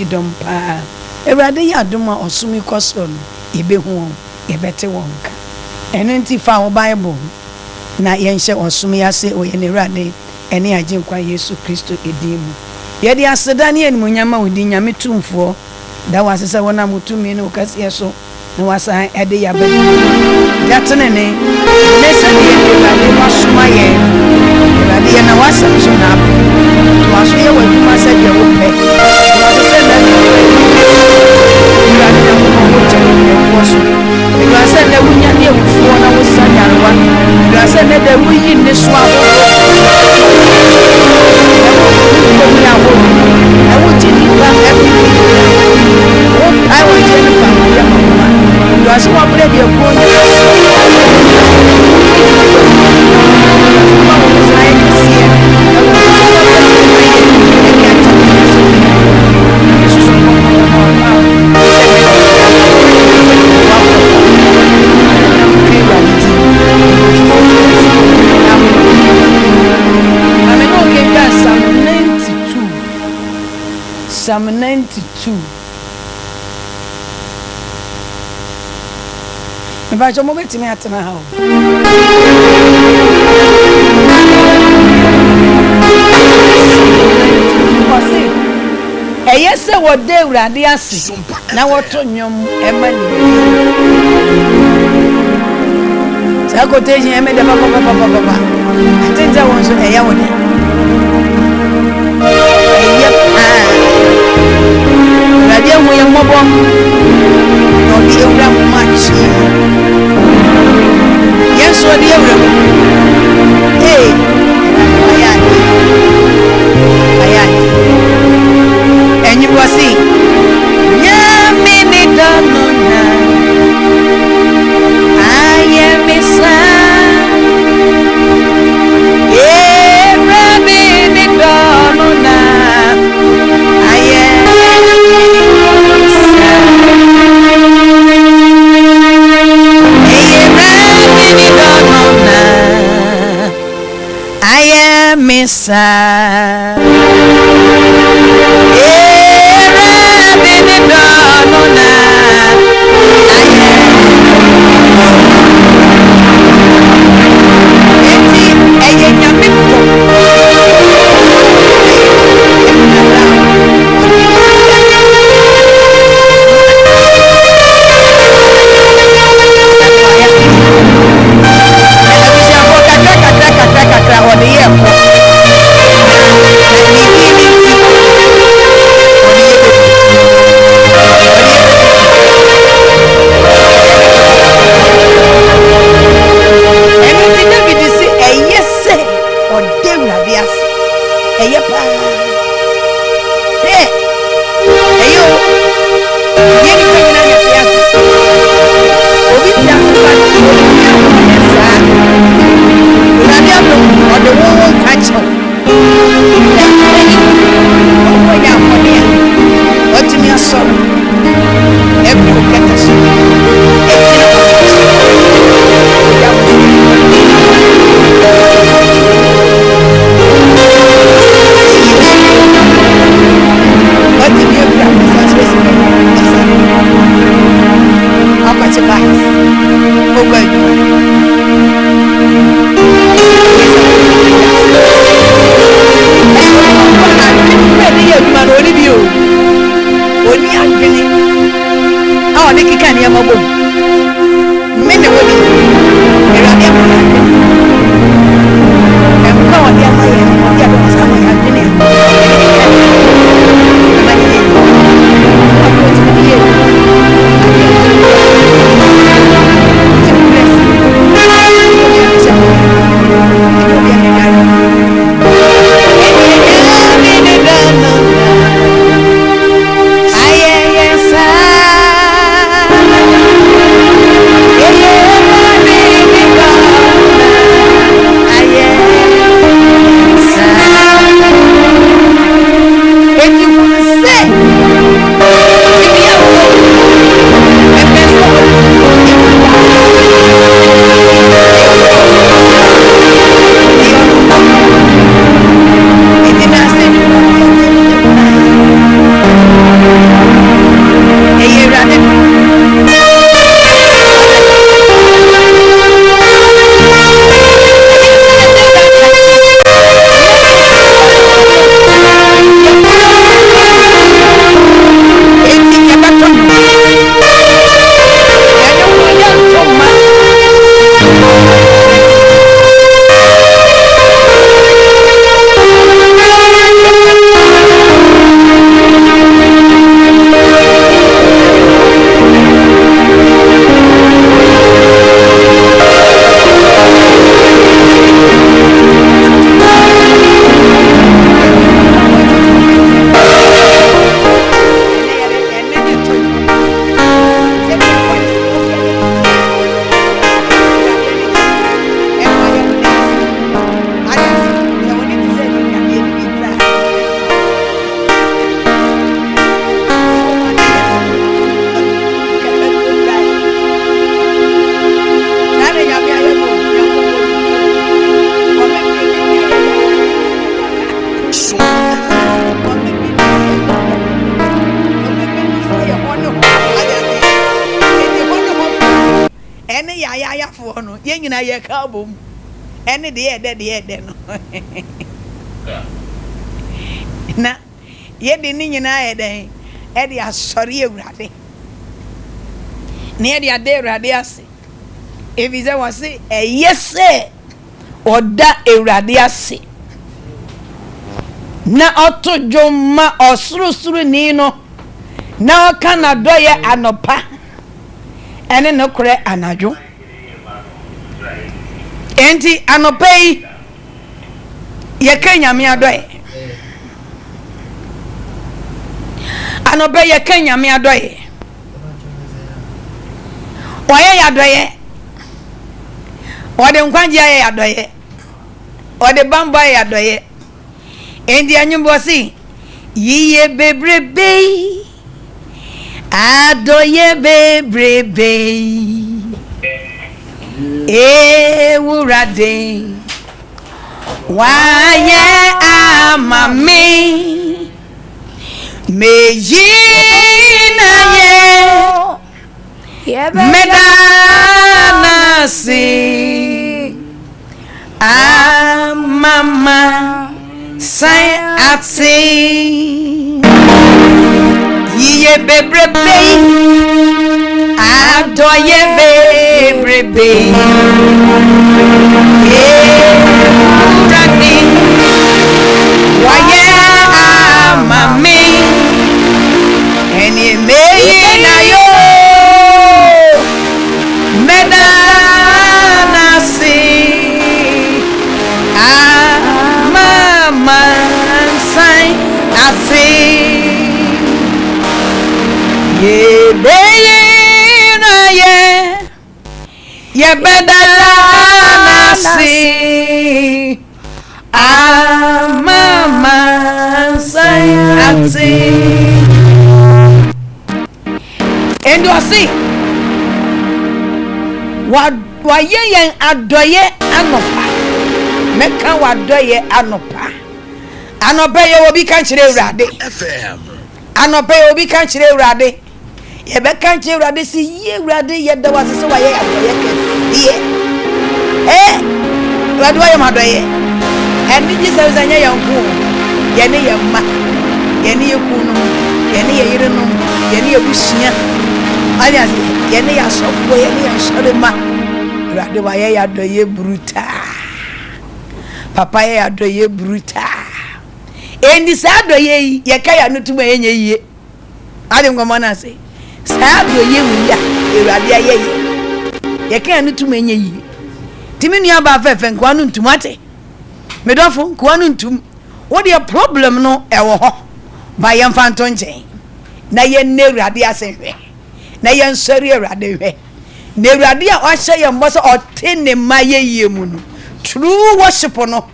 dom pa Ewurade ya dom a osumi koso no ebehu ebete wonka eno nti fa wo Bible na yenhye osumi ase o ye ne Ewurade ene aginkwa Yesu Kristo edimu ye di aseda ne enmunyama odi nyame tumfo da wasesa wona mutumi ne okase so na wasa ede ya badi yatene ne nese de Ewurade wasuma ye Ewurade ye na wasa so na abu to aso ye waduma se de wo pe wasesa na Ewurade na mo chele ko so Ewurade na wunya ne wufuo na wosa yarwa Ewurade na da wuyi ne so abo I want you to love everything. I want you to find your mama. You are so afraid you're going to Psalm 92. Mba jo mo betimi atena ha o. Kwase. Eyese wo de Ewurade ase. Na woto nwom ema ni. Sa ko teji eme de papa. Atenza won so eya wo de. Radia mo yang mobo no di ewra machi yes o di ewra ayani enyi kwasi nyame ni dono na ayemisa rabi ni dono na Missa Era bene donona Eti eye nyamito ene ya fo no ye nyina ye ka bom ene de no na ye de ni nyina ye den e de asori ewurade ne ye de ade ewurade ase ebize wase eyese oda ewurade ase na otojo ma osurusuru ni no na oka na doye anopa ene no kure anajo enti anopa yi ye kanyame adoye anopa ye kanyame adoye oye yadoye ode nkwanje aye yadoye ode bamba yadoye enti anyumbo si yiye bebrebe adoye bebrebe ewurade waye amami meji na ye medana si amama say ati yiye bebrebe adoye bebrebe ewurade waye amami eni meyi na yo medana si amama say ati ye beyina ye bedala nasi amama sayati endo asi wa ye yen adoye anopa meka wa doye anopa ye obi kan kire urade FM anopa ye obi kan kire urade ye be kan kire urade si ye urade ye da wase se wa ye adoye ke ye urade wa ye madoye eni Jesus anya yanku ye ne ye ma ye ne ye kunu ye ne ye yirenu ye ne ye busia ali asi ye ne ya sofo ye ne ya shorema urade wa ye adoye bruta papa ye adoye bruta endi sa adoye ye ka ya nutu ye nye yie ade ngoma na se sa adoye wi ya urade ye ye ka ya nutu ye nye yie timi nua ba fefe nkwa nu ntumate medofo nkwa nu ntum what the problem no ewo ho ba ye mfanto nchen na ye ne urade asenhwe na ye nsori urade hwe na urade a ohye ye mbo so otene maye yie mu no true worship no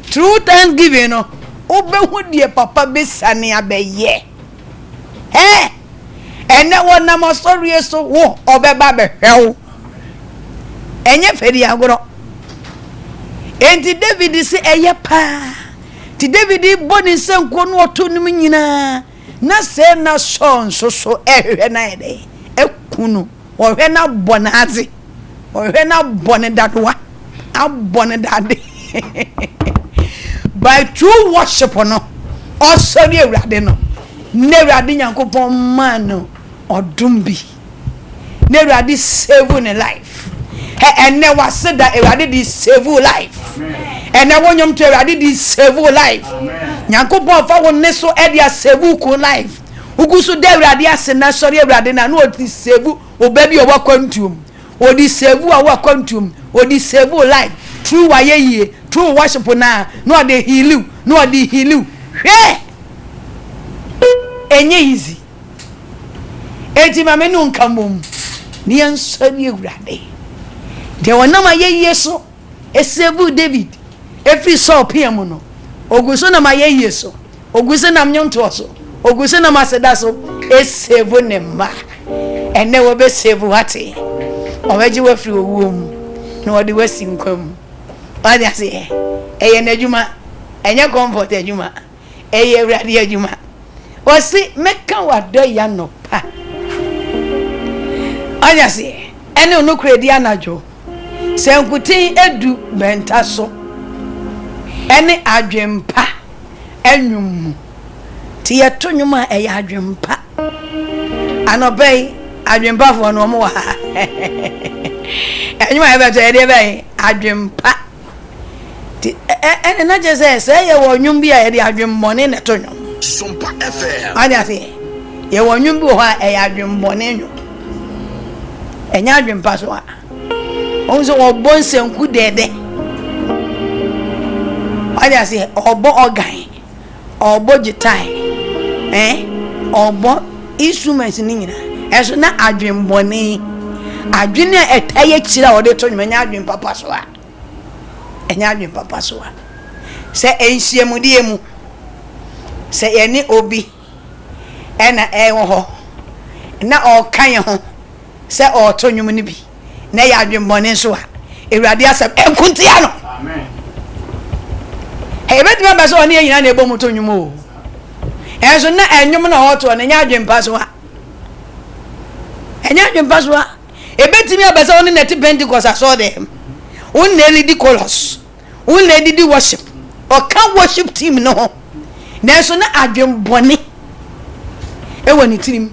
true thanksgiving no obehu die papa besane abeye ene wona mo sorry so wo obeba behwew enye feri agoro enti David si eye pa ti David boni senko no otonum nyina na se na so ehwe na ede ekunu ohwe na bonazi ohwe na bonedadwa abonedade by true worship no osori ewrade no ne ewrade nyankopon man no odumbi ne ewrade save ne life ene wase da ewrade di save life ene wonyom to ewrade di save life nyankopon fa wonne so e dia save ku life ugusu de ewrade ase na sori ewrade na no odi save obabi obakwantum odi save awakwantum odi save life true waye true worship na no dey heal no dey heal enye easy eti mame nu nkamom ni ansori ewrade de wona maye yeso esebu David every so pm no oguso na maye yeso oguso na mnyonto so oguso na maseda so esebu ne ma ene wo be save wate oweji we free owum na wo de wasi nkwam wadi ase eye na adwuma enye comfort adwuma eye ewrade adwuma wasi meka wado ya no pa wadi ase ene onu kredi anajo senkutin edu benta so ene adwempa enwum ti yeto nwuma e ya adwempa anobai adwempa fo no mo wa enwuma e beto e de bai adwempa ti ene na je se ye wo nwum bia ye de adwemmone ne to nwum Sompa FM ani ase ye wo nwum bi ho a e ya adwemmone nwum enya adwempa so a onzo obon senku dede ani ase obo organ obo gitai obo instruments ni nyina eso na adwemmone adwene etaye kira ode to nwum enya adwempa pa so a enya adwempa pa so a se enhyiamudie mu se yeni obi ena ewo ho na okan ye ho se oto nwum ni bi na ya adwemmone so a ewurade asem enkuntia no amen ebeti ma baso oni yina na ebo mu to nwum o enso na enwum na oto na nya adwempa so a enya adwempa so a ebeti mi abaso oni na ti Pentecost aso dem un na lead chorus un na lead worship o kan worship team no ho na enso na adwemmone e woni tirim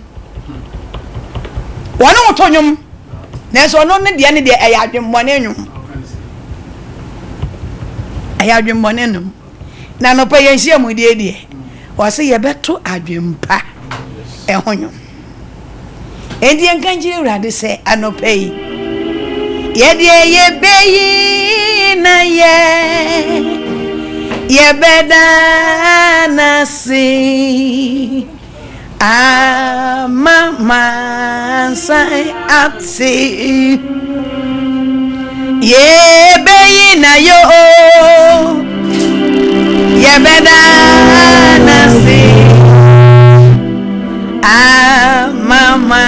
wona oto nwum na enso no ne de e ya adwemmone nwum e ya adwemmone nwum na no pa yenhia mu de o se ye beto adwempa e honyo edi enkanji urade se anopai ye de ye beyi na ye beda na si mama sai ati ye beyi na yo ye beda na si mama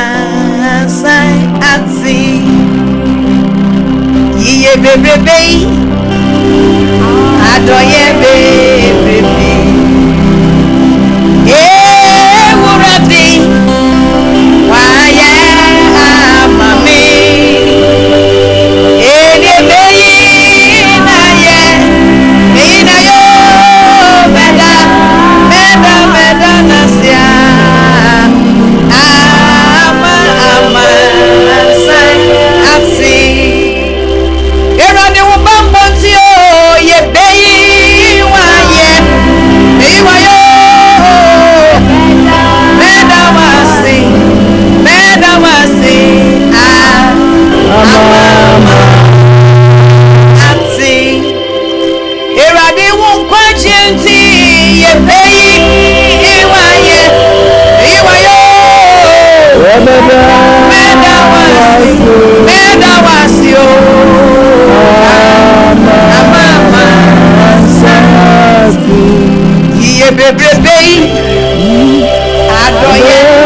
sai ati ye bebe adoye bebe wurati waya mami na yo beda nasia ama sai ati erade wo bambo ti o ye beyi waye beda wasi ama ati erade wo kwaje nti ye beyi waye beda wasi o ama ye bebe adoye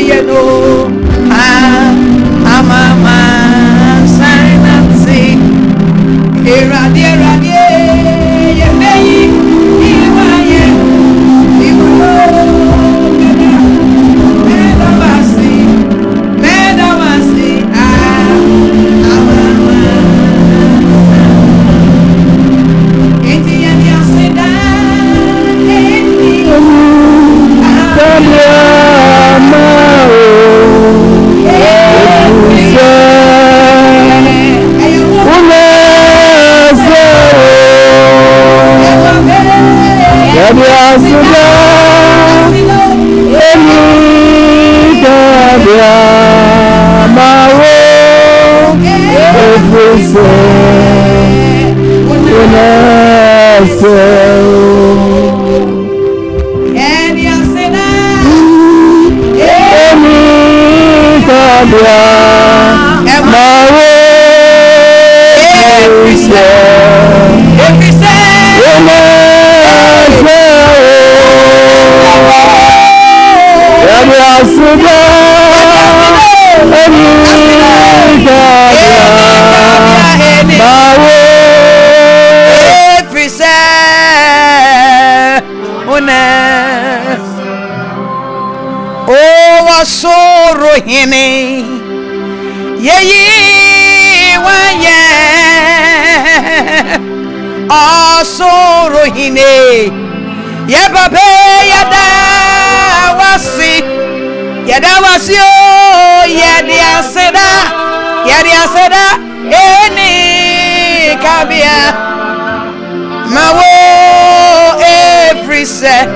no amama sanansi erade ye meyi iwaye medawasi amama eti yani aseda eti hine yeyi wanye asoro hine ye babe yada wasi o yadi aseda eni kabia mawo every say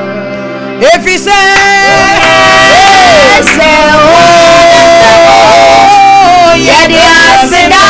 yadi aseda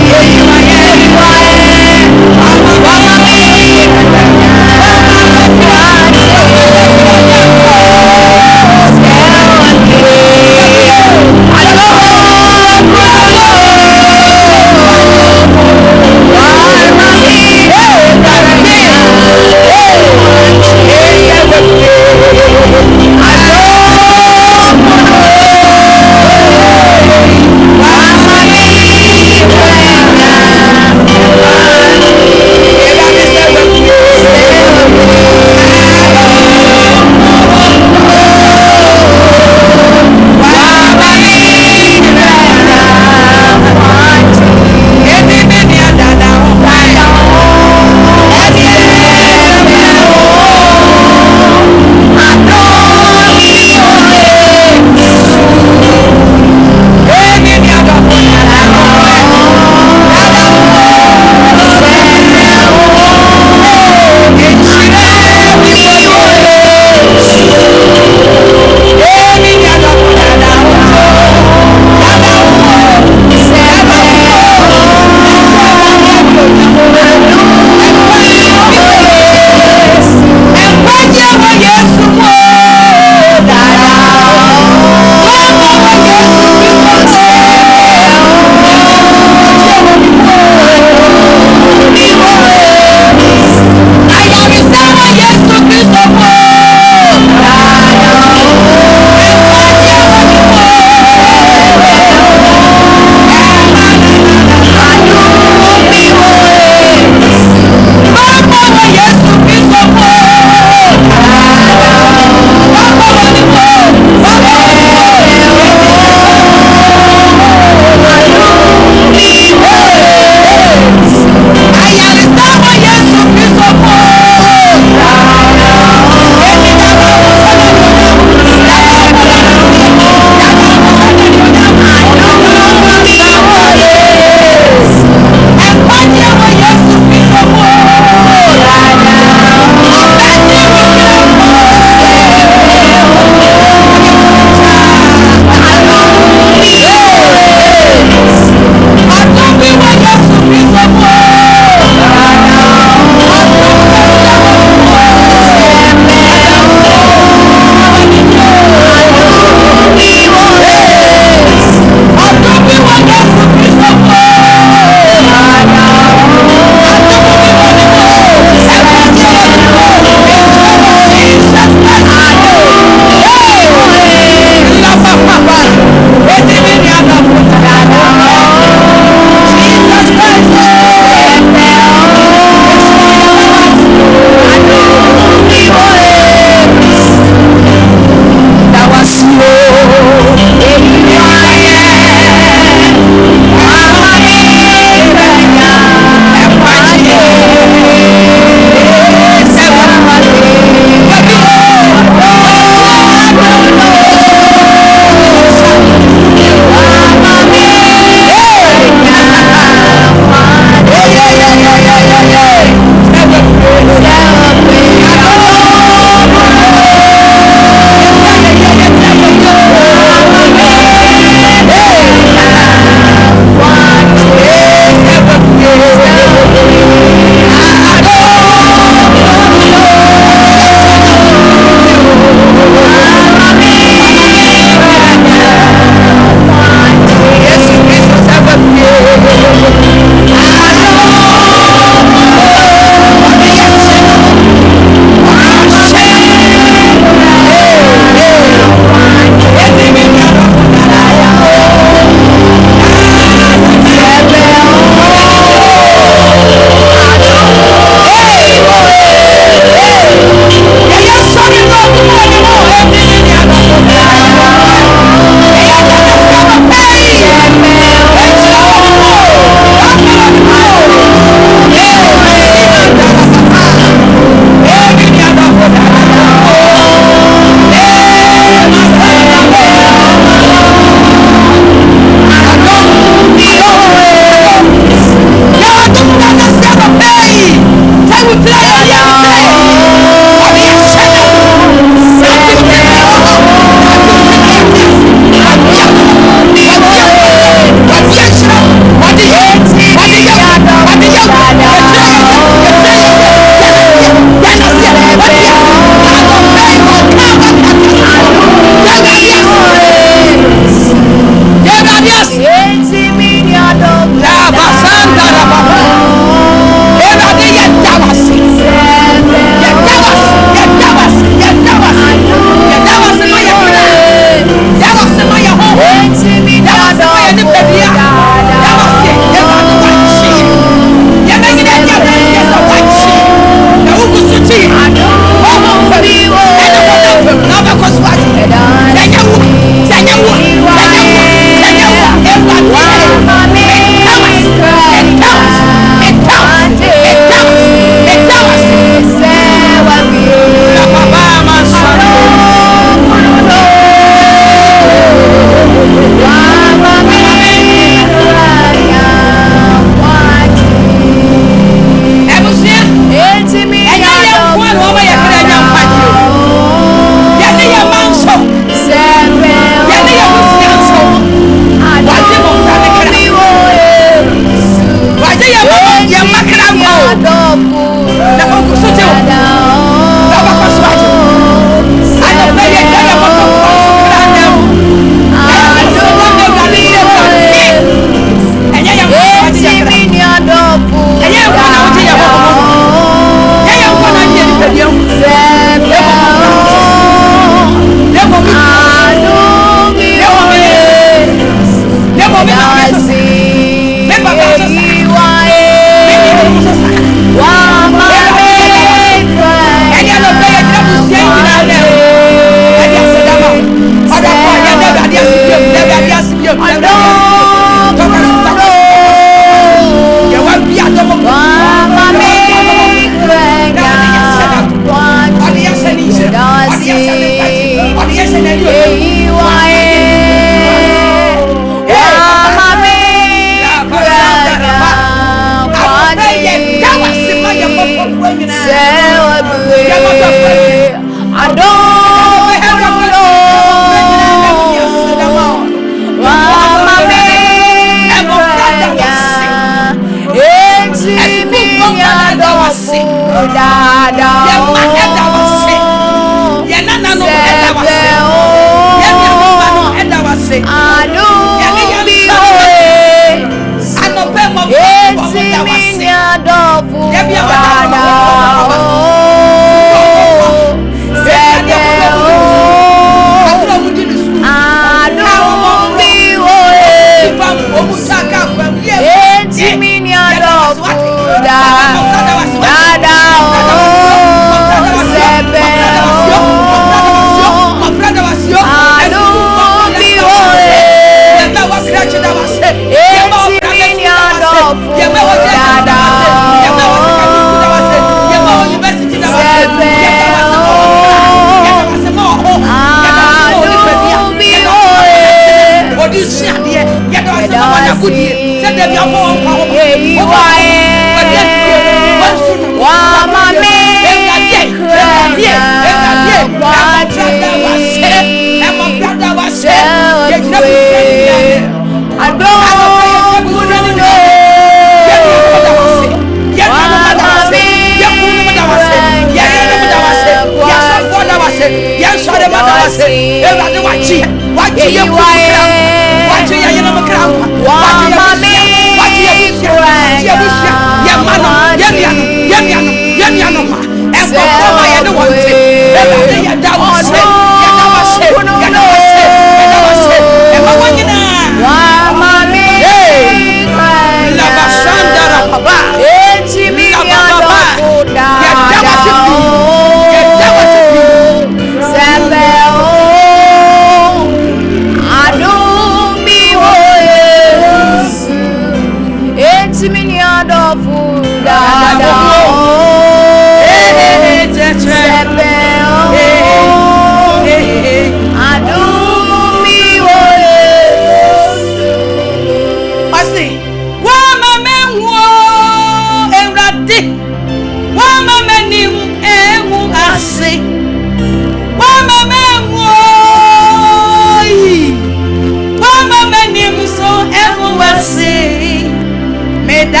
Meda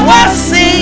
wasi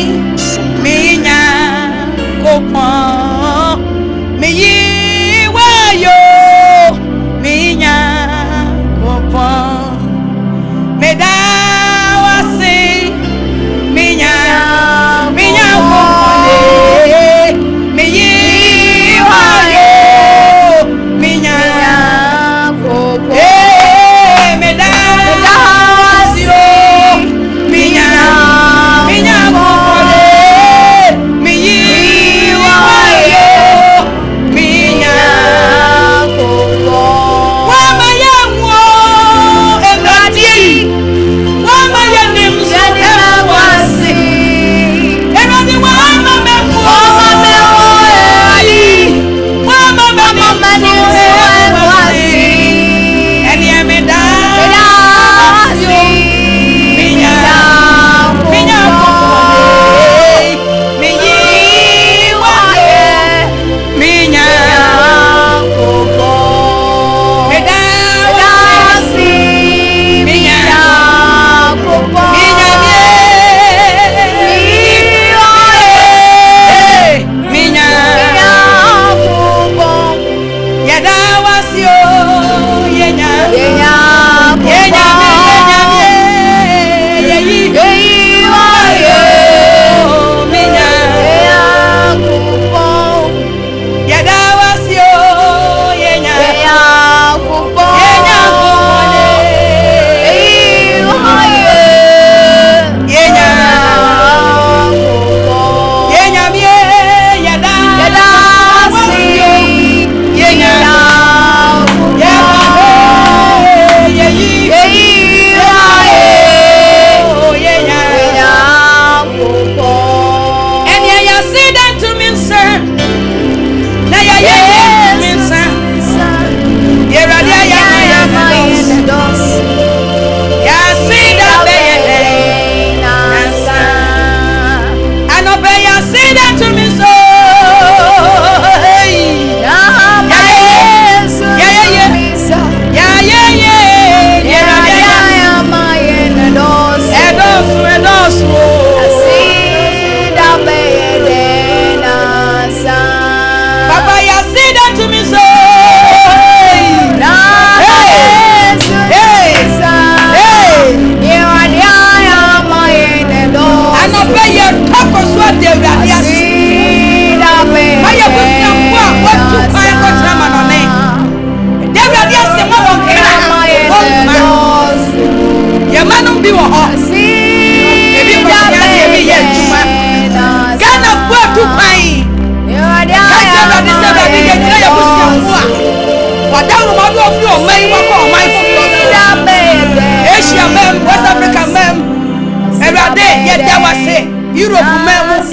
Europe memo.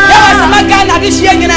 There was a magana this year. You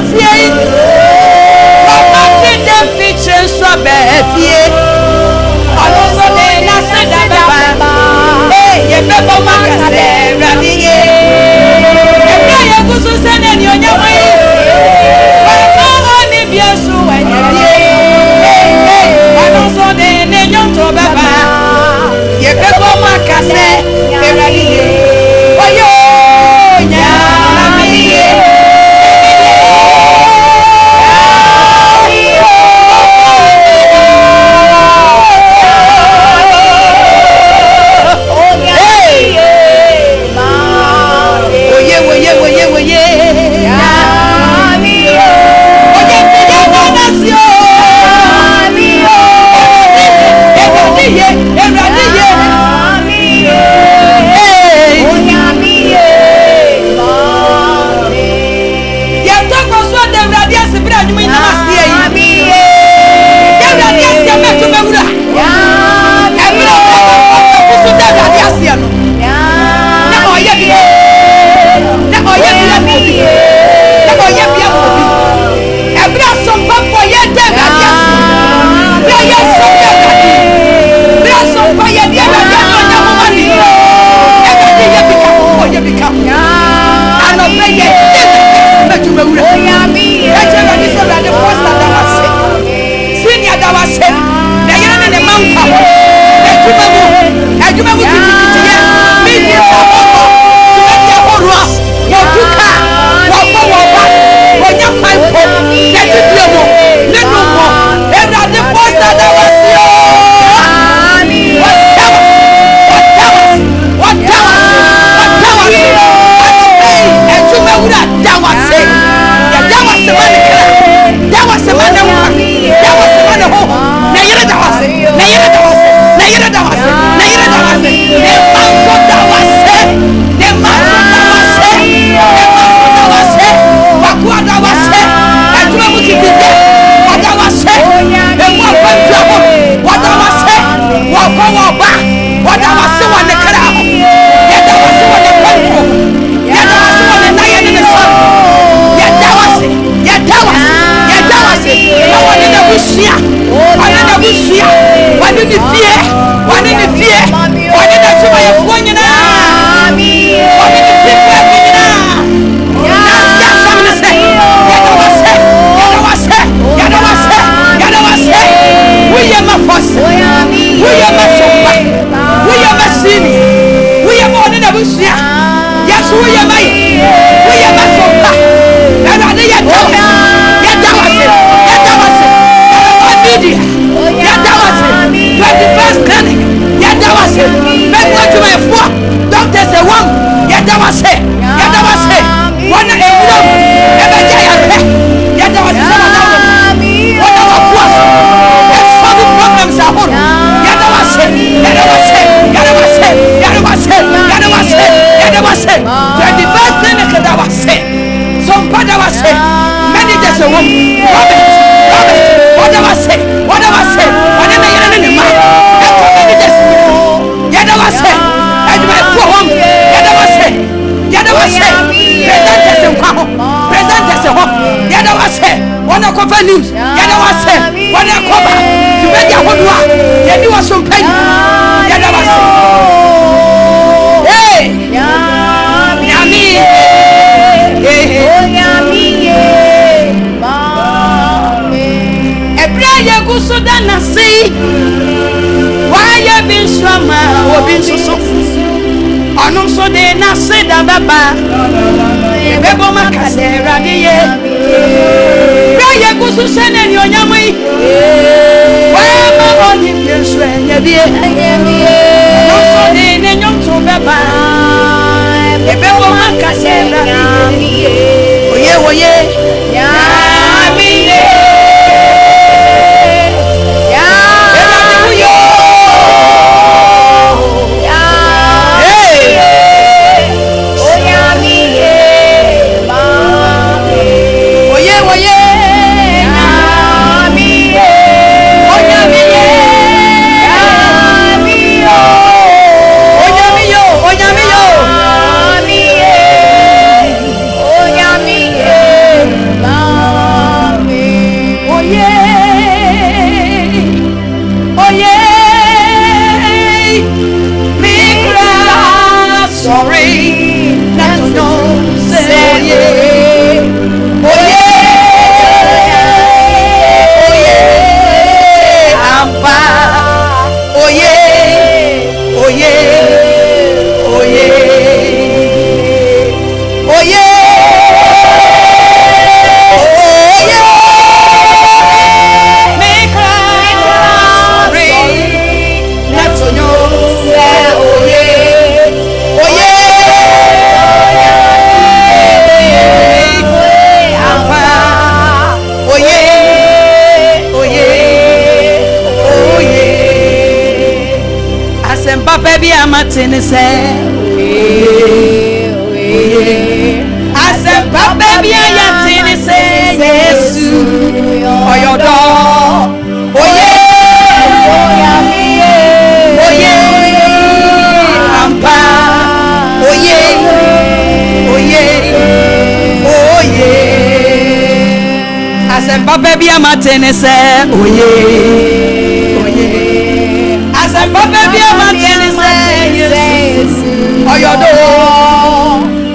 fie Papa did them features so bad fie Also they na said baba Hey ye bebo makase radie Ebra ye kusu sene ni onyama yi Papa oni biesu wanyadie Hey Also they ne nyonto baba Ye bebo makase radie Oyo News. Yada wase. Wada koba. Tubedi ahodwa. Yedi wasompai. Yada wase. Hey. Yami. Yami. Mame. Ebra ye gusuda nasi. Waya bin swama obin susu. Anum so de nasi da baba. Ebebo makase radiye. Ye kusu sene ni onyamai wa ma oni penso enyebie so ni ne nyonto beba ebe wo makase oye oye ya miye ya yo ya oya miye oye oye matene say Asempa baby ayatene say Yesu oyodo oye oye ampa oye oye oye Asempa baby amatene say oye oye Asempa baby amatene say Yesu oyodo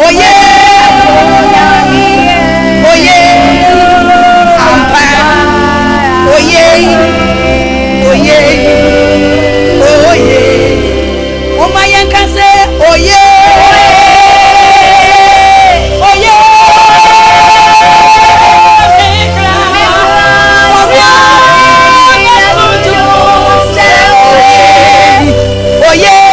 oye oye ampa oye oye oye omayenka say oye oye oye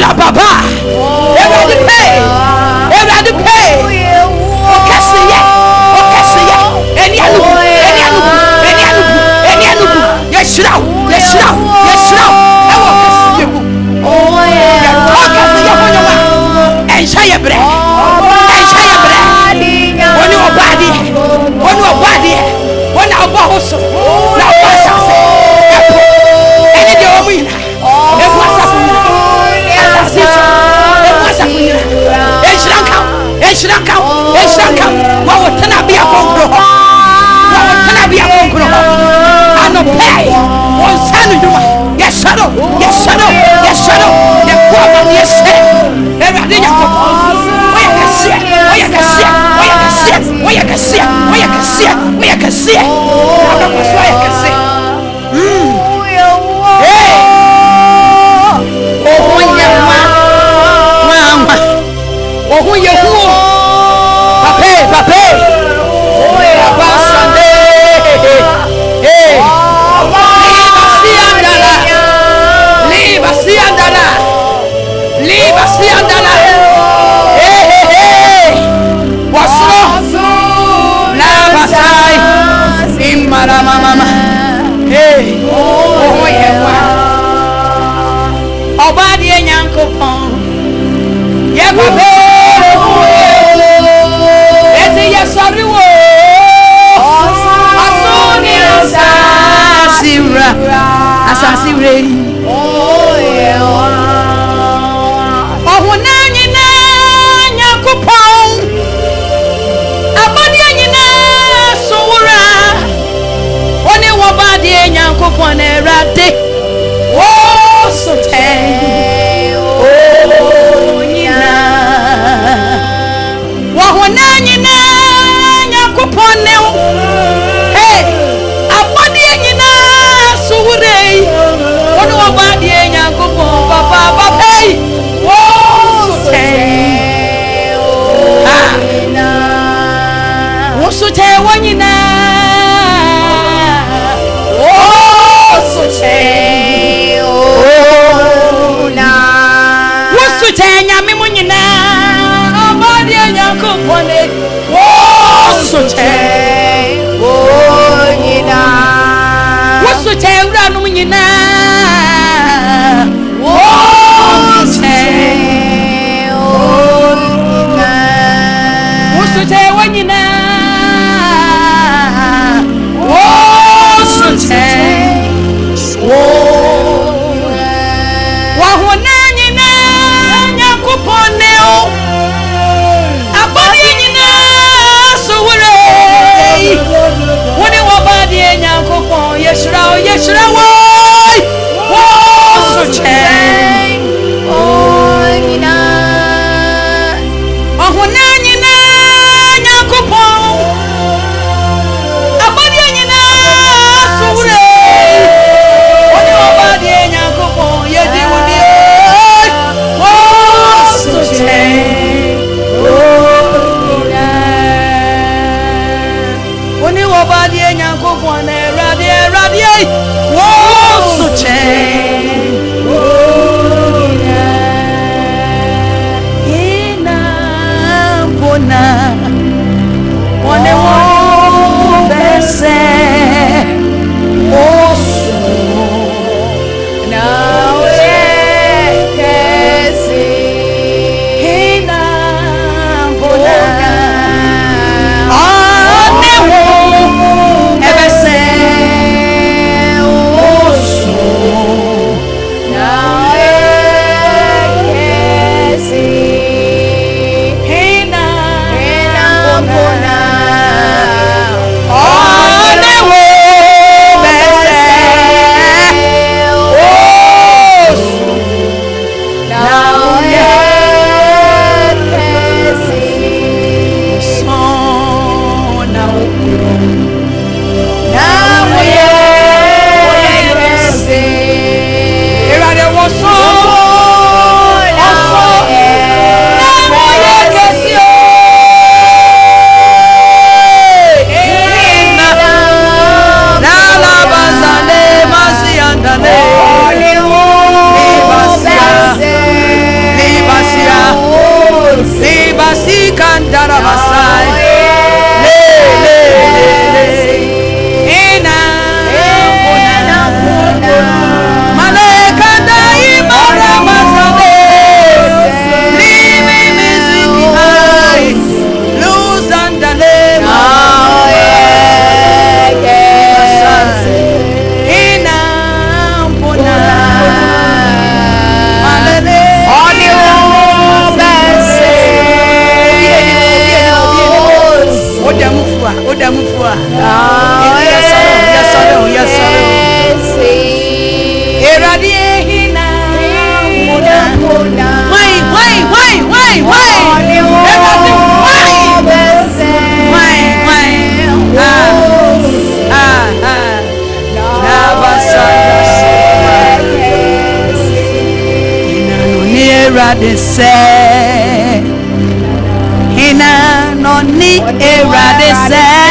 La baba, everybody pay, Okasiya, any anubu, yes, se hina no ni erade se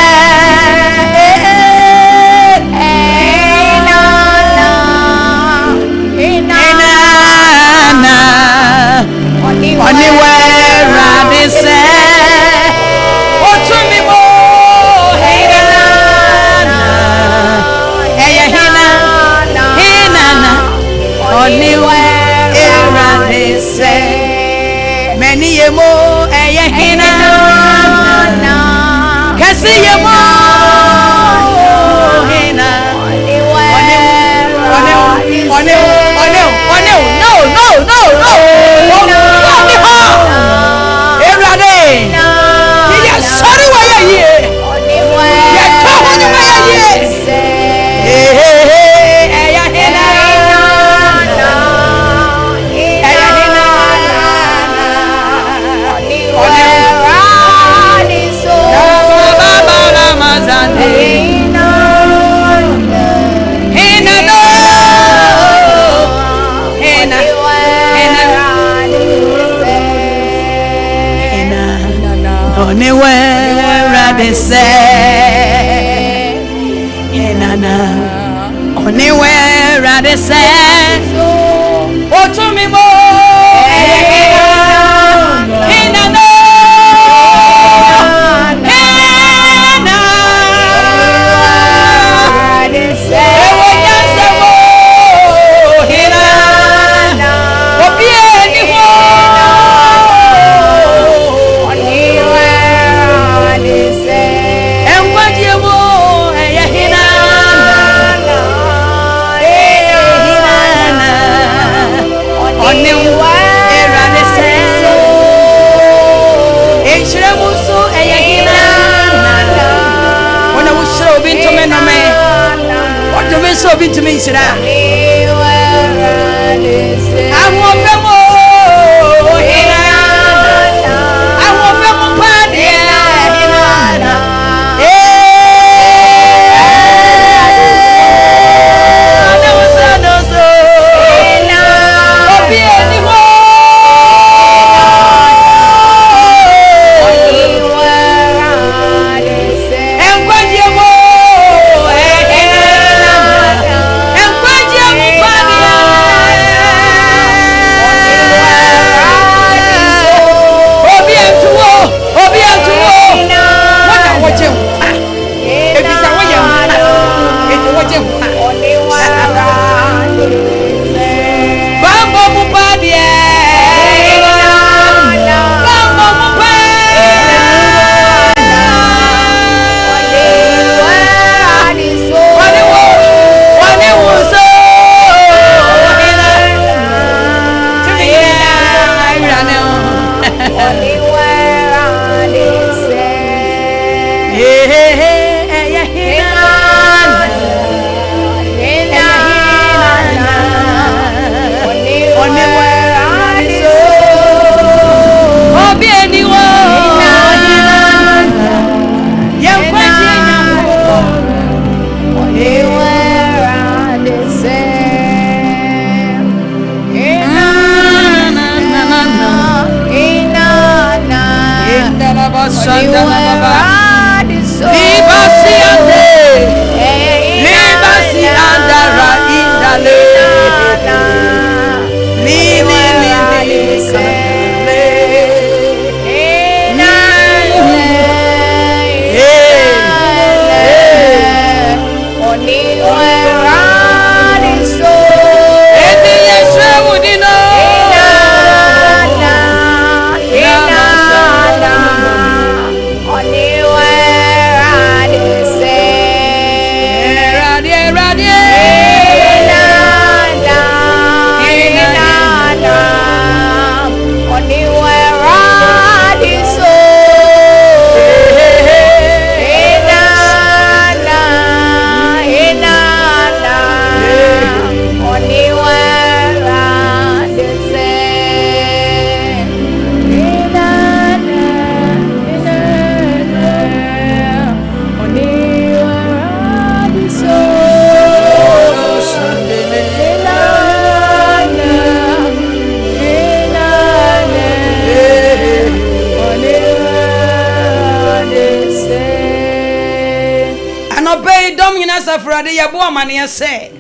dom nyina safrade ye bo amane ye se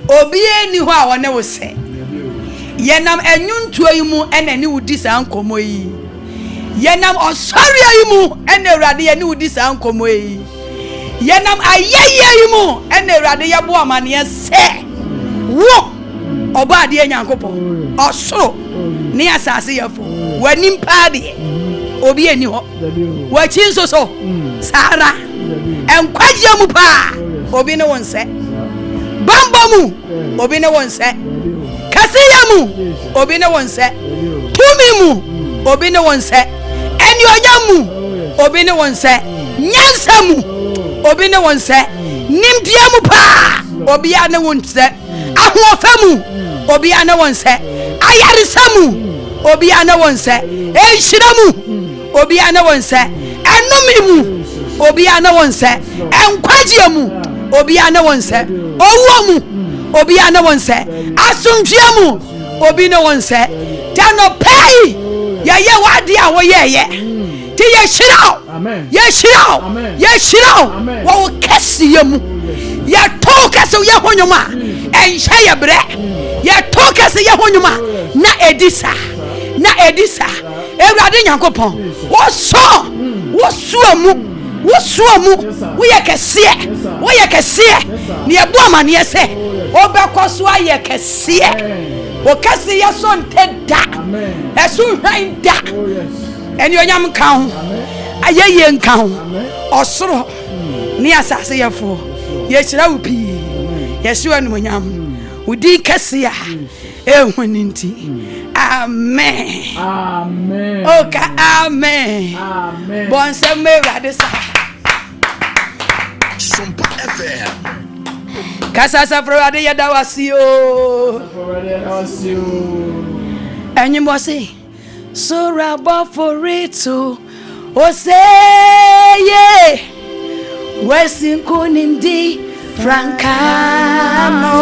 obi eni ho a wona wo se ye nam enwuntuo yi mu ena ni wudi sa nkomo yi ye nam osori yi mu ena awurade ye ni wudi sa nkomo yi ye nam ayeye yi mu ena awurade ye bo amane ye se wo oba ade enyankopon osoro ni asase ye fo wani mpade obi eni ho wa chinso so sara enkwaje mu pa obi ne wonse bamba mu obi ne wonse kasiya mu obi ne wonse tumi mu obi ne wonse enyonya mu obi ne wonse nyansa mu obi ne wonse nimdia mu pa obi ane wonse ahofa mu obi ane wonse ayarisa mu obi ane wonse enhira mu obi ane wonse enumi mu obi ane wonse enkwaje mu obi ane wonse owo mu obi ane wonse asundwe mu obi ne wonse tano pay ye wade a wo ye ti ye shiraw ye shiraw wo kesi ye mu ye to kesi ye honyuma enhye ye bre ye to kesi ye honyuma na edisa ewurade nyankopon wo so mu wo ye kese ne ebo amane ye se obekoso aye kese o kese ye so nteda esu hwan da eni onyam kan ho ayeye nkan ho osoro ni asase ye fo ye hira wo pi ye hira animonyam udi kese ya ehwaninti amen oka amen bon se me rade sa Sompa FM. Kasa safrade ya dawasio. Enyi mo se so rabo for it to o say ye wesin kunindi frankano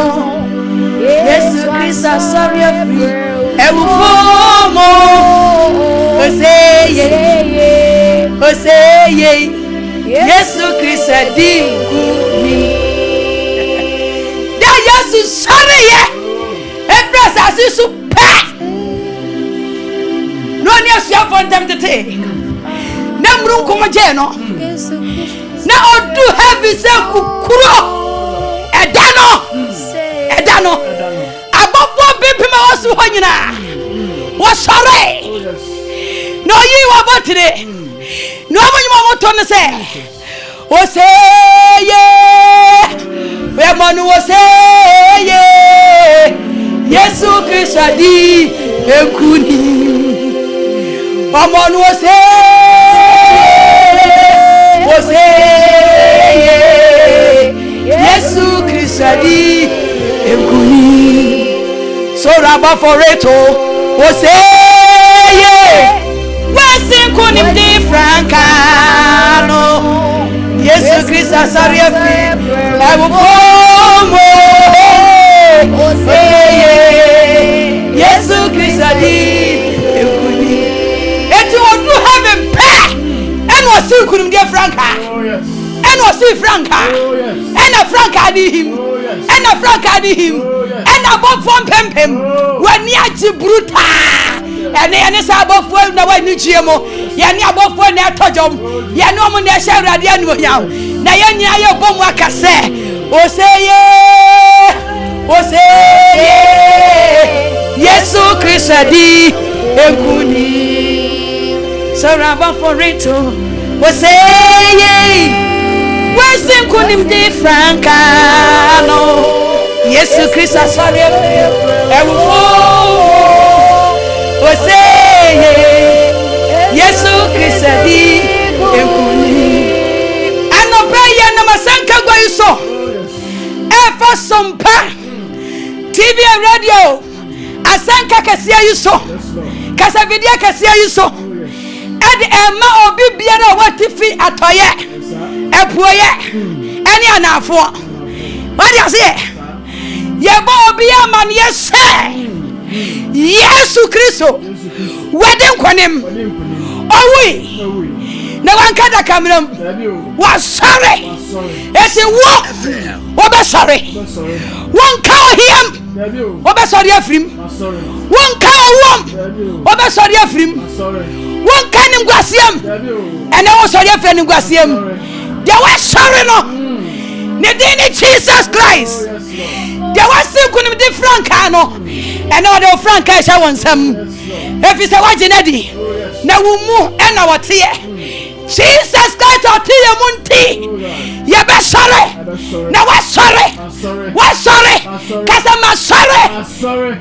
Yesu Christ sorry free ewu fomo o say ye Yesu Christ di kuni da Yesu sorry ye efrasa sisu pa no ni asia for them to take na mru ko je no na odu heavy se kukuro edano abofo bipima wasu honyina wo sorry no yi wa botire no amanyuma moto ne se o say ye we manu o say ye Yesu Christ di ekuni o manu o say ye Yesu Christ di ekuni so raba for it o say ye wesin kunim di frankano Yesu Christ sorry fi ewu fomo Yesu Christ di ekuni eti odu heaven pa en wasi kunim di franka en wasi franka en franka di him en franka di him en abofo pempem wani aji bruta ene sabofo na wani chiemo yani abofo na tojom yani omo na hye anu yawo na yani aye bomu akase o say Yesu Christ di ekuni saraba for it o say wesin kunim di frankano Yesu Christ sorry ewu o say Yesu Christ di ekuni anopeya na masanka gwayiso efa Sompa TV and radio asanka kasia yiso kasa video kasia yiso ade ema obi biara watifi atoye epoye eni anafo wadi ase yebo obi amane yese Yesu Kristo weden kwanem owi na wankada kamram wa sorry eti wo be sorry won ka ohiem wo be sorry afrim won ka owom wo be sorry afrim won ka nim guasiem ene wo sorry afrim guasiem dia wa sorry no ne din Jesus Christ dia wa sin kunim di franka no ene wo de franka sha wonsam efi se wa jinadi na wo mu ena wo te Jesus Christ or to your munti. You be sorry. Now we're sorry. We're sorry. Cause I'm sorry.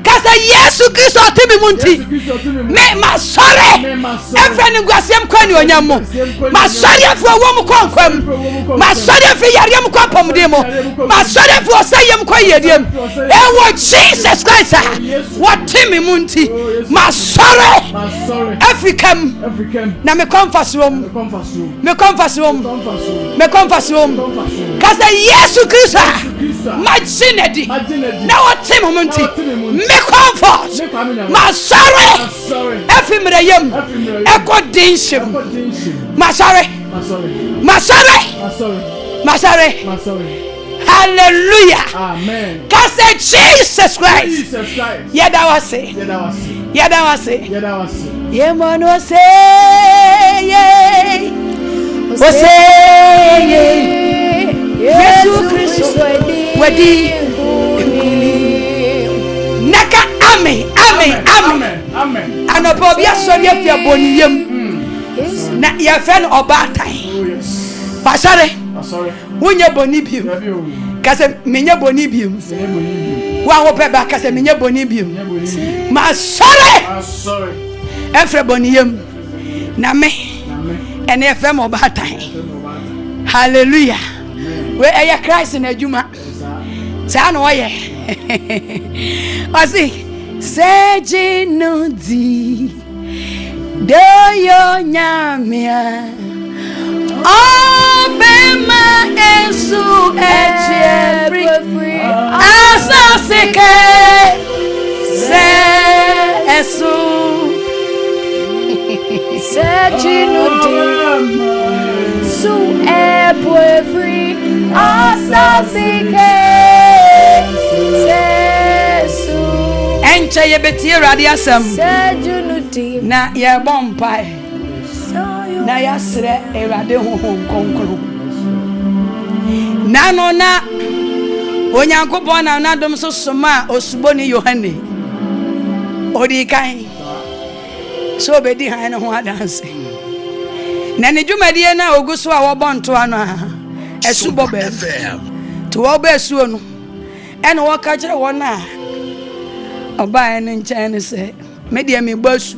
Cause yes, Christ or to me munti. Me my sorry. Every nguasem kwani onyamo. My sorry for woman kwankwam. My sorry for yarem kwampam demo. My sorry for sayem kwayediem. E Jesus Christ. What to me munti. My sorry. African. Na me confess room. Me confess room. Cause Jesus Christ majinedi na wote momenti me comfort ma sorry efimre yem eko dinshim ma sorry hallelujah amen cause Jesus Christ yeda wase ye mono say Jesus Christ wedi naka amen anopo bia sori afia boniyem na ya friend obatai pasare wonye boni bium kase menye boni bium wa wo pe ba kase menye boni bium ma sorry efre boniyem na me ene efem obatai hallelujah we aya Christ na adwuma sa na oye osi sejinu di doyo nyamia obema esu echefri asasike se esu sejinu di su echefri asasike sesu enche ye betie radio asem na ye bompai na ya sre erade honhom konkro na no na onyankopon na nadom so soma osuboni Yohane odi kan so bedi han no ho adanse na ne dwumadie na oguso a wobonto ano a esubo be to wo be esuo no ene wo ka kire wo na oba ene nchen se me de me basu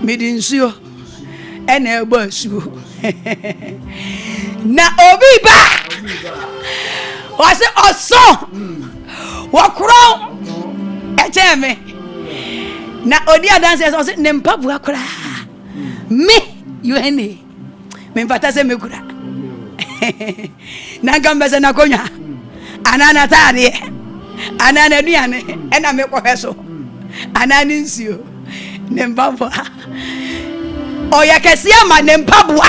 me di nsuo ene ebasu na obi ba wase oso wakro echeme na odi adanse so ne mpabu akra me Yohane me mpata se me kura na ngambese na konya anana tade anana duane ena me kohweso anana nsio ne mpabwa oya kesia ma ne mpabwa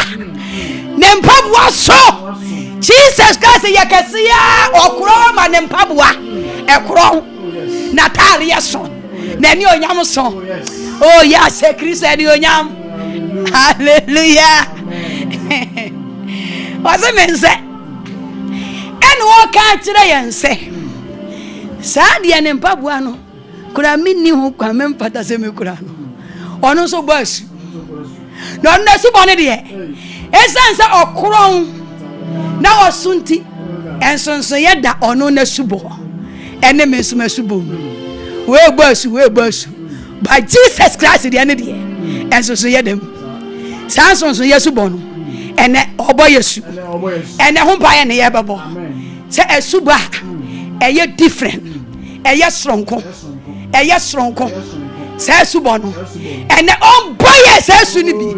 so Jesus Christ yakesia okro ma ne mpabwa ekro na tare yeso na ni onyam so oh yes Christ ni onyam hallelujah wase mense ene wo ka kire yense saa de ne mpabua no kura minni hu kwa me mpata se me kura no ono so basu no na su bone de esanse okron na osunti ensonso yeda ono na subo ene mesuma subo we basu by Jesus Christ de ene de ensonso yedem sansonso yesubo no ene obo yesu ene ho pa ene yebebo se esuba eye different eye stronko se esubo no ene on boye se esu ni bi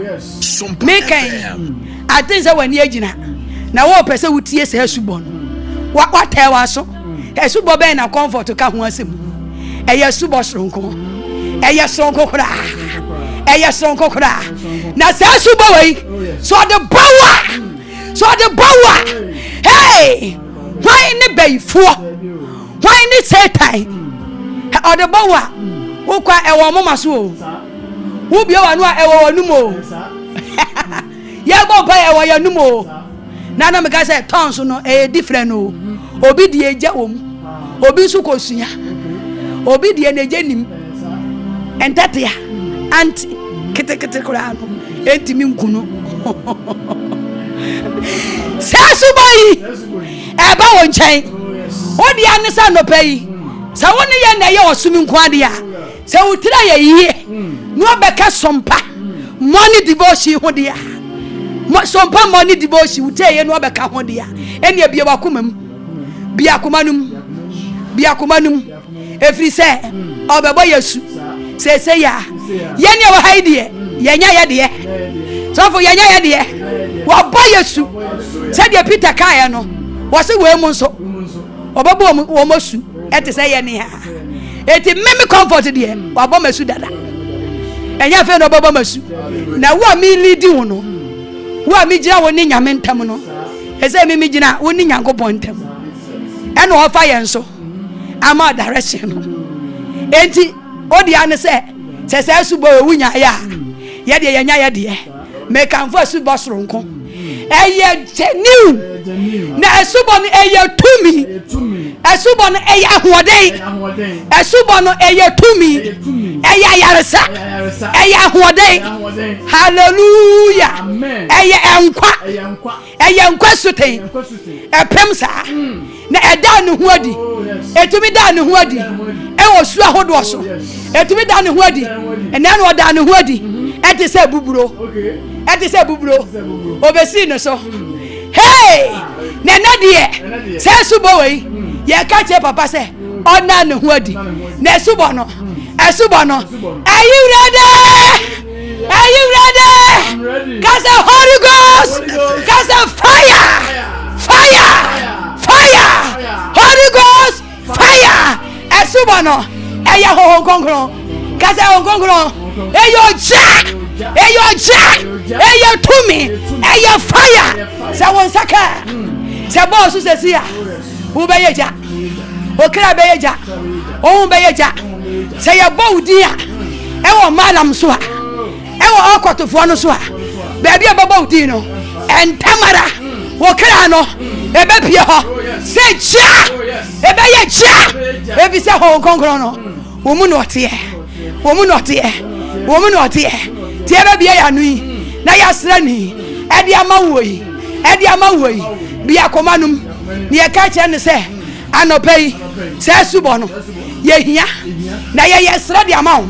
mekan atin se wani agina na wo pese wutie se esubo no wa tewa so esubo be na comfort ka ho asem eye esubo stronko kra eye sonko kra na sa suba we so the power hey why ne bayfo why ne satan o the power wo kwa ewo mama so wo bia wa no a ewo wanu mo ya go pa ewo ya nu mo na me ka say tons no different no obi die eja wom obi su kosuya obi die na eja nim entatia anti kete kura no entimi nkuno sasu boyi eba wo nchen odi anisa no pay sa woni ye na ye osumi nkwade a sa wutira ye yie no obeka sompa money devotion ho dia sompa money devotion wutie ye no obeka ho dia ene bia wakomam bia komanum efri se obebo yesu se ya ye ne wo haidie ye nya ye de so for ye nya ye de wo bo yesu se de Peter kaya no wo se we mu nso obebo wo mosu ete se ye ne ha eti meme comfort de wo bo masu dada enya fe no obebo masu na wo mi lead wo no wo mi gira wo ni nyame ntam no ese mi gina wo ni nyankopon ntam eno wo fa ye nso ama direction no enti odi ane se subo wunya ya ye de ye nya ye de me kan fo subo soronko eye genuine na subo no eye tumi subo no eye ahoden subo no eye tumi eye yaresa eye ahoden hallelujah eye enkwa suten epem sa na eda ne ho adi etumi da ne ho adi wo su ahodo so etumi da ne ho adi ena na oda ne ho adi ete se buburo obesi no so hey na de se subo we ye ka che papa se ona ne ho adi na subo no are you ready? Cause the Holy Ghost, cause the fire, Holy Ghost, fire. Esubano, eya ho konkron, cause ho konkron, eyo tumi, eyo fire. Sa won saka, sa boss se sia, wo be yeja, o kra be yeja, o be yeja, say ya bo dia, e wo malam so a, e wo okotofo no so a, baby e babo di no, entamara, wo kra no, e be pie ho, say cha, e be ye cha, e bi se ho konkron no, wo mu no tie, tie be bia ya nu yi, na ya sra ni, e di ama woi, bia komanum, ni e ka che ne se, anopai, se subo no, ye hia, na ye sra di ama,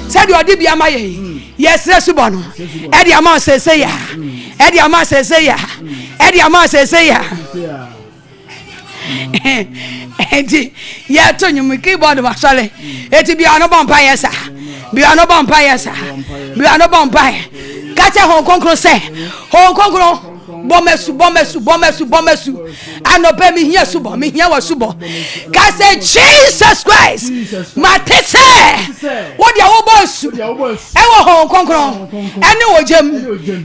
se di odi bia ma ye sra subo no, e di ama se ya, enti ye to nyum keyboard wa sole eti bia no bompa yesa kacha hon konkro se hon konkro bomesu anope mi hia wa subo ka se Jesus Christ matese wo dia wo bosu e wo hon konkro ene wo jem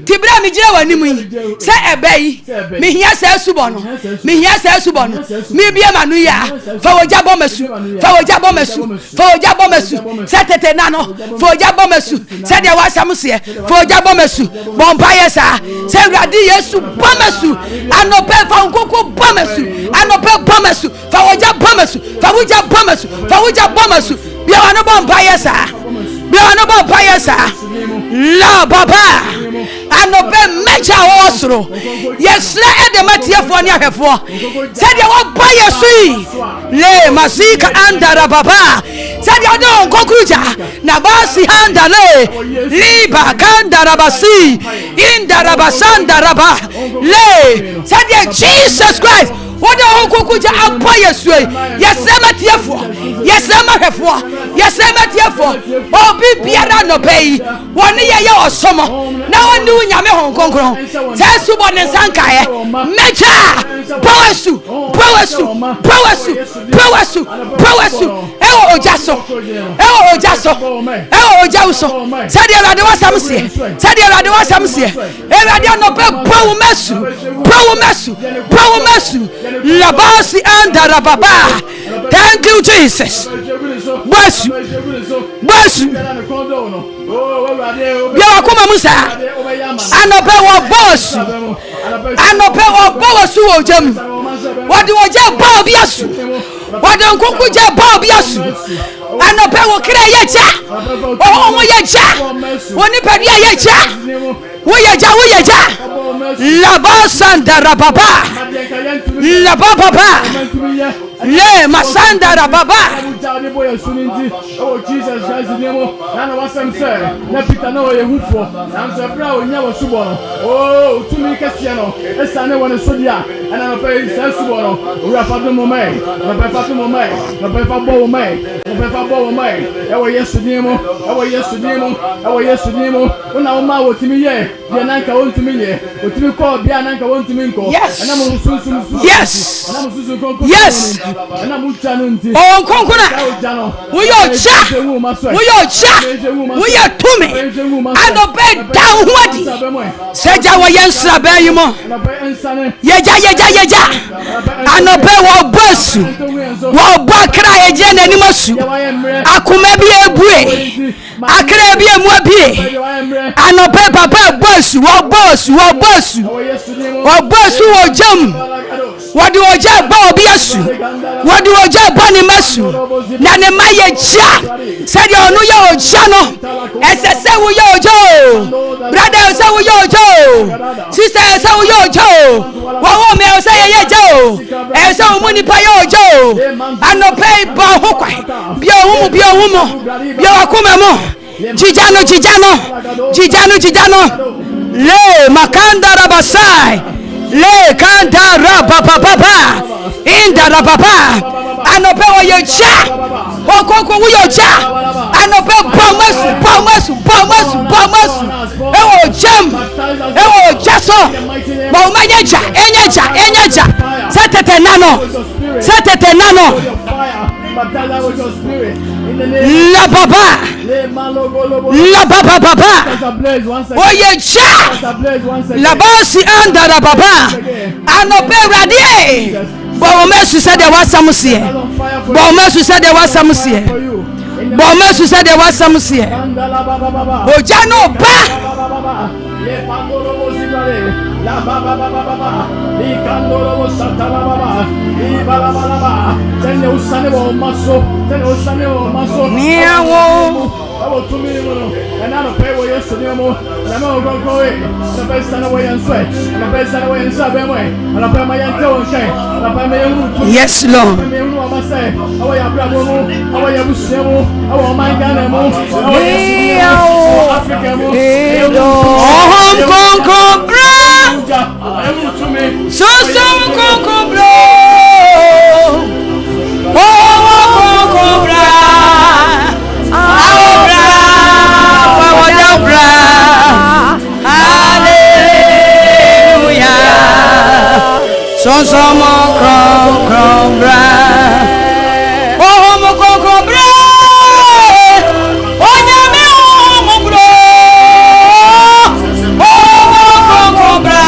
tibra mi gira wani mu se ebai mi hia se subo no mi bia manu ya fa wo ja bomesu se tete nano fa wo ja bomesu se dia wa samse fa wo ja bomesu bompa yesa se urade Yesu bomesu anope fa nkoko bomesu anope bomesu fa wo ja bomesu bia wa no bompa yesa la baba anope meja osro yesra edematiefo ni ahwefo sadia wo ba yesu le masika andara baba sadia do nkokuja na basi handale liba kandara basi indara basanda raba le sadia Jesus Christ what the nkokuja apa yesu yesra matiefo yesra mahwefo Yes, I'm at here for. Oh, be Piana no pay. 1 year or summer. Now I knew Yame Hong Kong. Tell someone in Sankaya. Mecha. Powersu. Oh, Jasso. Sadia Radwa Samsi. Sadia Radwa Samsi. Eradia no pe Powermesu. Labasi and Darababa. Thank you, Jesus. Bless you. Yakuma Musa. Anope wa boss. Anope wa boss wo jam. Wadi wo je ba biasu. Wadi nkunku je ba biasu. Anope wo kire yeja. Oh mo yeja. Woni pedua yeja. Wo yeja. Labasanda rababa. Le masanda rababa. Oh Jesus Christ nemo. Na wasem say. Na Peter na wo yehufo. Na nso bra onya wo subo no. Oh, tumi kese no. Esa ne wona so dia. Ana no pay say subo no. Ura fa do mo mai. Na pay fa do mo mai. Na pay fa bo wo mai. Na pay fa bo wo mai. E wo Yesu nemo. Una o ma wo timi ye. Dia nanka wo timi ye. O timi ko bia nanka wo timi nko. Ana mo sunsun. Yes. Ana mo sunsun konko. Yes. Ana mo chanu nti. Oh konko na. We are tumi. I no bed down what? Seja wa yensa be yimo. Yeja. I no be wo bosu. Wo bakra eje na ni masu. Akuma bi ebue. Akra bi emu abie. I no be papa bosu. Wo bosu wo jam. Wadi oja ba obi asu. Wadi oja ba ni masu. Na ne maye cha. Said you know your channel. Say we yo Joe. Brother say we yo Joe. Sister say we yo Joe. Wa me say ye Joe. E say money pa yo Joe. And no pay ba ho kwai. Bia humo. Bia akoma mo. Jijano. Le makanda rabasai. Le kanda rababa. Inda rababa. Anope wo yo cha. Okoko wo yo cha. Anope pomasu. Ewo jam. Ewo jaso. Ba o manyeja, enyeja. Setete nano. La baba. Oye cha. La basi anda la baba. Anope radie. Bomesu said there was some here. Bomesu said there was some here. Ojano ba. La baba ikandoro satala baba ibalaba tene usane wo maso niawo awo tumi mono na no pe wo yesu ni mo na ma ogogo e na pe sana wo yenso be mo na pe ma yente wo nche na pe me yenu. Yes Lord. Me yenu amase awo ya bra mo awo ya busie mo awo man gana mo awo Africa mo ohom konko bra so konko bro konko bra bra hallelujah so konko bra konko bra onyame bro konko bra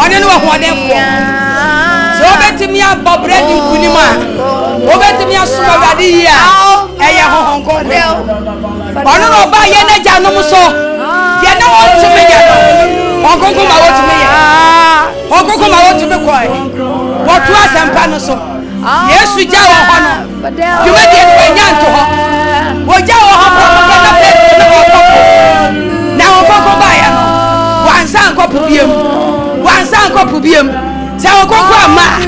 One no one them for. So bet me a bread in Kunima. Bet me a Surabadi here. Eya Hong Kong. One no buy Yenaja no so. Yena want to me. Hong Kong come out to me. Hong Kong come out to me quiet. What was and panoso? Yes, we jaw honor. You may get way down to her. What jaw now go buy one son go pubium. One son go pubium. So go ma.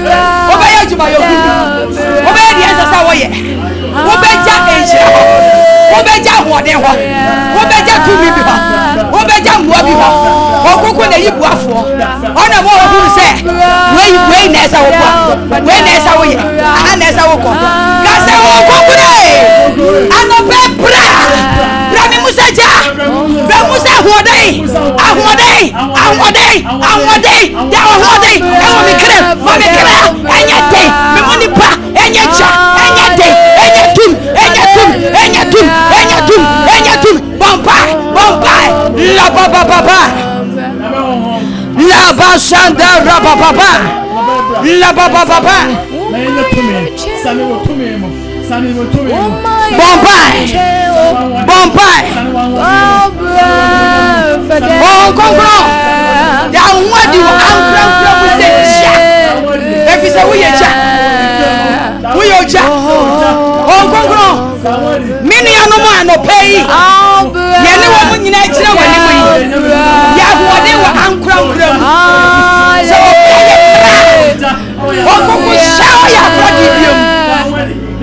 Obey you by your obey the answers away. Obey Jack Asia. Obey Jack what they want. Obey Jack to me. Obey Jack Wabiwa. Or go the Yibuafo. On a more who say, Way Nessa, when Nessa, and Nessa will come. Gasa will go today. And obey Bra. Rami Musaja. Ramusa Wade. Awade. That was what they will be clear. Mommy clear. And yet, the money pa. And yet, Bombay, La Baba, La Basanda Rababa, La Baba, Bombay, oh, Congo, down what you say, if it's a we are Jack, oh, Congo, many animal no pay. When you know, what they were uncrowned. So,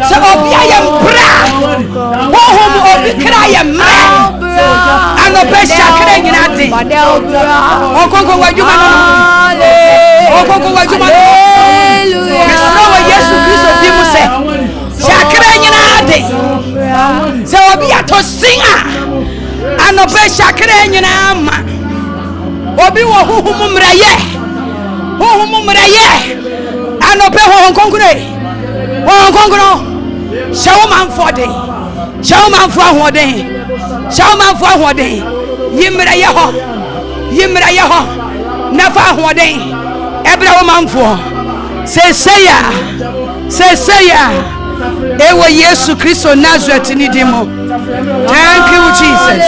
so I am proud. Oh, I am mad. I'm the best shacking in that thing. Oh, Coco, what you want? Oh, Coco, what you want? Yes, you say. Shacking in that thing. So I'll be a to singer. And the best shacking in Amma. Obi wa humumraye. And the best Hong Kong. Show man for day. Showman for one day. Yimra Yaho. Never one day. Every woman for. Say ya. Ewa Yesu Kristo Nazareth ni demo. Thank you, Jesus.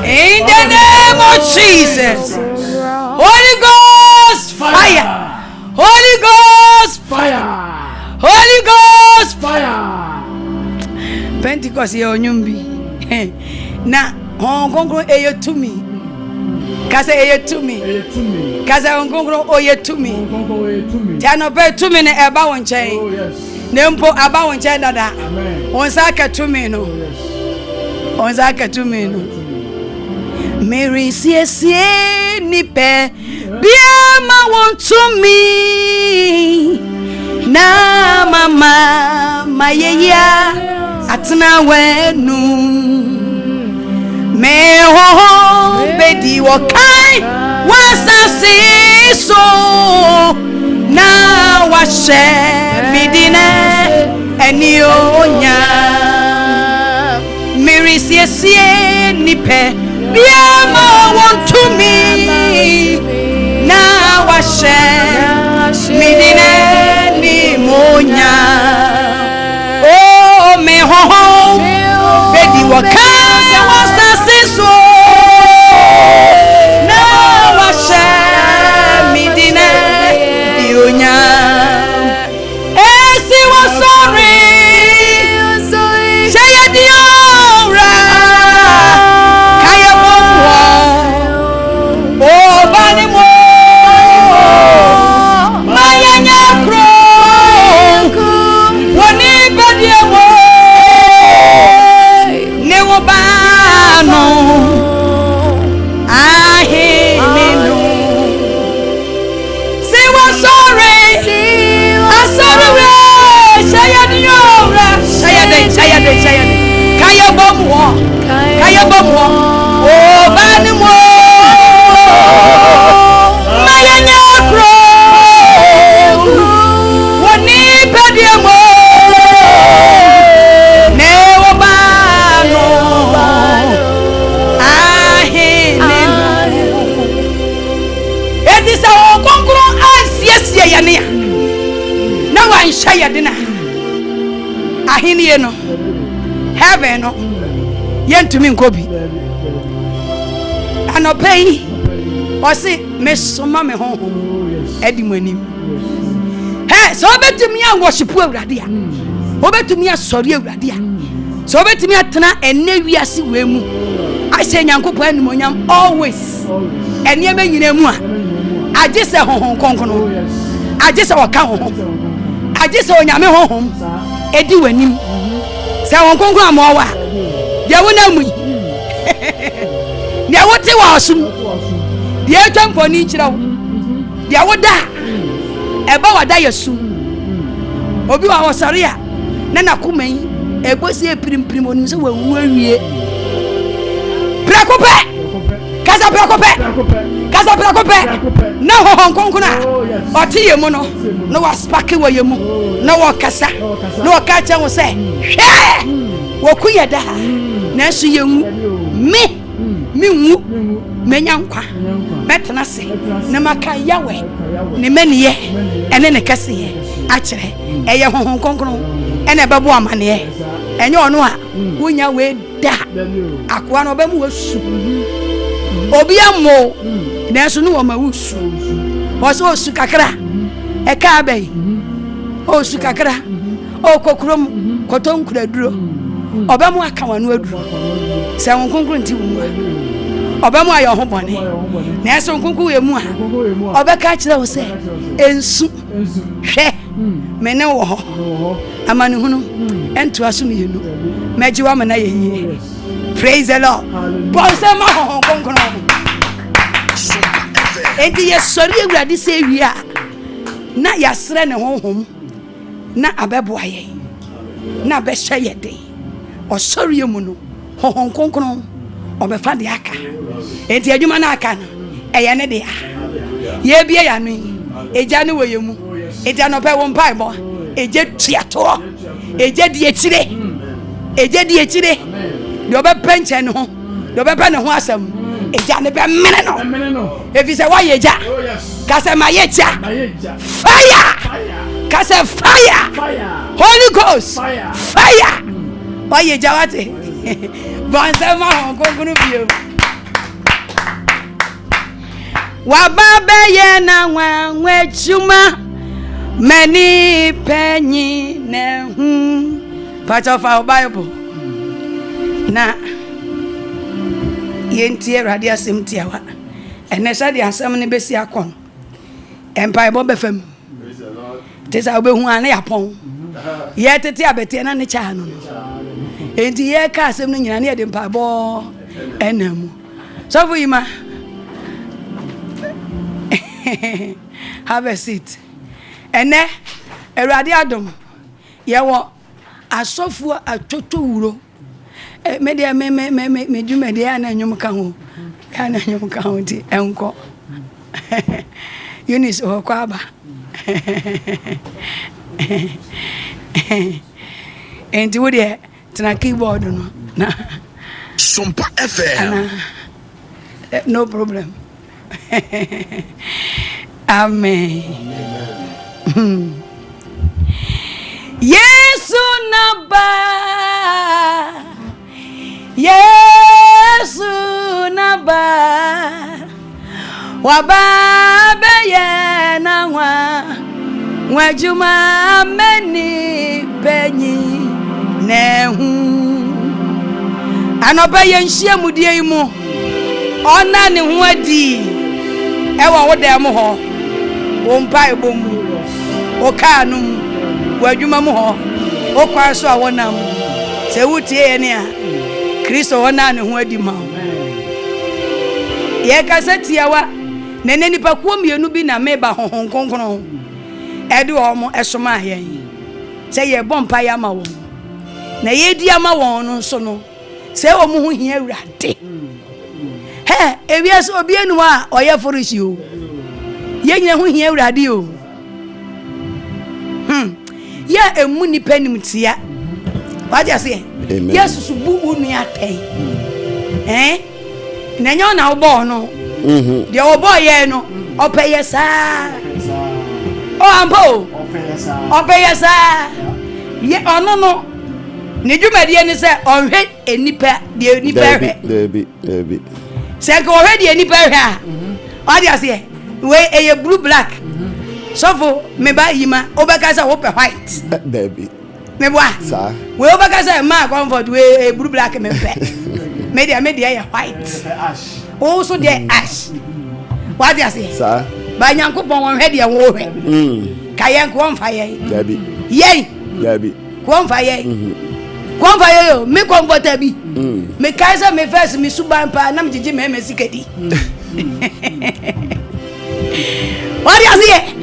In the name of Jesus. Holy Ghost fire. Holy Ghost fire. Holy Ghost fire. Pentecost ye onyumbi. Na Hong Kong eyo to me. Kasa eyo to me. Kasa Hong Kong oye to me. Tano be to me na eba wonchen. Nempo aba wonchen dada. Onsa ka to me no. Onsa ka to me no. Mary sie nipe biama want to me na mama mayeya atna wenu me ho bedi wokai wasasi so na washe midine eni onya Mary sie nipe Biama want to me now I share Midine and share dinner. Ahini no heaven no yen to me nkobi anopai o se me soma me honhom edi manim he so betumi an worship awurade a obetumi asori awurade a so betumi atena enne wiase we mu ahye nyankopon animonyam always enne be nyina mu a agye se honhom konkono agye se waka honhom agye se onyame honhom edi wanim se won konkono amowa de wona mu ne wote wa osum de atwampo ni kira wo de woda eba wada yesu obi wa wosare a na nakoman ebosi epirim onim se wawu awie prakope kasa prakope na ho konkona oti yemu no na waspake wa yemu na wakasa na wakacha wo se hwe wokuye da na so yemu mi wu menya nkwa metena se na maka yawe ne maniye ene ne kase akire eye honhon konkron ene bebo amane enye ono a wonya we da akwa no be mu wasu obi amo na so no wo ma wusu wo so osu kakra e ka bai osu kakra o kokrom kotonkura duro oba mu aka wanu aduro se won konkron ti wu oba mu ayo ho bone na so konkron we mu a oba ka kire wo se ensu hwe mene wo ho amane hunu ento aso mi yenu meji wa mana ye praise the Lord bonse ma ho konkron enti ye sori awurade se wi a na yasre ne honhom na abebo aye na be hye ye den o sori emu no honhom konkron obefa de aka enti adwuma na aka no eye ne de a ye bia ya no eja ne wo yemu eja no pe wo mpa ibo eje tuato eje di etire de obe penche no de obe pe ne ho asam eja ne be mene no efi se wa yeja ka se ma yeja fire ka se fire Holy Ghost fire wa yeja wate bonse ma hon konkunu bio wa baba ye na nwa chuma many penny ne hu part of our Bible na yentie radio asem tiawa enesa de asem ne besi akon empire bo befam tesa obehu an ya pon ye tete abete na ne cha no enti ye ka asem no nyina ne de empire bo enamu so for yima have a seat ene erade adom ye wo asofu atoto wuro me de me dwuma de ya na nyum ka ho ti enko Eunice o kwa aba enti wo de tena keyboard no na Sompa FM no problem amen Yesu naba wababe ye na wajuma meni penyi nehu anoba ye nhia mudie mu ona ne ho adi ewo wo dem ho wo mpa ebomu o ka no wajuma mu ho o kwa so awonam se wutie ye ne a Kristo ona ne ho adi ma ye ka setiawa nene nipa kuo mienu bi na meba honhon konkron ede omo esoma ayen se ye bompa ya ma won na ye di ama won no so no se omo ho hia awurade he ewiase obi enu a oye forisi o ye nyina ho hia awurade o ya emu nipa nimtia waje se yesu bu unu aten na nyo na obo no de obo ye no opeye sa o ampo Opeyasa. Ye ono no. Ne dwumade ni se onhwe enipa de enipa hwe. Debi. Se ko hwe de enipa hwe a. Odi ase we eye blue black. Sofo me ba yima obeka say wo pe white. Debi. Me boa. Sa. We obeka say ma comfort we blue black me pe. Me dey white. Ash. Also dey ash. What you say? Sa. Ba Nyankopon won hwe de wo hwe. Kayen ko on fire. Debi. Yey. Debi. Ko on fire. Ko on fire yo, me comfort Tabi. Me kaisa me first me suban pa na me jiji me sikadi. What you say?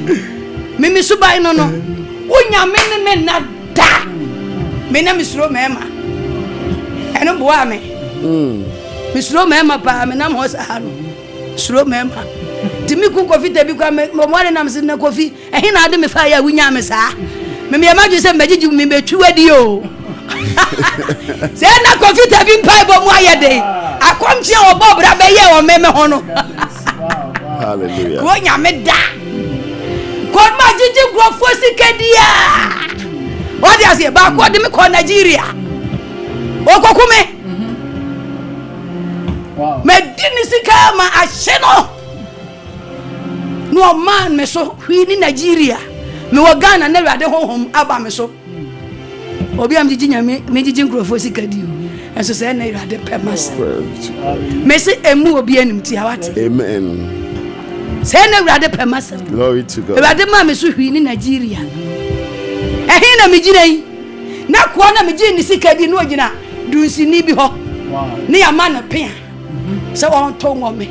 Me suban no. Unya me na da. Me na me suro me ma. Eno boa me. Me suro me ma pa me na mo sa no. Suro me ma. Timi ku kofi Tabi kwa me mo na me se na kofi. Ehi na ade me fa ya wunya me sa. Me ma ju se megiji me betu wadi o. Se na kofi Tabi mpa bo mu ayede. Akomche obo bra be ye o me ho no. Hallelujah. Ko nya me da. Ko ma jiji grofo sikedia. What do you say? Ba ko de me ko Nigeria. O kokume. Wow. Me dini sika ma ahye no. No man me so hwi ni Nigeria. Me wo Ghana na Awurade honhom aba me so. Obi am jiji nya me jiji grofo sikadio. Enso se na Awurade pemas. Me se emu obi anim ti awate. Amen. Se na Awurade pemas. Glory to God. Awurade ma me so hwi ni Nigeria. Ehin na me gina yi. Na ko na me gina sikadi no gina. Dunsi ni bi ho. Wow. Ni ya ma na pia. Se won to ngome.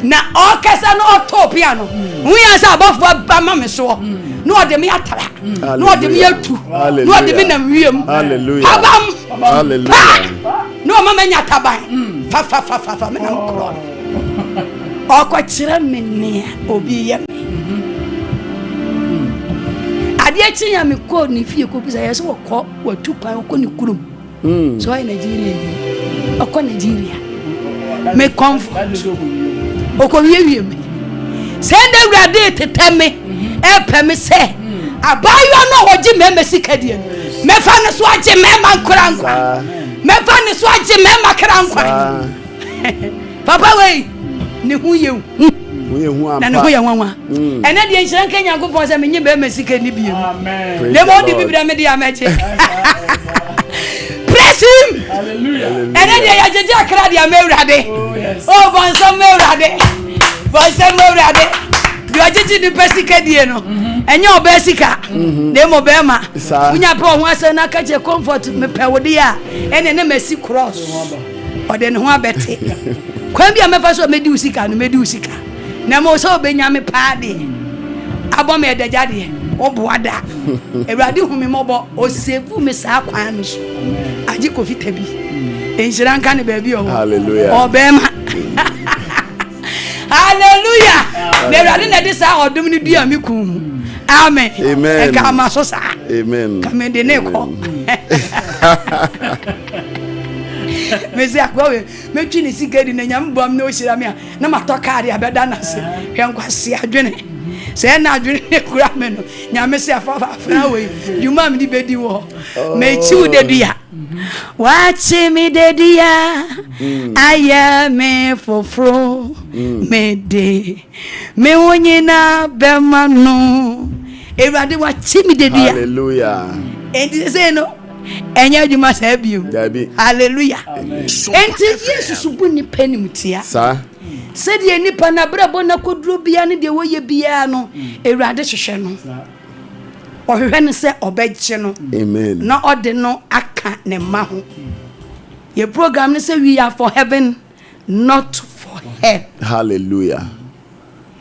Na o kasa no to pia no. Hu ya sa abofo ba ma me so. No de me atara. No de me atu. No de me na wiem. Hallelujah. Abam. Hallelujah. No mama nya taban. Fa me na nkro. O ko kire me ne obi ye me. Ade achi ya me ko ni fie ko bisa yeso ko watu pan ko ni kurum. So ai Nigeria ni. Oko Nigeria. Me comfort. Oko wie me. Send Awurade teteme e peme se. Abayo no hoji me mesikadie. Me fa ne so age me ma nkurankwa. Me fa ne so age me ma krankwa. Papa we ni hu ye hu. Na ne ho ye nwanwa. Ene de nhyira nka Nyankopon se menye be mesikani biem. Amen. Le mo di bibira me di ameche. Praise him. Hallelujah. Ene de ya jeje akra di Awurade. Oh yes. Oh bonsam Awurade. Bonsam Awurade. Di ajeje di pesikadie no. Enye obesika. Ne mo be ma. Unya pe ho ase na ka je comfort me pe wo de a. Ene ne masi cross. Ode ne ho abete. Kwan bia me fa so me di usika no me di usika. Na mo so be nya me pa de. Abo me de jade. Oboada. Awurade hu me mobo o sevu me sa kwan no so. Aji Kofi Tabi. Enhyira nka ne ba bi o. Hallelujah. Obema. Hallelujah. Me Awurade na de sa odum ni dua me kun. Amen. Amen. E ka ma so sa. Amen. Ka me de ne ko. Me se akwa we me twi ne sikadi na nyam bom na o hira me a na matoka ade abeda na se. Hwe nkwase adwene. Se na adwene ne kura me no. Nyame se afa we. Juma me di bedi wo. Me chiu de dua. Watch me de dia. Aya me fofro. Me de. Me wonyina be manu. Ewurade watch me de dia. Hallelujah. Enti se no. Enya djuma sa biom. Hallelujah. Enti Jesus bu ni panim tia. Sa. Se de nipa na brabo na koduro bia ne de woye bia no Ewurade hwehwe no. Ohwehwe ne se obegye no. Amen. Na ode no aka ne ma ho. Your program ne say we are for heaven, not for hell. Hallelujah.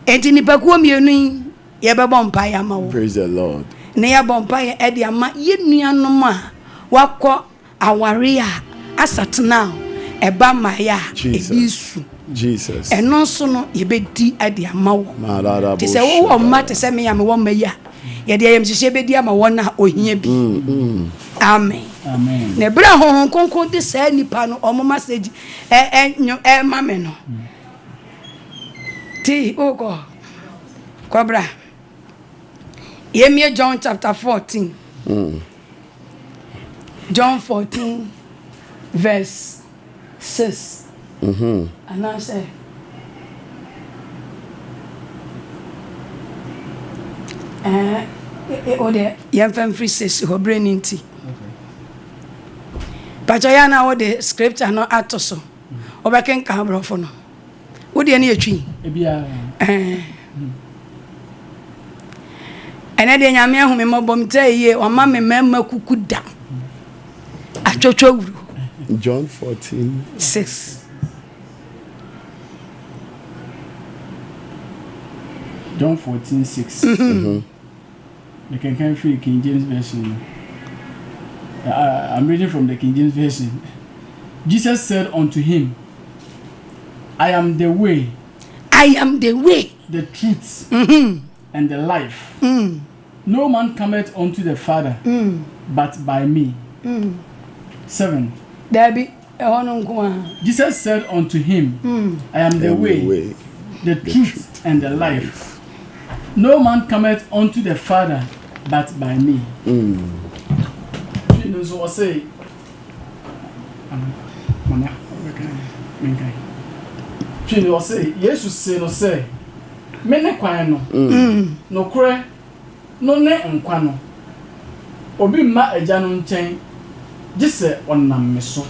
Enti nipa ko mienu ye bebo mpa ya ma wo. Praise the Lord. Ne ya bompa ye ede ama ye nuanom a wakọ aware a asatena eba maya ebisu Jesus. Eno so no ye bedi ade ama wo. Malada bo. Ti se wo ma te se me ya me wo ma ya. Ye de yem hye bedi ama wo na ohia bi. Amen. Amen. Ne bra honhon konkon de sa nipa no omo message ma me no. Ti o ko. Kobra. Yemie John chapter 14. John 14 verse 6. And I say o de yemfam free says ho brain nti. But I na what the scripture no atoso. Obeken ka brofo no. Wo de na yetwi. Ebia. Ene de nyame ahome mobom taye o ma me mema kukuda. Atwotwo wuru. John 14:6. John 14:6. The King Free King James Version. I'm reading from the King James Version. Jesus said unto him, I am the way. I am the way, The truth, and the life. No man cometh unto the Father, but by me. 7. Tabi ehonu nko. Jesus said unto him, I am the way, the truth, and the life. No man cometh unto the Father, but by me. So I say, I say, Jesus say no say, mene kwan no, no kure, no ne nkwa no. Obi ma agya no nkyɛn, gise ɔnam me so.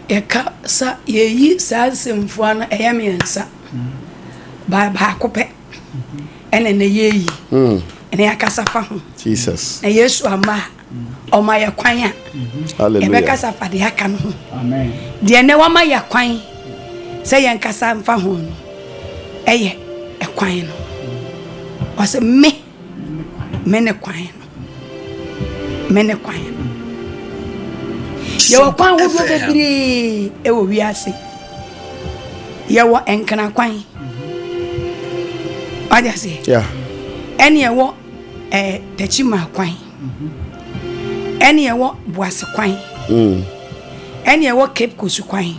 Eka sa yeyi sa semfo ana eyamiensa. Ba kope. Ene ne yeyi. Ene yakasa fa ho. Jesus. Na Yesu ama o ma ye kwan a. Hallelujah. Ebe kasa fa de aka no. Amen. De ne wa ma ye kwan. Se ye nkasa mfa ho no. Eye ekwan no. O se me ne kwan no. Me ne kwan no. Ye wa kwan wo do bebre e wo wiase. Ye wo enkana kwan. What do you say? Yeah. Any wo techima kwan. Any wo boase kwan. Any wo cape kosu kwan.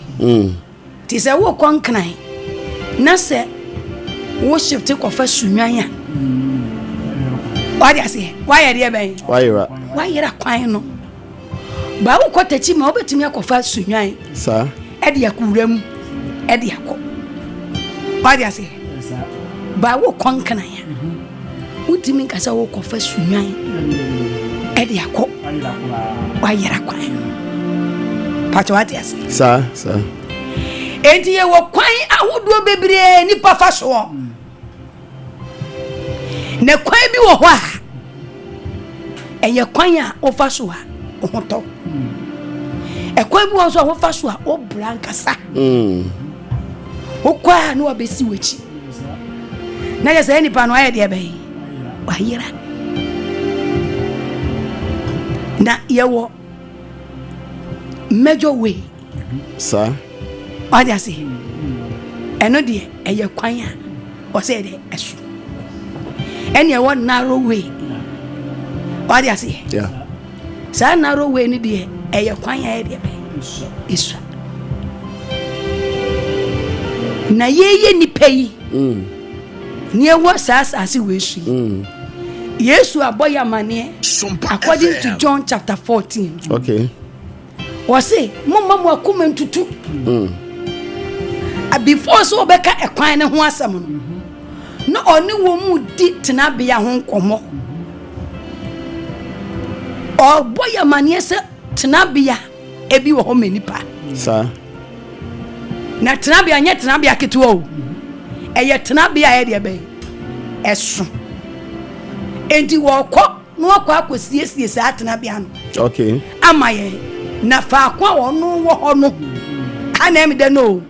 Ti se wo kwan kran. Na se wo shift ko fa sunwan ya. What do you say? Why are there? Why you kwan no? Ba wo ko techima obetumi akofa sunwan. Sir. E de akuram. E de akọ. What do you say? Ba wo kwan kran ya. Utimi nkasa wo kofa sunwan e de akọ wa yera kwan pato ati ase Sir. enti ye wo kwan ahodo bebre ni pa fa so na kwan bi wo ho a eye kwan a wo fa so a wo to e kwan bi wo so a wo fa so a wo brankasa wo kwa na wo besi wechi na ye se ni pa no aye de be wahira na yewo major way Sir. What do you say? Eno de eye kwan a o say de esu ene yewo narrow way. What do you say? Yeah. Sa narrow way ni de eye kwan a de be isu na yeye ni peyi ni ewo asase we su Yesu aboya mane according to John chapter 14. Okay. Was say mama mo akoma ntutu before so obeka ekwan ne ho asam no no oni wo mu di tenabia ho nkomo oboya mane se tenabia ebi wo ho manipa Sir. na tenabia nye tenabia ketewa o eye tenabia ye de be eso enti wo kọ no akọ akosiesie sa tenabia no. Okay. Amaye na fa kwa wonu wo ho no ana mi de no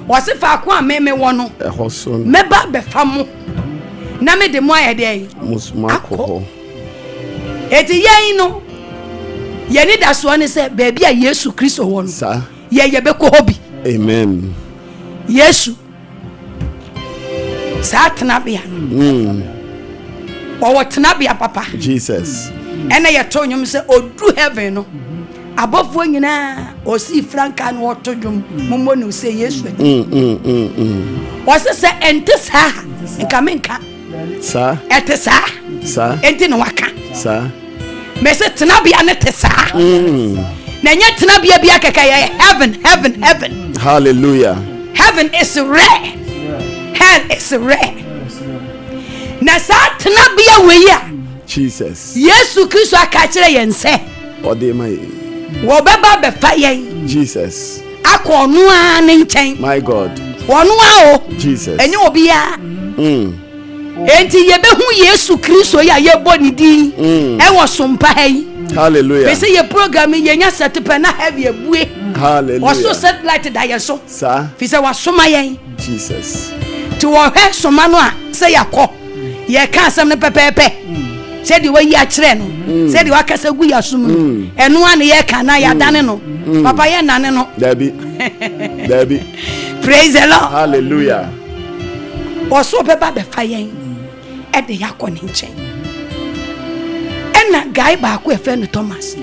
wo se fa kwa meme wo no E hoso. meba be famo na me de mo aye de Musma ko. eti yen no ye ni da so ne se ba bia Yesu Kristo wo no Sir. ye be ko hobi. Amen. Yesu sa tenabia wo tenabia papa Jesus. ena ye to nyum se odu heaven no abofo nyina o si franka no to dwom mommo no se Yesu wo se ente sa nka menka Sir. Etesa. Sir. Enti no waka. Sir. Me se tenabia ne tesa. Na nya tenabia bia keka ye heaven. Hallelujah. Heaven is rare. Hell is rare. Na sa tenabia we ya. Jesus. Yesu Kristo aka kire yen se. Odema. Wo beba be fa yen. Jesus. Akonu a ne nchen. My God. Wonu a o. Jesus. Enye obi ya. Enti yebehu Yesu Kristo ya yebo ni di. E wo sompa hai. Hallelujah. Be say ye program ye nya set na heavy ebue. Hallelujah. Waso satellite da ye so. Sir. Fi say wasoma yen. Jesus. Ti wo hwe soma no a say yakọ. Ye ka asem ne pepepe. Say di we yi a kire no. Say di wakasa gu yasum no. Eno an ye ka na ya dane no. Papa ye nane no. Tabi. Praise the Lord. Hallelujah. Waso beba be fa yen. E de yakọ ne nchen. Na guy ba ko efe no Thomas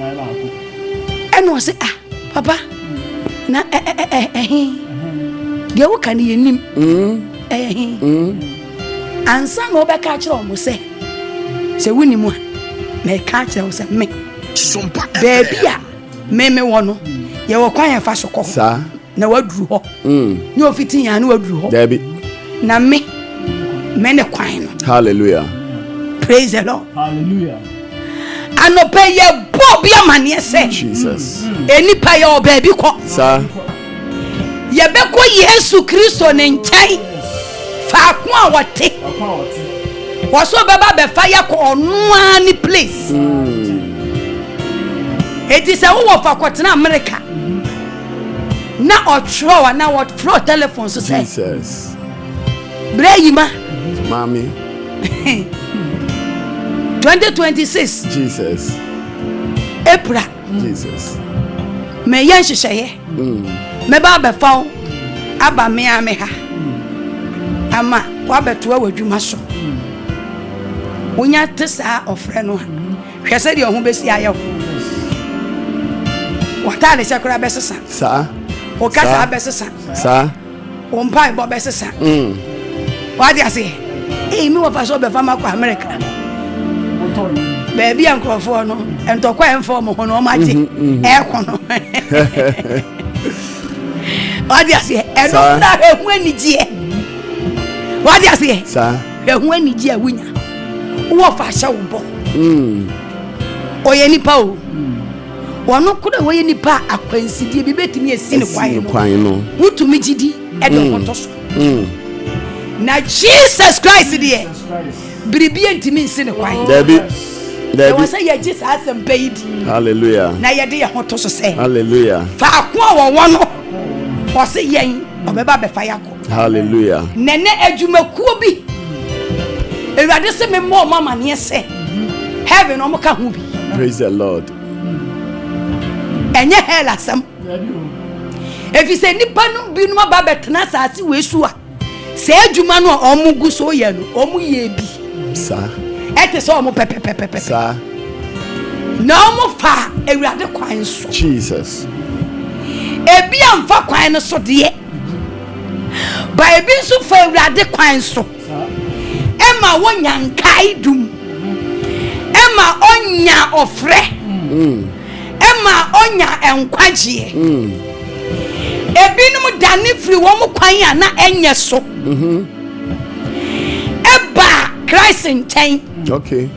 eno say papa na de wo kan yenim ansa no be ka kire o mo say wonimu a me ka kire o say me Sompa baby a me wo no ye wo kwan ya fa sokọ sa na waduru ho ni ofitin ya na waduru ho Tabi. na me ne kwan no. Hallelujah. Praise the Lord. Hallelujah. Anope ye bobi amane se Jesus. enipa ye obabi ko Sir. ye be ko Yesu Kristo ne nkai fa ko a wote waso baba be fa ya ko onu ani place eti se wo fa ko tena America na otro na what throw telephone so say Jesus. Breyima Mommy. 2026 Jesus. April Jesus. me yan hyehyeye me ba be fa aba me ame ha ama wa beto awadwuma so wonya tesa ofre no hwe se de ho besi aye wata le sekura besesa Sir. o kasa besesa Sir. o mpai bo besesa wa dia se mi wo fa so be fa makọ America baby ankrofo no entokwa enfo mo hono ma ati e kono wadi ase eno na ehu anigye wadi ase Sir. ehu anigye awunya wo fa hye wo bo oye nipa o wono kuda wo ye nipa akwansidie bi betimi esi ne kwan no wutumi gidi e do kotoso na Jesus Christ die biribi ntimi esi ne kwan Tabi. There was a year just as some baby. Hallelujah. Na ye de ho to so say. Hallelujah. Fa ko wo no. O se yen obeba be fa yako. Hallelujah. Nene adwumakuo bi. Ewade se me mo mama ne se. Heaven o mo ka hu bi. Praise the Lord. Enye hell asam. If you say nipa no bi no ba betena saasi we su a. Se adwuma no o mo gu so ye no, o mo ye bi. Sir. Ete so o mo pepepepepe. Sir. Na o mo fa ewade kwan so. Jesus. Ebi amfa kwan no so de. Ba ebi nso fa ewade kwan so. Ema wonya nkai dum. Ema onya ofre. Ema onya enkwagie. Ebi num dane firi wo mo kwan ya na enye so. Eba Christ nchen. Okay.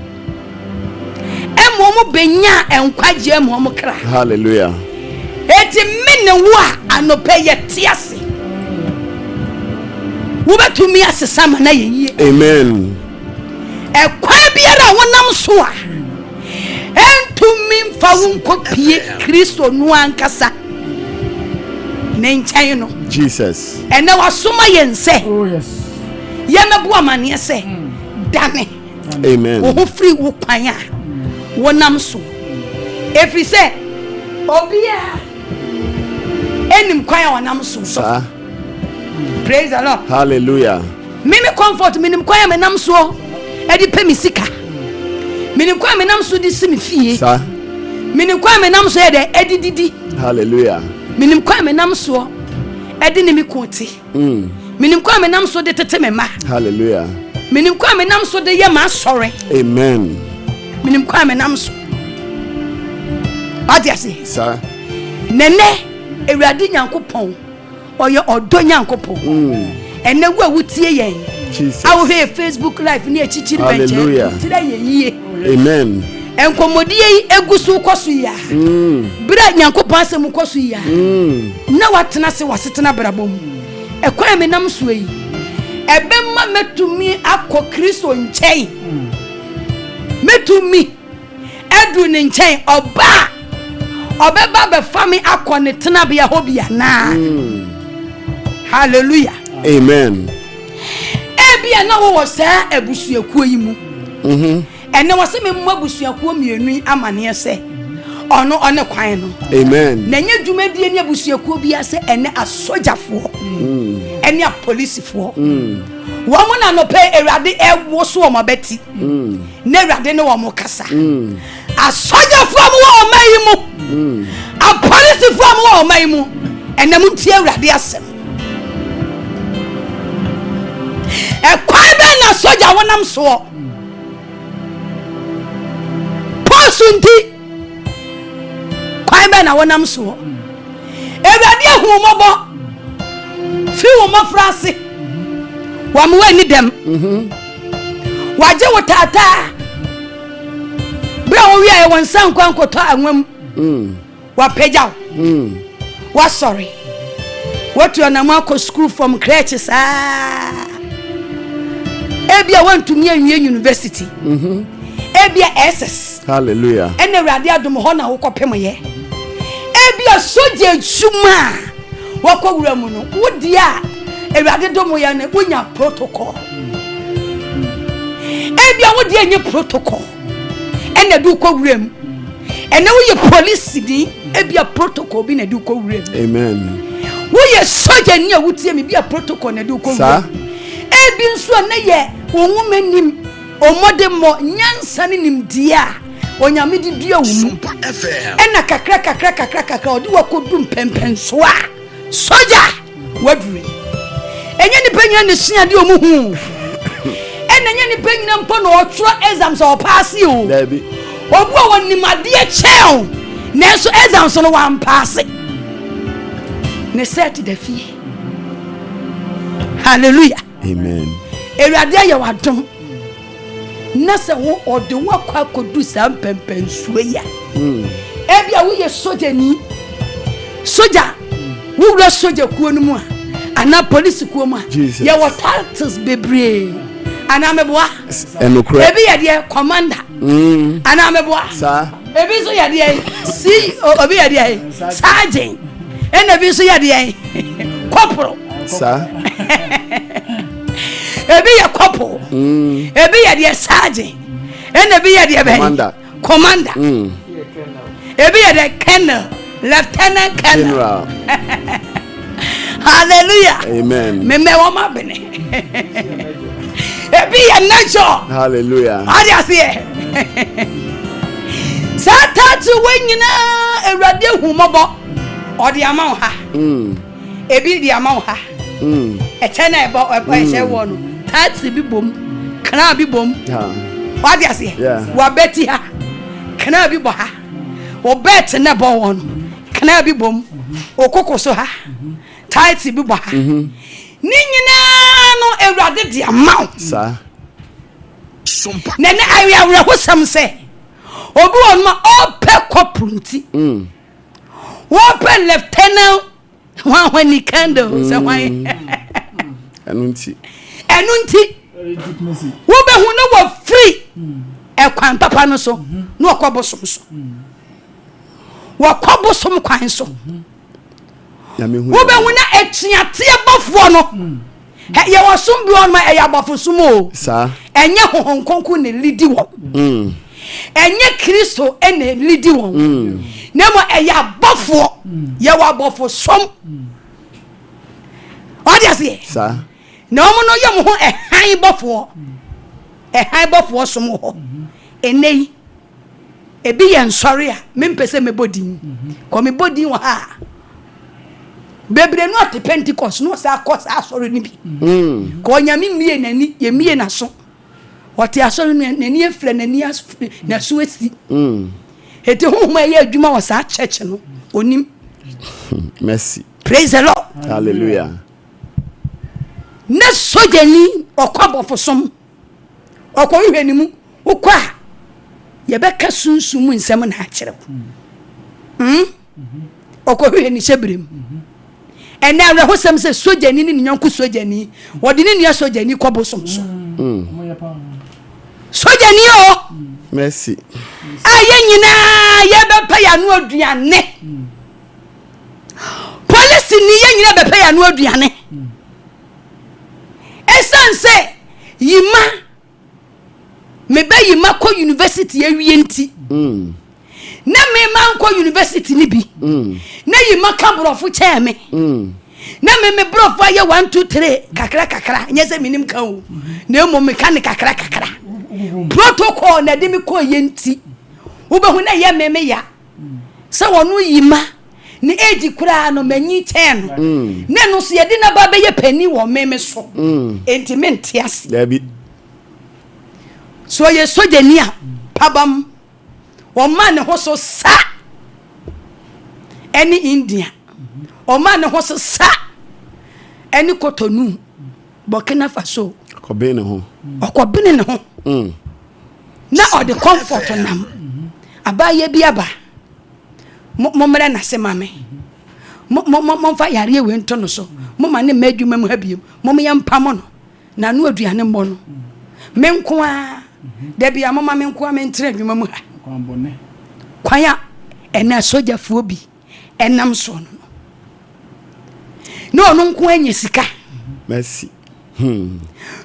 Emo mo benya enkwagie emo mo kra. Hallelujah. Eti mene wo a anope ye tiase. Wo betumi asesama na ye. Amen. E kwa biara wonam so a entumi mfa wo nkopie Kristo no ankasa. Ne nchen no. Jesus. E na wasoma ye nse. Oh yes. Ye mebu amane se. Dane. Amen. Wo free wo kwan a wonam so. Every say obia enim kwan a wonam so. Sir. Praise the Lord. Hallelujah. Mimi comfort minim kwan me nam so e di pe mi sika. Minim kwan me nam so di simi fie. Sir. Minim kwan me nam so e de edididi. Hallelujah. Minim kwan me nam so e di ne mi konti. Minim kwan me nam so de tete me ma. Hallelujah. Minim kwa me nam so de ye ma sore. Amen. Minim kwa me nam so. Adiase. Sir. Nene Ewurade Nyankopɔn. Oye odo Nyankopɔn. Ene wo awutie yen. Jesus. I will hear Facebook live ni echichiri benche. Hallelujah. Tira ye. Amen. Enkomodie egusu koso ya. Bra Nyankopɔn asem koso ya. Na watena se wasetena brabom. Ekwan me nam so yi. Ebemma metumi akọ Kristo nkyɛn. Metumi edu ne nkyɛn oba. Obeba be fami akọ ne tena bia hobia na. Hallelujah. Amen. Ebia na wo sa abusuakuo yi mu. Ene wo se me mu abusuakuo mienu amane se. Ono one kwan no. Amen. Na nya dwumadie ne abusuakuo bia se ene asojafo. Ene apolisifo. Wo mo na no pe Ewurade ewo so wo mabeti. Na Ewurade ne wo mo kasa. Asojafo mo wo mayi mu. Apolisifo mo wo mayi mu. Ene mu tie Ewurade asem. Ekwan be na soja wonam so. Posunti kwan be na wonam so. Ewurade ahumobo fi wo mafrase. Wa me wani dem. Waje wo tata. Bra wo wi aye won san kwan koto anwam. Wa pejaw. Wa sorry. What you na ma ko school from crèche sa. Ebia want to me university. Ebia SS. Hallelujah. Ene Ewurade adom ho na wo kopem ye. Ebia soje juma. Wo kowura mu no. Wo dia Ewurade dom ye na wonya protocol. Ebia wo dia nye protocol. Ene du kowura mu. Ene wo ye police di ebia protocol bi na du kowura mu. Amen. Wo ye soje ni awutie me bia protocol na du kowura mu. Ebi nso na ye wonwumanim omodemo nyansane nimdia onyame di dua wo mu Sompa FM. ena kakra odi wakodum pempenso a soja wadure enye ni penya ne sua de omuhu ena enye ni penya mpo no otro exam so pass o Tabi. obu a wonimade chew na so exam so no wan pass ne set da fie. Hallelujah. Amen. Ewurade aye wadom na se wo ode wo kwa kodu sam pempensuo ya. Ebia wo ye soja ni soja wo wura soja kuo no mu a ana police kuo mu a ye wo titles bebre ana meboa Enokra. ebi ye de commander ana meboa Sir. ebi so ye de obi ye de sergeant ena bi so ye de corporal Sir. Ebi ye couple. Ebi ye de sergeant. And ebi ye de commander. Ebi ye de colonel, lieutenant colonel. General. Hallelujah. Amen. Me wo ma bene. Ebi ye nature. Hallelujah. Adi asiye. Satatu wenyina Ewurade humobo. Odi ama wo ha. Ebi di ama wo ha. Etena ebo ehye wo no. Taxi bi bom. Kana bi bom. Wadi ase. Wa beti ha. Kana bi bo ha. O bet na bo wo no. Kana bi bom. Okokoso ha. Taxi bi bo ha. Ni nyina no Ewurade di ama. Sir. Sompa. Nene awia hosam se. Obi won ma ope koprunti. Ope lieutenant when he candle say why. Enunti. Wo be hu no wo free ekwan papa no so no okobosom so. Wo kobosom kwan so. Ya me hu. Wo be hu na etuate abofo no. Ye wo som bi on ma e abofo som o. Sir. Enye hohonkonku ne lidi wo. Enye Kristo ene lidi wo. Nemo e ya abofo ye wo abofo som. What you say? Sir. No mo no yem ho ehan bofo som ho. Enei ebi ye nsori a me mpese me bodin. Ko me bodin wo ha. Bebre no at Pentecost no sa akos asori ni bi. Ko nyame mie nani ye mie na so. what ya so n'ani efre n'ani na so esi eti homa ye adwuma was a church no onim Mercy. praise the Lord. Hallelujah. Na sojani okwabo fosom okwo ni mu ukwa ye beka sunsumu nsem na akire okwo ni shebrem ena awre hosem se sojani ni nyonko sojani wodi ni nia sojani kwabosom so sojani o Mercy. aye nyina ye bepa ya no aduane police ni ye nyina bepa ya no aduane esanse yima mebe yima ko university awie nti na me man ko university ni bi na yima ka brofu cheme na me brofu aye 1 2 3 kakra nyese minim kan o na mo mechanic kakra protocol na de me ko ye nti wo be hu na ye meme ya se wonu yima ni age kura no manyi 10 na no so ye de na ba be ye pani wo meme so enti ase Tabi. so ye sojani a pabam o man ho so sa eni India o man ho so sa eni Kotonu Burkina Faso Kobene ho. okobene ne ho na o de comfort nam abaye bi aba mo mera na se mame mo fa yare we nto no so mo ma ne madwuma mu habiem mo me yampam no na no aduane mo no menko a da bia mo ma menko a mentre adwuma mu ha kwanya ena sojafuo bi enam so no no nko anya sika. Mercy.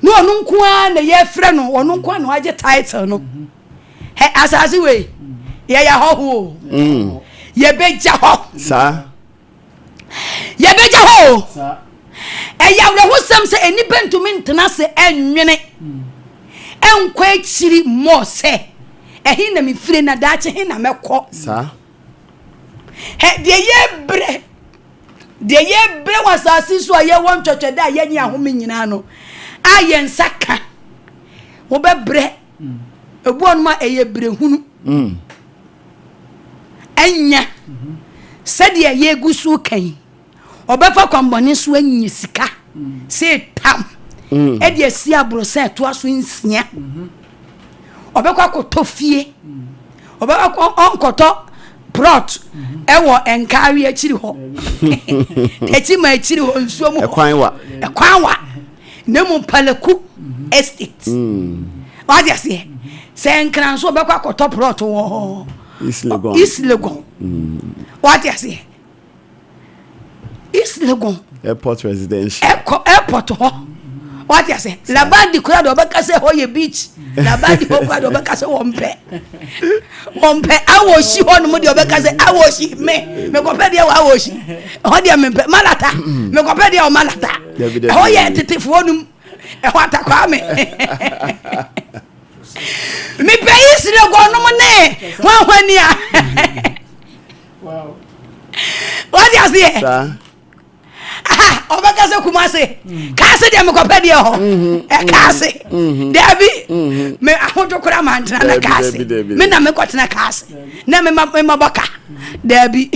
No onu nko a na ye frɛ no onu nko a na waje title no he asase we ye ya ho ye beja ho Sa. ye beja ho sa ya wre ho sam se eni bentumi ntena se enwene enkwa akiri mo se ehi na me fire na daache he na mekɔ Sa. he de ye bre wasase so ye won twetwe da ye nya ho nyina no aye nsaka wo be bre ebu onuma eye bre hunu anya sede ye gusu kan obefa kwambone so anyi sika se tam e de asi abro se to aso nsia obekwa kotofie obekwa onkoto prot ewo enkari akiri ho echima akiri ho nsuomu ekwanwa nemu palaku estate wadi ase se enkran so obekwa kotop prot wo Islegon wadi ase Islegon airport residential airport ho what you say labadi kura do beka se hoye beach labadi kura do beka se wompe awoshi ho no de beka se awoshi me ko pede awoshi ho de me malata me ko pede o malata hoye tetefu onum e ho atakwa me mi pays le go no ne hwani a what you say obaka se kumase kase de me kopede ho kase Dabi me ahodo kura mantra na kase me na me kotena kase na me mabaka Dabi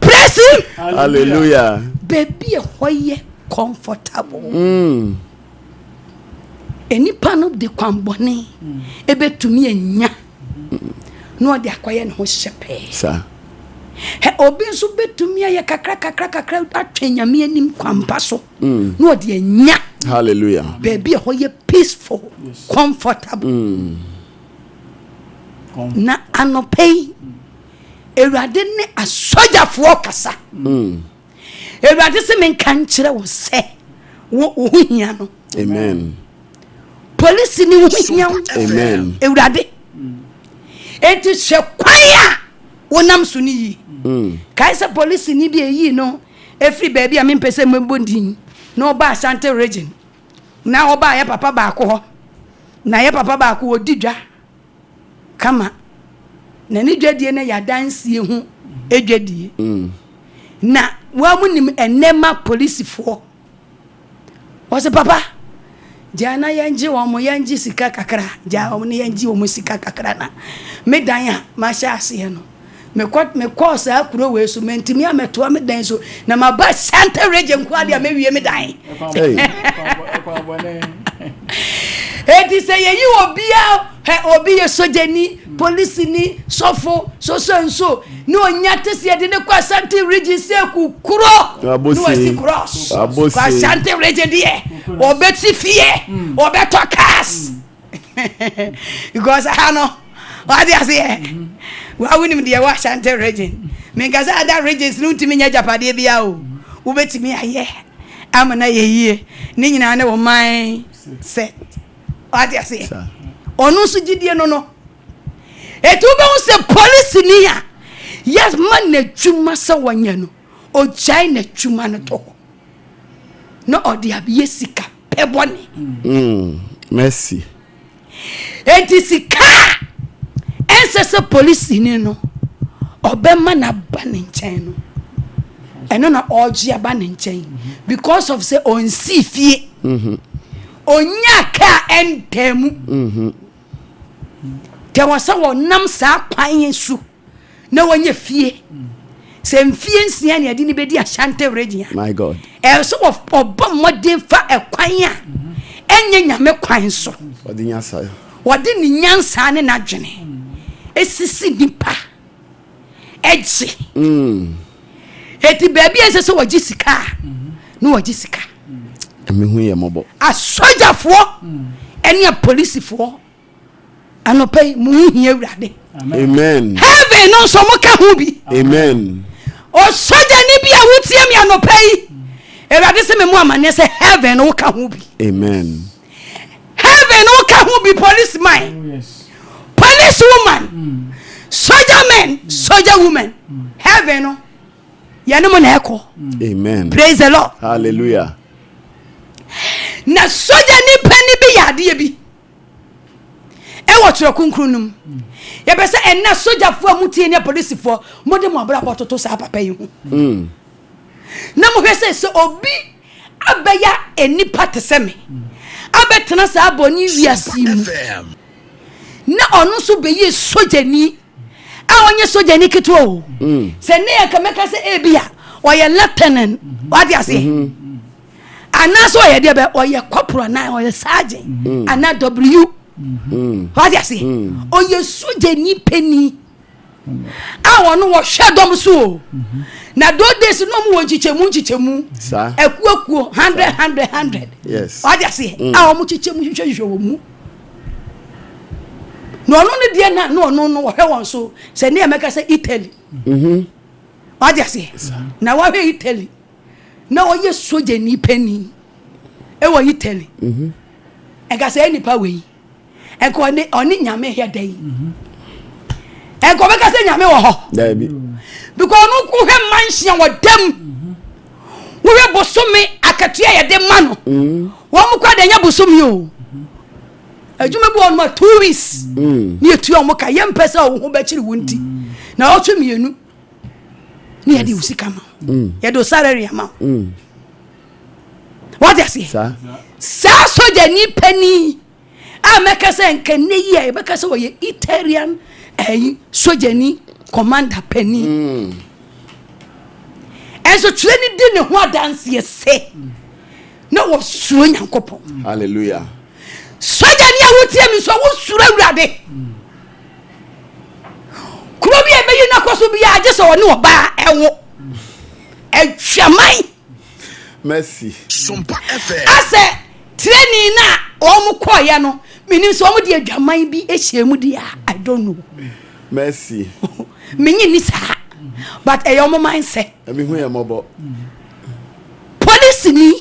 praise him hallelujah baby hoye comfortable eni pano de kwambone ebetumi anya no de akoye ne ho hyepe sa he obi so betumi aye kakra atwenyame anim kwampa so no de anya hallelujah baby hoye peaceful comfortable na anopei Ewurade ne asojafo kasa Ewurade se men kan kire wo se wo hia no amen police ni wo hia amen Ewurade enti hwe kwaya wonam so ni yi kaisa police ni bi eyi no every baby am pese mbondin na oba Ashanti region na oba ya papa ba ko ho na ya papa ba ko odidwa kama na ni dwadie na ya dansie hu edwadie na wa munim enema police fo wose papa Jana yanji wa mo yanji sika kakra. Ja o ni yanji o mo sika kakra na. Me dan ya ma sha ase no. Me course akuro we so mentimi ameto me dan so na ma ba Santa region kwa dia me wie me dan. Eti say ye obi ye sojeni police ni sofo so no nyate se de ne kwa Santa region se kukuro no asi cross kwa Santa region de obeti fie obeto cars because I know what they say. Wa winim de wa Santa region me gaza other regions no ntimi nya japade bia o ubetimi aye amana ye ni nyina na wo man set what you say onu su gidie no etu be hu se police ni ya yes man na twuma se wanya no o jai na twuma no to no odi abiye sika pebone merci enti sika ense police ni no obema na ba ne nchen no eno na oji aba ne nchen because of say on si fie onya ka entemu te wasa wonam sa kwan yesu na wonye fie se mfie nsia ne ade ni bedi Ashanti region my god so of obom modern fa ekwan a enye nyame kwan so wodi ni nyansa ne nadwene esisi nipa eji eti baby ense so waji sika no waji sika mehu ye mobo a soldier for any a police for anopai mu hia urade amen heaven no so mo ka hu bi amen o soldier ni bia wutie mi anopai urade se me mu amane se heaven no ka hu bi amen heaven no ka hu bi policeman Yes. police woman soldier men soldier woman heaven no ya no mo na eko amen praise the Lord hallelujah na soldier ni pani bi yade bi e wo tro kunkrunum ye be se enna soldier fo amutie ne police fo modem abra bototo sa papa yi hu na mo hwese se obi abaya enipa teseme abetena sa aboni wiase mu na onu so be ye soldier ni a onye soldier ni keto o se ne ya kameka se ebia o ye lieutenant what you say anaso ye de be o ye corporal na o ye sergeant ana w what you say o ye soldier ni peni a wonu wo hwedom so na do days no mu chichemu ekuokuo 100 yes what you say a wo mu chichemu hwehwehwe wo mu no ne die na no wo hwe won so se ne emeka se Italy what you say na wo hwe Italy na wo ye soldier ni peni e wo Italy e ga se ni pa we e ko ni oni nyame he dai e ko be ka se nyame wo ho Tabi because no ku hwe manhia wo dam wo hwe bosome akatua ye de ma no wo mu kwa da nya bosome o adwuma bi on 2 weeks ni etu o mu ka ye mpesa wo ho be kiri wonti na o twa mienu ni ye de usika ma ye do salary ama what you say sa soja ni pani a meka se nkene yi e beka se wo ye Italian soja ni commander pani enso training di ne ho adanse ye se na wo suro nyankopon hallelujah soja ni awutie mi so wo suro awurade kuro bi e meyi na koso bi age so woni oba ewo atwaman merci Sompa FM ase training na o mu koya no menim so o mu de adwaman bi ehyemu di I don't know merci menyi ni sa but e yo mo mindset me hu ye mobo police ni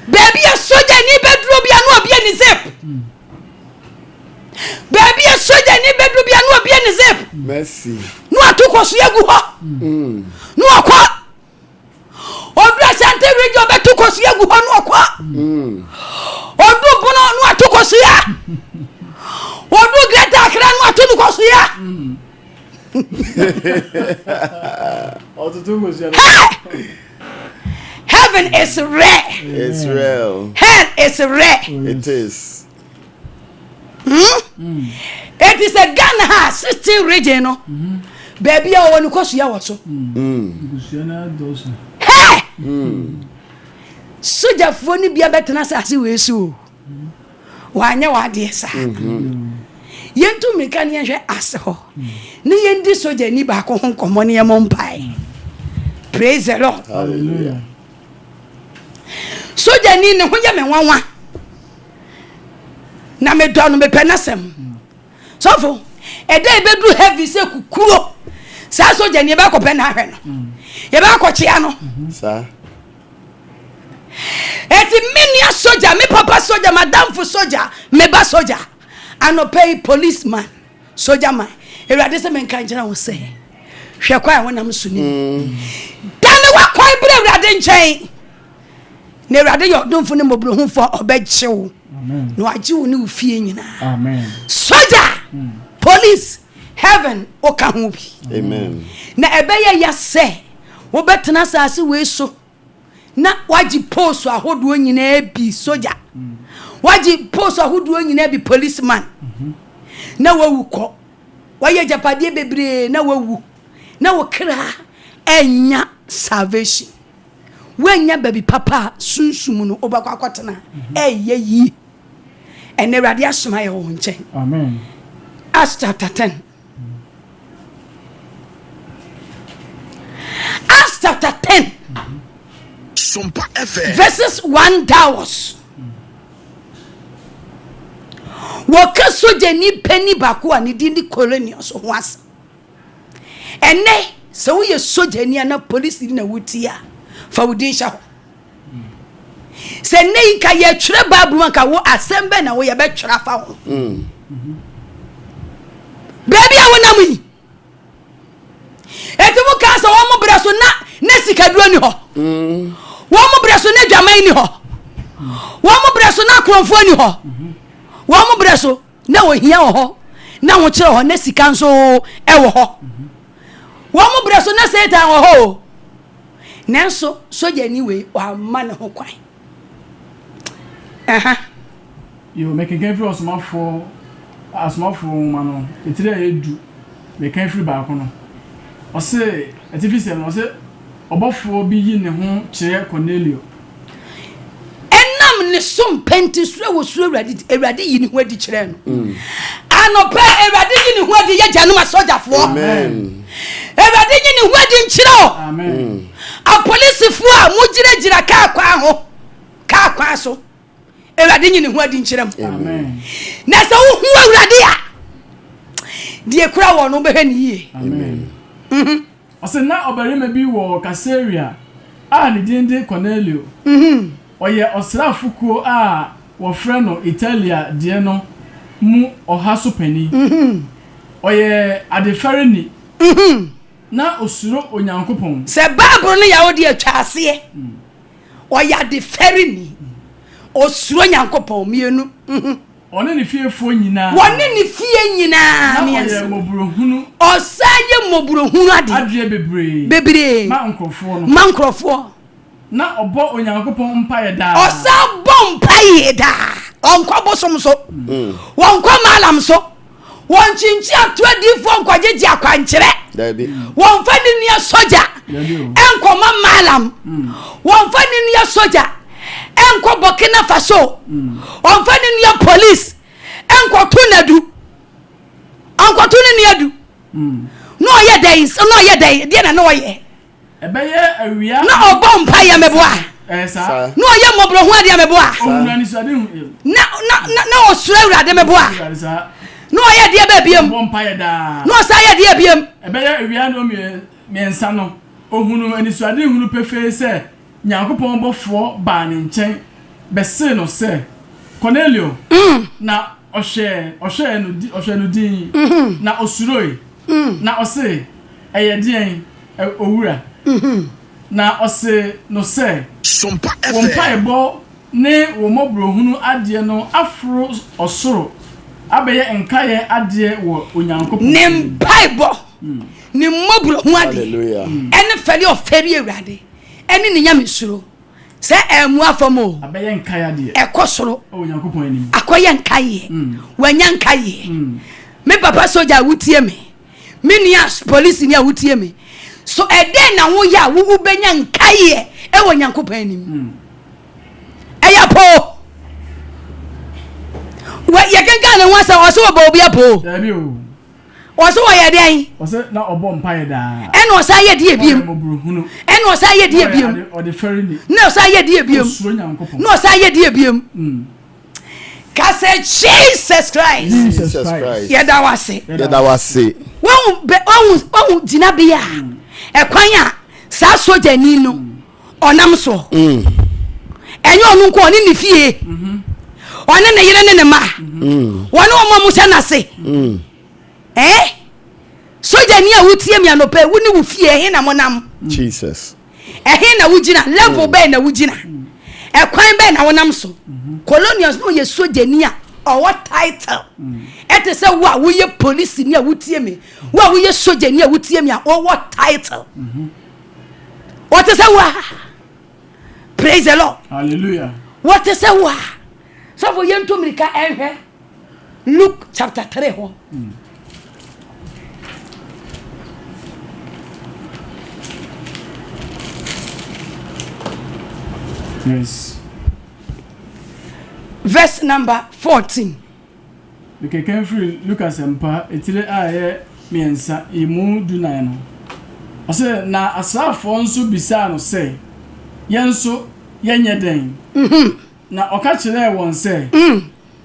baby a soldier ni bedroom bia no obia ni zip baby a soldier ni bedroom bia no obia ni zip merci no atokoso yegu ho no akwa obia Ashanti region betokoso yegu ho no akwa odu bono no atokoso ya odu Greater Accra no atokoso ya Heaven is rare. It's real. Hell is rare. It is. It is a Ghana 16 region. No? Baby, I want to cost you also. Hey! Soja phone be a better as you will so. Why, no idea, sir. Yentu Mekanian aso. Ni yendi soja ni back home commonia mompai. Praise the Lord. Hallelujah. Soja ni ne hoya me wanwa. Na me do me penasem. Sofo, e dey bedu heavy se kukuro. Sa soja ni e ba ko pen ahwe no. E ba ko chia no. Sir. Eti minia soja, me papa soja, madam for soja, me ba soja. I no pay policeman, soja man. Erade se men kan jira wo se. Hwe kwa wona msuni. Dan wa kwa bre erade nchen. Na erade yo domfo ne mobro hu fo obegyew. Amen. No agyew ne ufie nyina. Amen. Soja, police, heaven o ka hu bi. Amen. Na ebeye ya se, wo betena asase we so. Na waji post ahodo nyina bi soja. Waji post ahodo nyina bi policeman. Na wawu ko. Waye japade bebre na wawu. Na wo kra enya salvation. Wenya baby papa sunsum no obakwa kwatena. Yi. Ene rade asoma ye wo nchen. Amen. Acts chapter 10. Acts chapter 10. Sompa FM. Verses 1 downwards. Woka soja ni penny baku ani dindi colonials ho asa. Ene se wo ye soja ni ana police ni na wutia fa wudin sha ho. Se nei ka ye twere bible ka wo asembe na wo ye be twere fa ho. Baby awona mu yi. Eti mu ka so wo mu braso na sika duo ni ho. Womo breso na dwaman ni ho. Womo breso na kronfo ni ho. Womo breso na ohia ho. Na ho kire ho na sika nso e wo ho. Womo breso na satan wo ho. Nanso soja ni we wa ma ne ho kwan. You make a game for asmafo mano. Etire edu. Make a free back no. O say artificial no say obofo bi yi ne ho kire Cornelio. Enam ne som pentisure wo suro Ewrade yi ne ho adi kire no. Anopa Ewrade yi ne ho adi ye januma sojafo. Amen. Ewrade yi ne ho adi nkire o. Amen. A police fo a mo gira ka kwa ho. Ka kwa so. Ewrade yi ne ho adi nkire mo. Amen. Na so wo hu Ewrade a. Die kura wo no be hwe ne yie. Amen. Ose na obarima bi wo Caesarea a ne dinde Cornelio. Oye osrafukuo a wo frɛ no Italia de no mu ohaso pani. Oye adefareni. Na osuro onyankopɔn. Se Bible no ya wo de atwa ase. Oye adefareni. Osuro onyankopɔn mienu. One ne fiefo nyina. Wone ne fie nyina me yes. Moburohunu. Osaye moburohunu ade. Adwe bebre. Ma nkrofo no. Ma nkrofo. Na obo onyankopɔn mpaye da. Osa bo mpaye da. Onko bosom so. Wonko malam so. Wonchinchi atwadifo nkwajeji akwankyere. Tabi. Wonfa ni nia soja. Enko ma malam. Wonfa ni nia soja. Enko Burkina Faso. Wonfa ni nia police. Enko tunadu. Enko tunani adu. No ye days, no ye day. Dia na no ye. Ebeye awia. Na obo mpaye meboa. Sa. No ye mobro hu ade meboa. Onwani so ade hu. Na osura Ewrade meboa. No ye dia ba biem. Obo mpaye da. No sa ye dia biem. Ebeye awia no miensa no. Ohunu ani so ade hunu pefe se Nyankopɔn bɔfo ba ne nkyɛn bɛse no se Cornelio. Na ɔhwɛ no din. Na osuroi. Na ɔse ɛyɛ den owura. Na ɔse no se Sompa FM. Wompaebɔ ne wo mobrohunu ade no afro ɔsoro abɛyɛ nkaye ade wo onyankopɔn. Ne mpaebɔ. Ne mobrohunu ade. Hallelujah. Ene feli oferi Ewrade. Ene ne nyamesuro. se emu afamo abeye nkaya de ekosoro o Nyankopon anim akoye nkaye wanya nkaye me papa soja wutie me nua police ni awutie me so eden na wo ya wo benya nkaye e wo Nyankopon anim eya po wa ye kenka na wasa o so bo obi apo Tabi o o so ye den o se na obo mpaye da e no sa ye die biem e no sa ye die biem o de ferry ni no sa ye die biem suro Nyankopon no sa ye die biem ka say Jesus Christ ye da wase won dina bia e kwan a sa soja ni no onam so enye onu nko oni ni fie one ne yire ne ma one o mo musa na se soja ni a wutie mi anope woni wo fie he na monam Jesus he na wugina level be na wugina e kwan be na wonam so colonials no ye soja ni a or what title ete se wo ye police ni a wutie mi wo ye soja ni a wutie mi a or what title what is wa praise the Lord hallelujah what is wa so for yen to mirika ehwe Luke chapter 3 ho yes verse number 14 okay can free Lucas empa etire aye miensa emu dunan no ose na asrafo nso bisa no se yenso yenye den na oka kire won se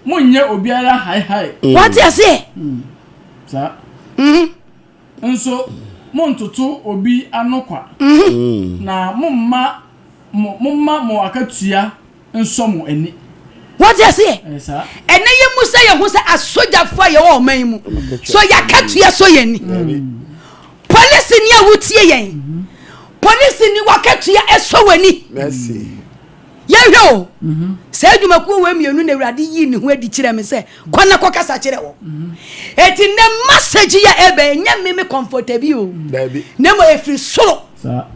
munye obiara hai what you say sa nso montoto obi anokwa na mumma mo akatua nso mo ani what you say esa ene ye musa ye ho se asoja fo ye wo man mu so ya katua so ye ni police ni awutie yen police ni wakatua eso wani mercy ye hwe se adwumaku we mienu na Awurade yi ni ho adi kire me se kwana kokasa kire wo eti ne message ya ebe nya me comfortable o Tabi ne mo efri soro sa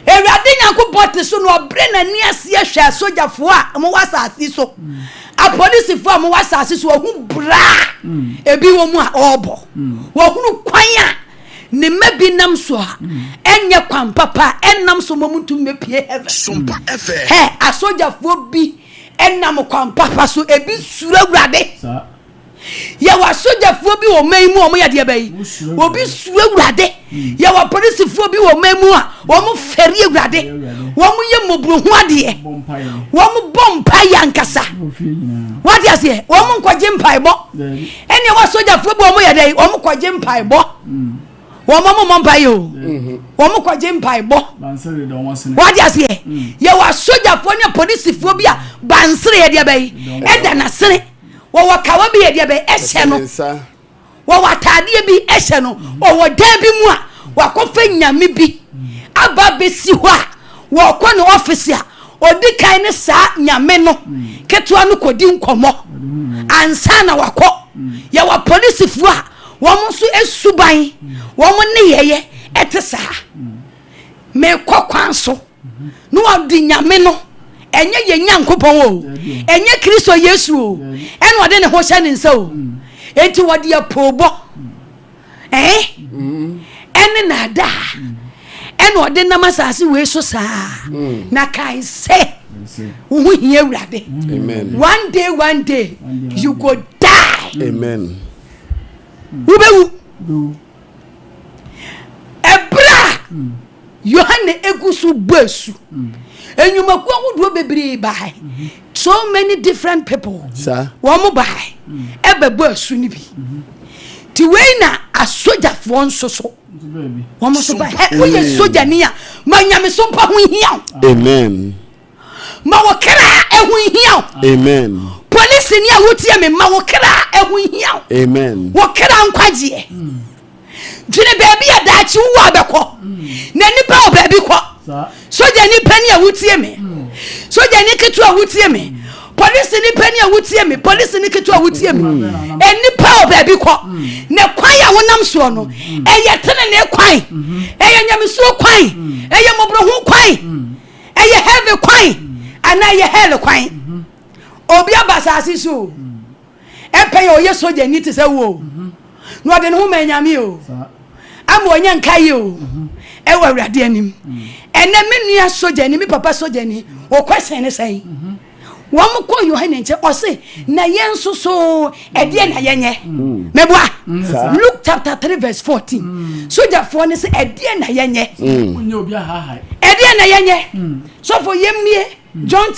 Awurade Nyankopon te so no obre na ni ase ahwe asojafo a mo wasa ase so a police fo a mo wasa ase so ohu bra ebi wo mu a obo wo hunu kwan a ne mabi nam so a enye kwan papa enam so momuntu mepie heaven Sompa FM. he asojafo bi enam kwan papa so ebi sura Awurade sa ya wa sojafo bi wo man mu o mo yade bayi obi sura Awurade ya wa police fo bi wo man mu a wo mo feri Awurade wo mo ye mobru ho ade bompaye wo mo bompa yankasa what you say wo mo kwaje mpaibo ene wa sojafo bi wo mo yade wo mo kwaje mpaibo wo mo mpaye o wo mo kwaje mpaibo bansere do wasene what you say ya wa sojafo ne police fo bi a bansere yade bayi eda na sere wo wakawa bi yade bayi ehye no wo watade bi ehye no o wo dan bi mu a wakofa nyame bi aba besi ho a wo ko ne office a odi kan ne sa nyame no ketua no kodi nkomo ansa na wako ya wa police fu a wo mo so esuban wo mo ne yeye etesa me kokwan so no odi nyame no enye ye Nyankopon o enye Kristo Yesu o ene ode ne ho hye ne nsa o enti wode ya probo ene na da ene ode na masase we so saa na kai se wo hia Awurade amen one day you go die amen ubewu ebra Yohane egusu besu enyumaku ahudo bebiri bai so many different people sir wo mo bai ebebo asu ni bi ti we na asojafo nso so wo mo so bai wo ye soja ni a manyame so mpa ho hia amen ma wo kra ehu hia amen police ni a wotie me ma wo kra ehu hia amen wo kra nkwaje jine baby ya dachi wo abekọ na nipa o baby kọ soja ni pani a wotie me soja ni ketu a wotie me police ni pani a wotie me police ni ketu a wotie me nipa o baby kọ na kwan ya wonam so no eye tene ne kwan eye nyamesuro kwan eye mobro ho kwan eye heavy kwan ana ye hell kwan obi abasase so epe yo ye soja ni te se wo no de no manyame o am onye nkai o e wa awurade anim ene me nua soja ni me papa soja ni o question ne sai wọ́n kọ́ Yohane nche ose na yenso so edie na yenye meboa Luke chapter 3 verse 14 soja for ne se edie na yenye onye obi aha edie na yenye so for yemie John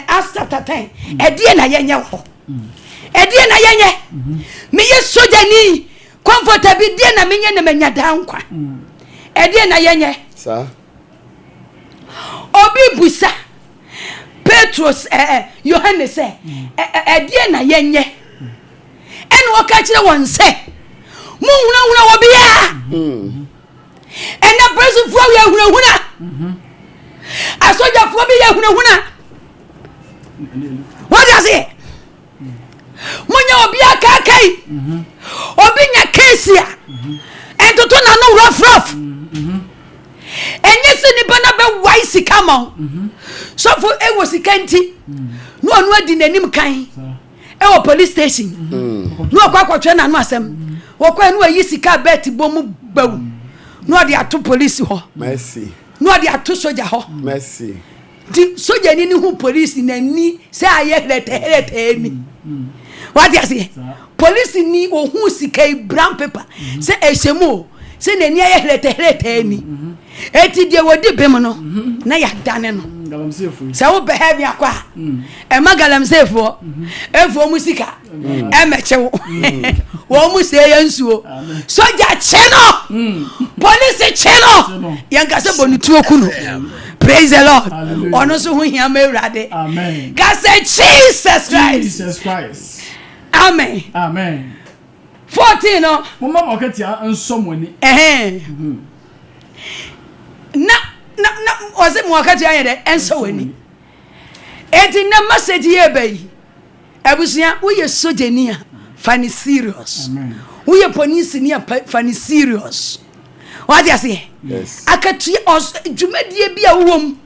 Acts chapter 10 edie na yenye ho edie na yenye me ye soja ni comfortable die na menye na manya dankwa edie na yenye sa obi busa Petrus Yohane say edie na yenye ene wo ka kire won say mu huna wo bia ene presu fo we huna asoja fo bi ye huna what does it munya obi aka kai obi nya case a entoto na no rough enye se ni bana be wise come on so for e was kanti no anu adi nanim kan e wo police station no akwa na no asem wo kwa no ayi sika bet bomu bawu no adi ato police ho mercy no adi ato soja ho mercy di soja ni hu police na ni se aye lete ni what you say police ni o hu sika brown paper se ehemu se na ni aye lete ni eti de wodi bem no na ya dane no galamsefo se wo behave akwa e magalamsefo efo musika e mechewo wo mu se yansuo soja cheno police cheno yanka se bonutuo kuno praise the Lord ono so hu hia ma urade amen God say Jesus Christ amen 14 no mama moketia nsomoni na ose mo wakati anye de enso wani enti na message ye bai abusia wo ye sojani a fani serious wo ye police ni a fani serious what you say yes akati os dwumadie bia wom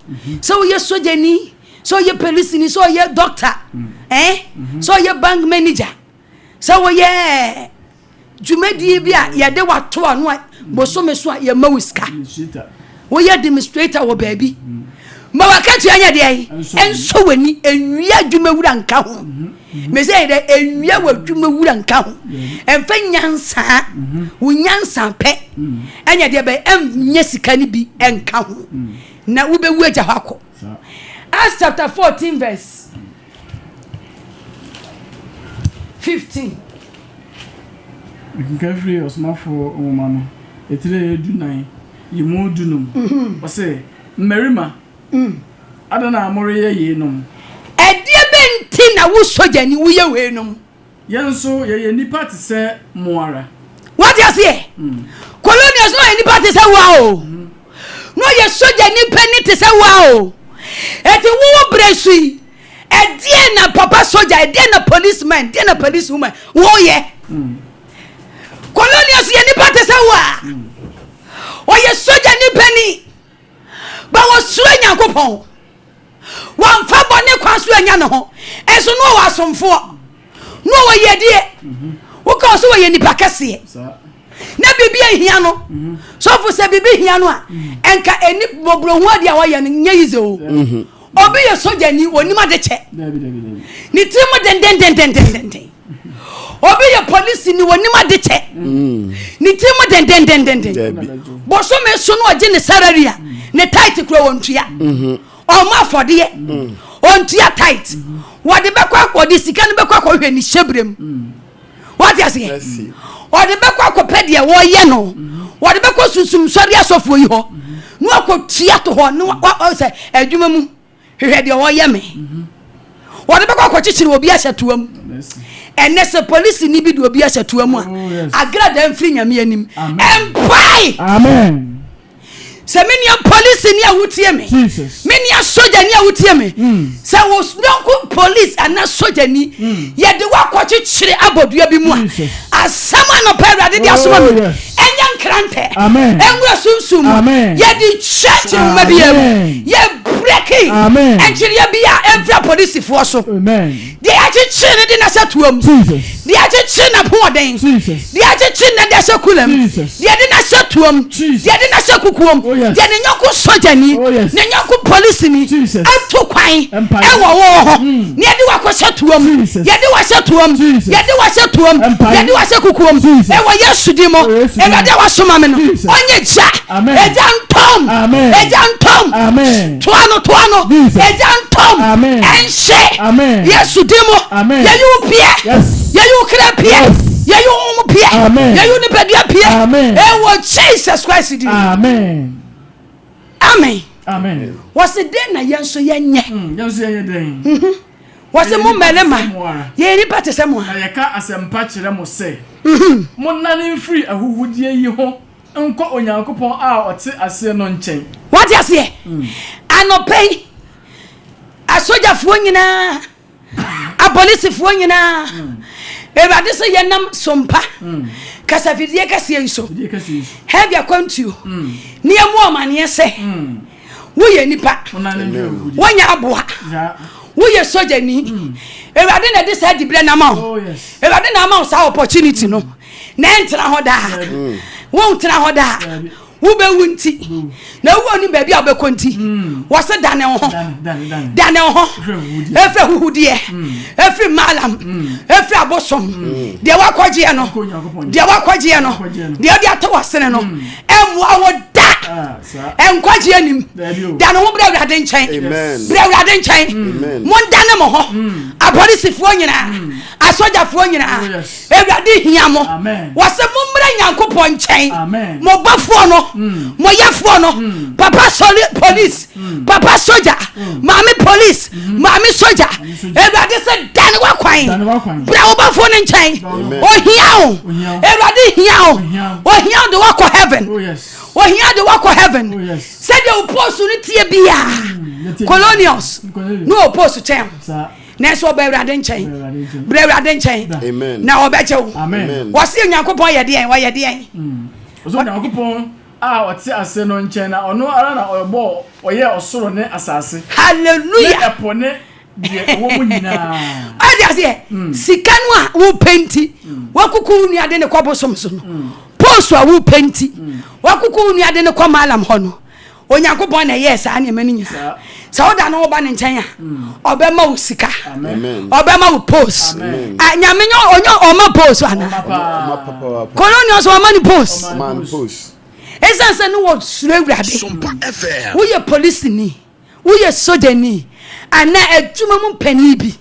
so wo ye sojani so ye police ni so ye doctor so ye bank manager so wo ye dwumadie bia ye de wato anu bosome so ye mawiska wo ye administrator wo baby ma wakati anya de enso wani enwia dwumawura nka ho me say de enwia wa dwumawura nka ho emfa nyansa wo nyansa pe anya de be emnya sika ni bi enka ho na wo be wu agya hako Acts chapter 14 verse 15 we can get free osma for woman etire edunan yimu dunum ose merima adana amore ye num edie benti na wo soja ni wo ye we num yenso ye nipa te se moara what you say colonials no nipa te se wa o no ye soja ni pani te se wa o eti wo bresui edie na papa soja edie na policeman edie na policewoman wo ye colonials ye nipa te se wa o ye soja ni pani ba wo sura nyankopon wan fa bone kwaso anya no ho enso no wa asomfo no wo ye die wo ka so wo ye nipa kase na bibia hia no so fo se bibia hia no a enka eni bobro hu ade a wo ye no nya yize o obi ye soja ni onima de che ni timo den obi ye police ni onima de che ni timo den bo so me so no age ne salary a ne tight kro wontua o ma fode ye ontua tight wode bekwa akode sika ne bekwa akode ni shebrem what you say wode bekwa akopede ye wo ye no wode bekwa susum sori asofo yi ho no akotua to ho no say adwuma mu hwede wo ye me wode bekwa akochichire obi ahyetuam enese police ni bi do obi ahyetuam a agrada mfiri nyame anim empai amen se menia police ni awutie me menia soja ni awutie me se wo snonko police ana soja ni ye de wakochichire abodua bi mu a asama no parade de asoma me enya nkrante enwura sunsum ye de church ma bi ye breaking. Amen. Actually, be every police for so. Amen. The actually chin in a set to him. Jesus. The actually chin up one day. Jesus. The actually chin and there's a coolum. Jesus. The other not set to him. Jesus. The other not set to him. Oh yes. The other not sojani. Oh yes. The not police me. Jesus. I'm too quiet. Empire. Near the work was set to him. Jesus. Yet was set to him. Jesus. Yet was set to him. Empire. Yet was a kukum. Jesus. And what yes to demo. And there was some man. Jesus. On your jack. Amen. A young Tom. Amen. A young Tom. Amen. Tuano. Jesus. A young Tom. Amen. And say. Amen. Yes to demo. Amen. Yeah, you peer. Yes. Yeah, you crap peer. Yes. Yeah, you peer. Amen. Yeah, you the peer. Amen. And what Jesus Christ did. Amen. Amen. Amen. What's the day na yen so yen nye? Yes, yeah, then. What's the mo melema? Ye ni pate se mo. Na yeka asempa kire mo se. Mo nanin free ahuhudie yi ho. Nko onyankopon a ote ase no nchen. What you say? Anopen. A soldier fo nyina. A police fo nyina. Ewade se yenam sompa. Kasafidie kase yiso. Die kasi. Have your Akwantuo. Ni emu amane se. Wo ye nipa. Mo nanin free ahuhudie. Wonya aboa. Ja. Wo ye soldier ni. Ewade na de say dibre na ma. Oh yes. Ewade na ma sa opportunity no. Na entra ho da. Wo ntra ho da. Wo be wunti. Na wo ni ba bia obekonti. Wo se dane ho. Dane ho. Efre huhudie. Efre malam. Efre abosom. De wakwaje no. De wakwaje no. De odi atawasene no. Emwa wo da. Enkwaje anim. Dane ho bra wrade nchen. Amen. Bra wrade nchen. Mon dane mo ho. Apolisifoɔ nyina. Asogyafoɔ nyina. Ewrade hia mo. Wo se mommra Nyankopɔn nchen. Mo bafoɔ no. Mo yafoɔ no. Papa police. Papa soldier. Mami police. Mami soldier. Ewrade se dane wakwan. Bra wo bafoɔ no nchen. Ohia o. Ewrade hia o. Ohia de wakɔ heaven. Oh yes. Ohia de wakɔ heaven. Oh yes. Said you post to tie bia. Colonials. No post to them. Neso Ewrade nchen. Bra Ewrade nchen. Amen. Na obeche. Amen. Wasi Nyankopɔn ye den, wa ye den. Oso Nyankopɔn a ote ase no nchen na ono ara na oyebo oye osoro ne asase. Hallelujah. Epo ne de wo mu nyina. Ade ase sika no a wo penti. Wakuku nu ade ne kwabosom so no. Post a wo penti. Wakuku nu ade ne kwa malam ho no. Onyankopɔn na yes a ne mani nyina. Sa oda no oba ne nchen a obema wo sika. Amen. Obema wo post. Nyame onyo oma post ana. Colonials o mani post. Man post. Esanse no wo sure Ewrade. Sompa FM. Wo ye police ni. Wo ye soldier ni. Ana adwuma mu pani bi.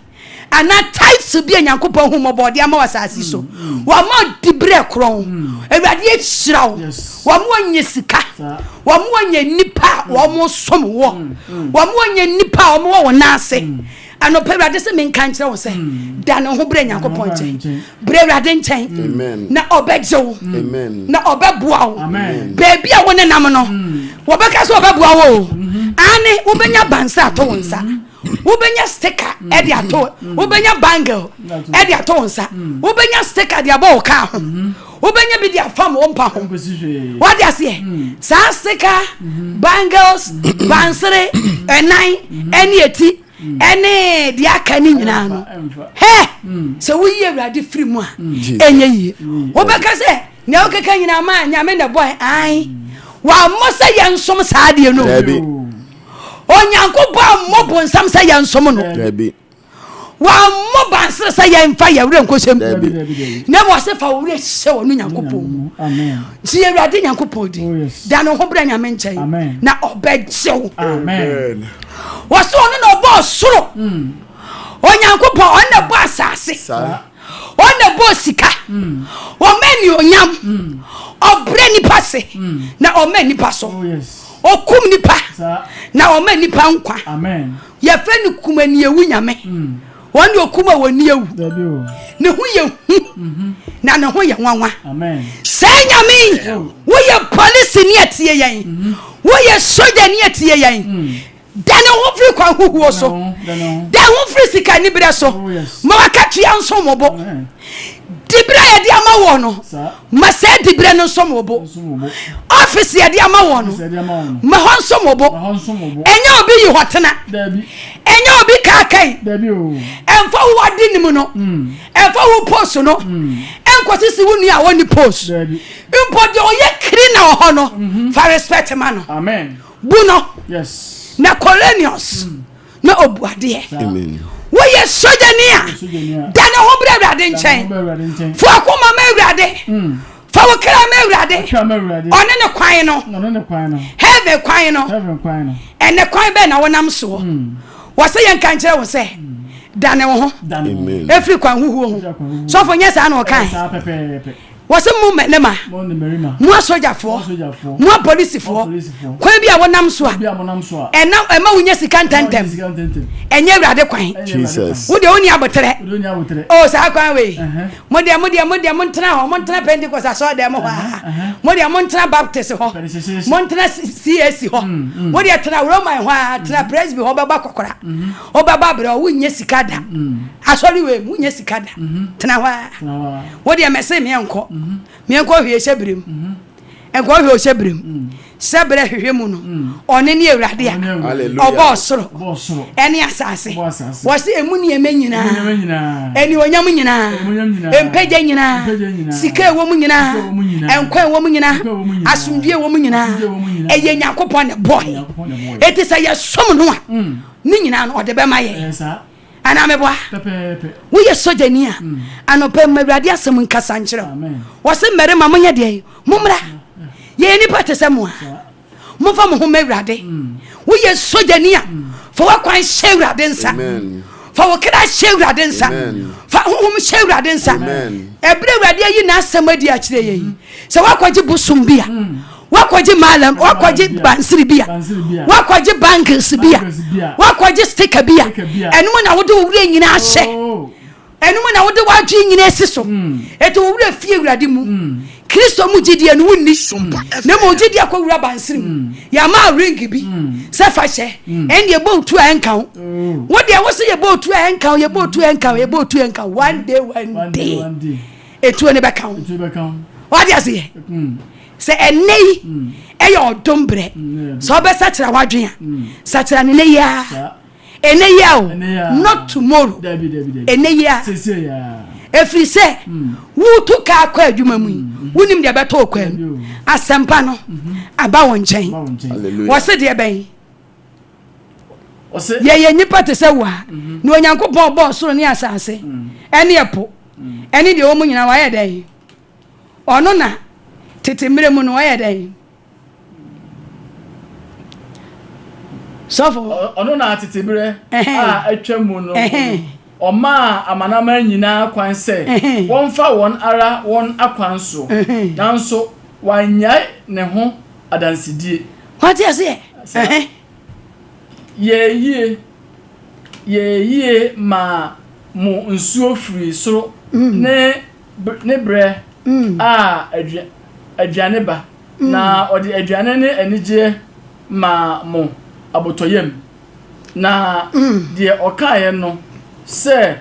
Ana types bi Nyankopɔn humobode ama wasase so. Wa ma dibre kron. Ewrade ehiraw. Wa mo anye sika. Wa mo anye nipa, wa mo som wo. Wa mo anye nipa, wa mo wo na ase. Ano pe Ewrade se men kan kire wo se. Da no ho bre Nyankopɔn nchen. Bre Ewrade nchen. Amen. Na obegyew. Amen. Na obeboa wo. Amen. Baby a wo ne nam no. Wo beka se obeboa wo. Ane wo benya bansa ato wonsa. Wo benya sticker e de ato. Wo benya bangle e de ato wonsa. Wo benya sticker de aba wo ka ho. Wo benya bi de afam wo mpa ho. What dey say? Sa sticker, bangles, bansere, enan, eni eti, ene de aka ni nyina no. He! So wo yi Ewrade free mu a enye yi. Wo beka se ne o keka nyina ma nyame na boy ai. Wa mo se yensom sa de no. Tabi. Onyankopɔn mobon sam sa yensom no. Tabi. Wa mo bansere sa yenfa yewre nkosem. Tabi. Na mo se fa wure hye wo Nyankopɔn. Amen. Ti Ewrade Nyankopɔn di. Oh yes. Da no ho bra nyame nchen. Amen. Na obegyew. Amen. Wo so no na obo soro. Onyankopɔn on na bo asase. Sa. On na bo sika. O mani onyam. Obre nipa se. Na o mani nipa so. Oh yes. Okum nipa. Na o mani nipa nkwa. Amen. Ye fe ni kumani ewu nyame. Woni okuma woni ewu. Tabi o. Ne hu ye hu. Na ne ho ye nwanwa. Amen. Say nyame. Wo ye police ni atie yen. Wo ye soldier ni atie yen. Dane ho free kwa huhuo so. Da ho free sika ni bre so. Ma waka tua nso mobo. dibra ye di ama wo no ma se dibra no nso mobo office ye di ama wo no ma ho nso mobo enya obi yi hotena enya obi kakai emfa wo wadi nim no emfa wo post no enkwotisi wo nua woni post impo de oye kri na ho no for respect man no amen buno yes na colonials na obuade Amen. wo ye sojania dana ho brade nchen fo akoma ma urade fa wo kra ma urade one ne kwan no heaven kwan no ene kwan be na wonam so wo se ye nka nkere wo se dane wo ho Amen. efri kwan huhuo ho so fo nyesa na o kan wose mu menema mu asojafo mu policefo kwan bia wonam so a ema wunya sika ntantem enye urade kwan Jesus. wo de oni abotere o sa kwan we mo de montena ho montena Pentecost aso de mo ha mo de montena Baptist ho montena CAC ho mo de tena Roman ho tena Presby ho baba kokora o baba bre wo nya sika da asori we mu nya sika da tena ho wo de mese me enko me enko hwe hyebrem enko hwe hyebrem sebre hwe mu no one ne Awurade a Hallelujah. obo soro ene asase wo se emu ne emenyina eni onyam nyina empeje nyina sika ewo mu nyina enko ewo mu nyina asumdue ewo mu nyina eye Nyankopon ne boy eti say yesom no a ni nyina no ode be maye ana meboa wo ye sojani a anope Awurade asem nkasa nkyere wo se mere ma monye de mumra ye ni patese mo a mofa mo ho Awurade wo ye sojani a fo wa kwan hye Awurade nsa fa wo kra hye Awurade nsa fa ho hye Awurade nsa ebre Awurade yi na asem adi a kire ye se wakwaji busum bia wakwaji malam wakwaji bansiri bia wakwaji bankers bia wakwaji sticker bia enum na wo de wure nyina hye enum na wo de wadwe nyina esiso eto wure fie Awurade mu Kristo mu gidi anu ni na mo gidi akowura bansiri mu ya ma ring bi se fa hye en ye bo tu enka wo de wo se ye bo tu enka ye bo tu enka ye bo tu enka one day etu ne be ka wo what do you say se enei e yo dombre so be satira wadwen a satira ne ya enei ya not tomorrow enei ya efri se wu tu ka akwa adwuma mu wunim de beto okwan asempa no aba won chen wo se de ben ye nipa te se wa ni Onyankopon bo soro ni asase ene epo ene de o mu nyina wa ye den ono na tete mire mu no wa ye den Sofo ono na tete mire a atwa mu no Oma amanama nyina kwan se wonfa won ara won akwanso nanso wanyai ne ho adansidie what you say ye ma mu nsuo firi soro ne bre a aduane ba na odi aduane ne enije ma mu abotoyem na de okaye no se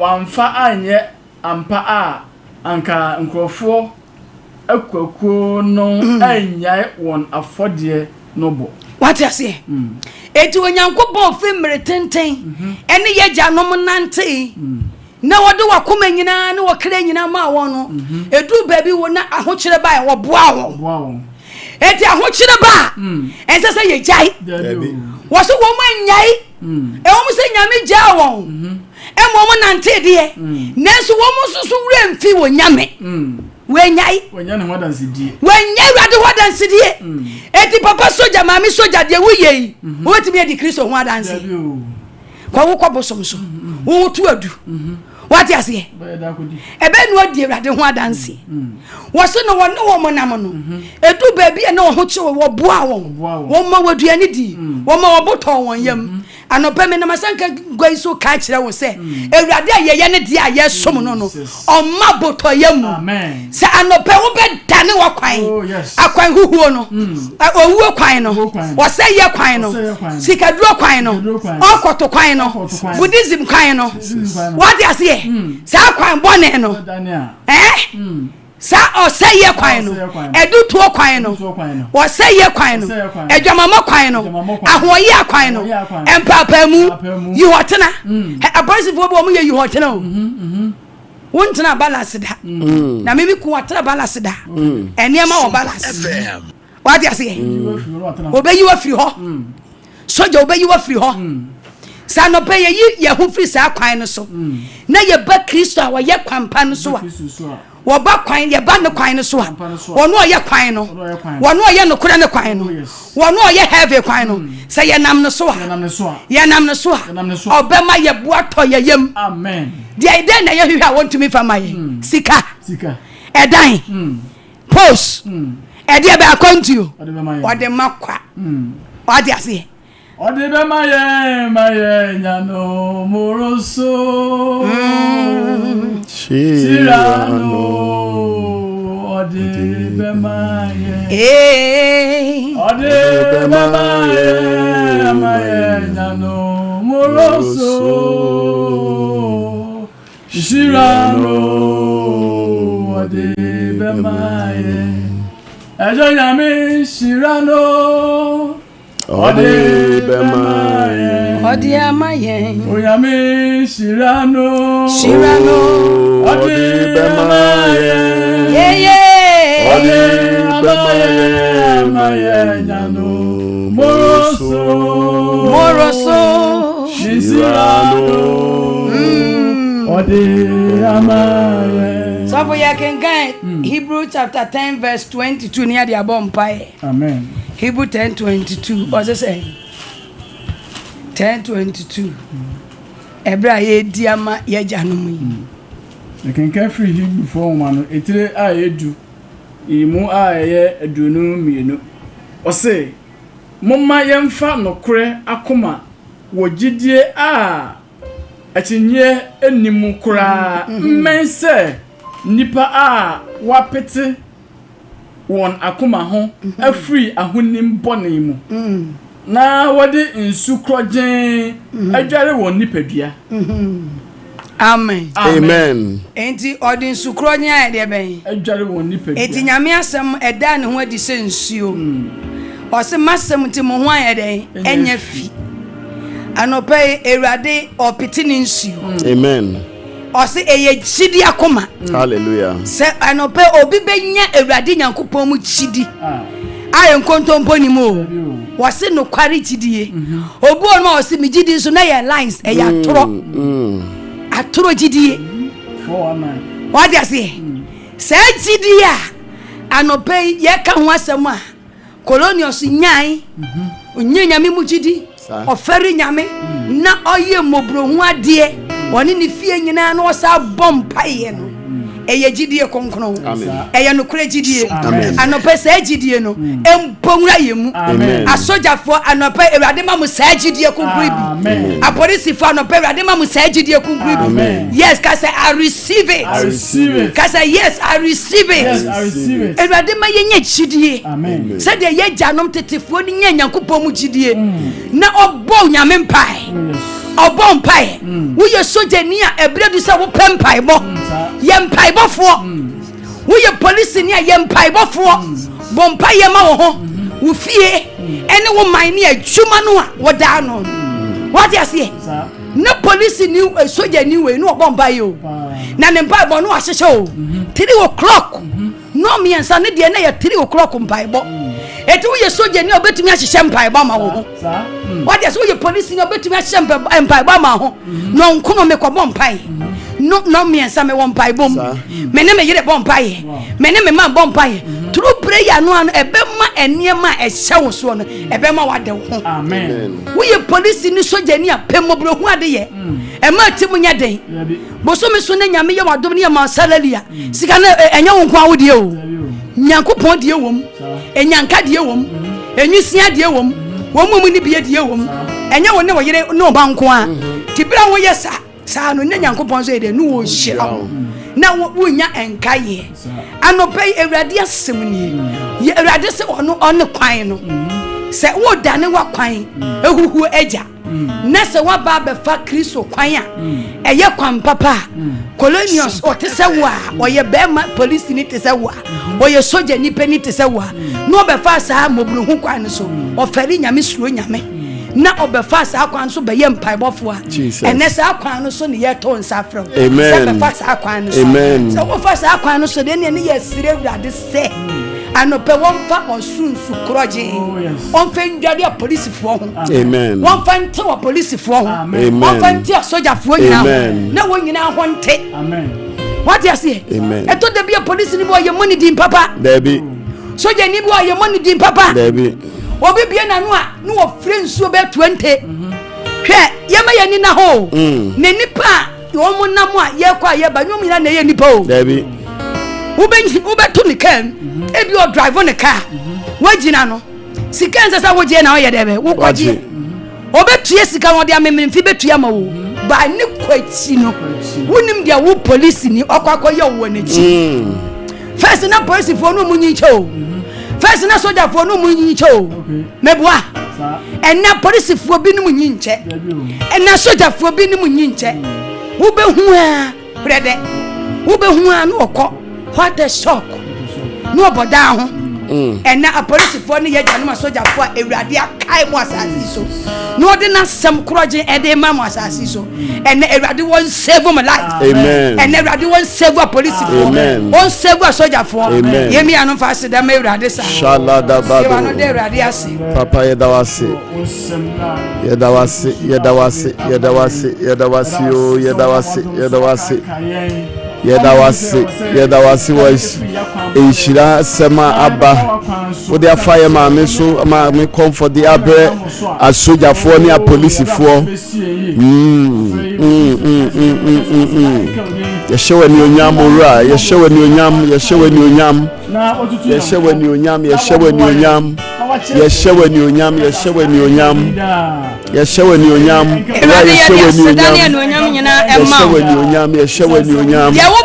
wamfa anye ampa a anka nkrofo akwakuo no anyai won afode no bo what you say eti Onyankopon fe mretenten ene ye janom nante na wode wakoma nyina ne wakra nyina ma won no edu baabi wo na ahokyere ba wo boa wo eti ahokyere ba ense se ye jai wo so wo manyai e wo se nyame ja won e mo nante de nanso wo mo susu wura mfi wo nyame wenyai wonyane hodansidie Awurade hodansidie eti papa soja mami soja de wuye wo timi edi Kristo ho adansi kwa wo kobosom so wo tu adu what you say ebe no adi Awurade ho adansi wo so no won wo monam no edu baabi e na wo ho kye wo boa wo ma waduane di wo ma wo boto won yam anope me na masanka goiso ka kire wo se ewurade ayeye ne de aye som no no omma botoyam Amen. se anope wo be dane wo kwan akwan huhuo no owuo kwan no wo se ye kwan no sikaduro kwan no okoto kwan no buddhism kwan no what you say sa kwan bone no sa o say ye kwan no edu to kwan no wo say ye kwan no edwamama kwan no ahoye akwan no empapa mu yi hotena abrasifo bo mu ye yi hotena o wontena balance da na me bi ku watena balance da eniema wo balance what you say obeyi wa free ho soja obeyi wa free ho sa no pe ye hu free sa kwan no so na ye ba Kristo a wo ye kwampa no so a wo ba kwan ye ba no kwan no so a wo no ye kwan no wo no ye no kura ne kwan no wo no ye heavy kwan no sa ye nam no so a ye nam no so a obema ye boato ye yem Amen. the idea na ye hwi a want to me for my sika edan post e de be Akwantuo o de makwa o de ase Odebe maye nyano moroso Shirano Odebe maye Odebe maye nyano moroso Shirano Odebe maye Ejo nyame Shirano Odebemaye Oyame Shirano Odebemaye Odebemaye Nyano Moroso Shirano Odebemaye. So for you can get Hebrew chapter 10 verse 22 near the abompai. Amen. Hebrew 10:22. What's it say? 10:22. Ebra ye diama ye janum yi. You can get free Hebrew for man. Etire a edu. Imu a ye adunu mienu. Ose momma yemfa nokore akoma wo gidie a akinye enimu kura mense nipa a wapete won akoma ho afri ahonim bone mu na wode nsu krogen adware won nipadua Amen. Enti odi nsu krogen a de ben adware won nipadua enti nyame asem eda ne ho adi se nsuo o se masem ti mo ho ayede enya fi anope ewrade opiti ni nsuo Amen. O se eye chidi akoma. Hallelujah. Se anope obi benya ewrade nyankopon mu chidi aye nkontompo ni mo wo se no kware chidie obu o no o se mi chidi so na ye lines e ya atoro chidie 419 what do you say se chidie a anope ye ka ho asem a colonials nyai onyanyame mu chidi oferi nyame na oye mobro hu ade woni ni fie nyina na osa bompaye no eye gidie konkron eye no kure gidie anope sa gidie no emponwura yemu asojafo anope ewade mamu sa gidie konkron bi apolice fo anope ewade mamu sa gidie konkron bi yes ka say I receive it ka say yes I receive it ewade ma ye nya gidie say de ye janom tetefo ni nya nyankopon mu gidie na obo nyame mpai obon pai wo ye sojani a ebredu se wo pempai bo ye mpai bofo wo ye police ni a ye mpai bofo bon pai ye ma wo ho wo fie ene wo man ni adwuma no a wo da no what you say na police ni sojani we no obon pai o na ne mpai bo no a hyehe o 3:00 no me ansa ne de na ye 3:00 mpai bo eti wo ye sojani obetumi a hyehe mpai bo ma wo ho what you say police ni obetumi a hyehe mpai bo ma ho no nkono me ko bon pai no me ansa me won pai bom me ne me yire bon pai me ne me ma bon pai true prayer no an ebema eniema e hye wo so no ebema wade wo amen wo ye police ni sojani a pemobro hu ade ye e ma timu nya den bo so me so na nyame ye wadom ne ma salalia sika na enya wo kwa wo de o nyankopon de wom enyanka de wom enyusia de wom wo mu ni bie de wom enye wo ne wo yere no banko a tibira wo yesa sa no ne Nyankopon so ye de no wo hira na wo nya enkaye anopai Ewurade asem ni Ewurade se ono kwan no se wo dane wa kwan ehuhu eja na se wa ba be fa Kristo kwan a eye kwan papa colonials o te se wa o ye be police ni te se wa o ye soldier ni pe ni te se wa no be fa sa mobru hu kwan so o fari nyame suro nyame na obefa sa akwan so be ye mpaibofo a ene sa akwan no so ne ye to nsafro se be fa sa akwan no so so wo fa sa akwan no so de ne ye sire Ewurade se anope won fa osunsu kroje on fa ndade police fo ho amen won fa nte wa police fo ho won fa nte soldier fo nyina na won nyina ho nte amen what you say eto de bia police ni bo ye money din papa Tabi soldier ni bo ye money din papa Tabi obi bia na no a no wo frensuo be 20 hwe ye ma ye ni na ho ne nipa wo mo na mo a ye kwa ye ba nyom ina na ye nipa o Tabi ube to ni kan ebi o drive on the car wagina no sika nsa sa woje na o ye debe wo kwaje obetue sika won de amememfi betue ma wo ba ni kwachi no wonim dia wo police ni okwakọ ye wo n'echi first na police fo no munyi che o first na soldier fo no munyi che o meboa enna police fo bi no munyi nche enna soldier fo bi no munyi nche wo be hu a brede wo be hu a no okọ what a shock no boda ho enna a police fo no ye janu ma soldier fo a Ewurade akai mo asasi so no de na sam kroje e de ma mo asasi so enna Ewurade won save my life amen enna Ewurade won save a police fo won save a soldier fo yemi anu fa se da ma Ewurade sa shala da ba do no de Ewurade ase papa ye da wase yedawase was enshira sema aba wo de afaye maame so maame comfort the abre asojafo ni a police fo yeshewe ni onyam ora yeshewe ni onyam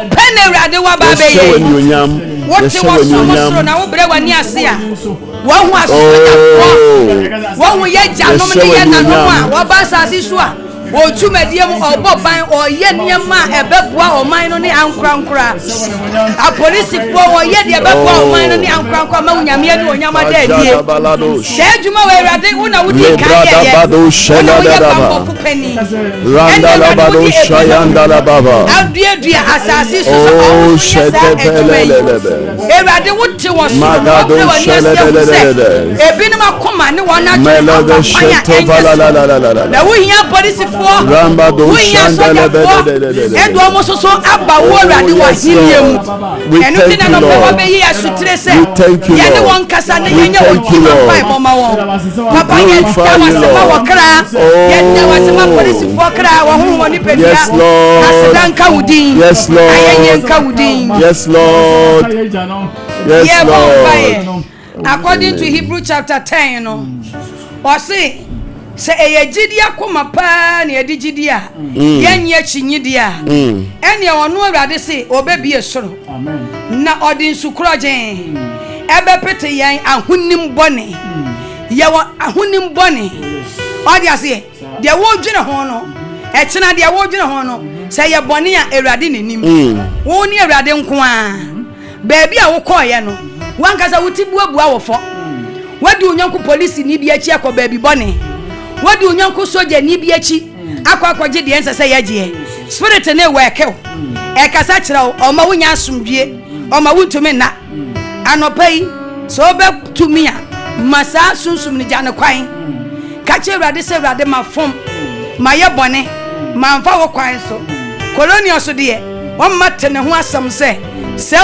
pene Ewurade wa ba be ye what you want so na wo bre wani ase a wo hu asoja wo hu ye janom ne ye nanom a wo ba sase so a wo tumedie mu obo ban o ye niema ebeboa oman no ne ankrankra a police fo wo ye de ebeboa oman no ne ankrankra ma unyame ye de onyama da die se adwuma we Ewurade wo na wo di kan ye randa la bado shayanda la baba aduadua asase so o Ewurade wo ti wo so magado shelelelele ebinim akoma ne wona melaga sheto la na wo hia police ramba do shandelelelele edo mo so aba wo Ewurade wa hiniemu enu ti na no papa be yi asutre se ye ne won kasa ne ye nya wo kima pai mama won papa ye tawasema wo kra ye tawasema police fo kra wo hu woni pedia asidanka wudin yes lord ayenyenka wudin yes lord yes lord according to Hebrew chapter 10 no o say se eyegidi akoma pa na edigidi a yenye chinyidi a ene ono Ewurade se obebie soro amen na odin sukrojen ebe pete yen ahonim bone ye wo ahonim bone odi ase de wo dwene ho no e kina de wo dwene ho no se ye bone a Ewurade nenim wo ni Ewurade nko a baabi a wo koye no wankasa wutibuabua wo fo wadi onyanko police ni bi achi akọ baabi bone wadi onyanko soja ni bi achi akwaje de ense se yaje spirit na ewekew e kasa kire o ma wonya asomdue o ma wuntumi na anopai so be tumi a masa sunsum ni jane kwan ka che Ewurade se Ewurade ma fom ma ye bone ma mfa wo kwan so colonial so de won mate ne ho asam se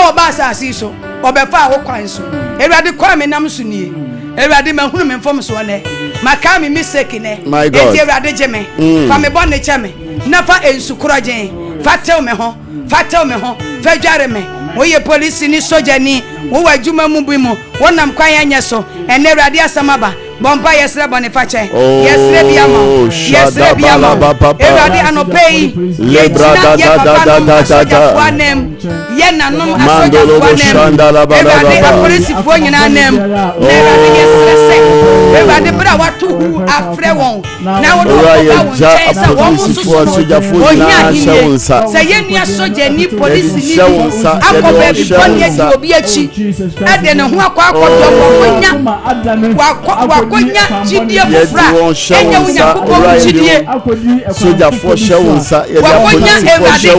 oba asasi so obefa wo kwan so Ewurade kwa me nam so nie Ewurade ma hunu me mfom so ne maka me mistake ne eti Ewurade jeme fa me bonne cheme na fa ensukrojen fa tew me ho fa dware me oye police ni soja ni wo wadwuma mu bi mu wonam kwan anya so ene Ewurade asamaba Bompa yesre bonifache. Yesre biama. Yesre biama. Erade anopei. Yechina ye papa no asoja fuanem. Ye nanom asoja fuanem. Erade apolisi fo nyina nem. Erade yesre se. Erade bra watu hu afre won. Na wodo papa won chesa won susu. Ohia hiye. Se ye nua soja ni polisi ni akobe bi pon ye obi achi. Ade ne ho akwa akodo wakonya jidie fufra enye unyakopo jidie soja fo shewunsa wakonya Ewurade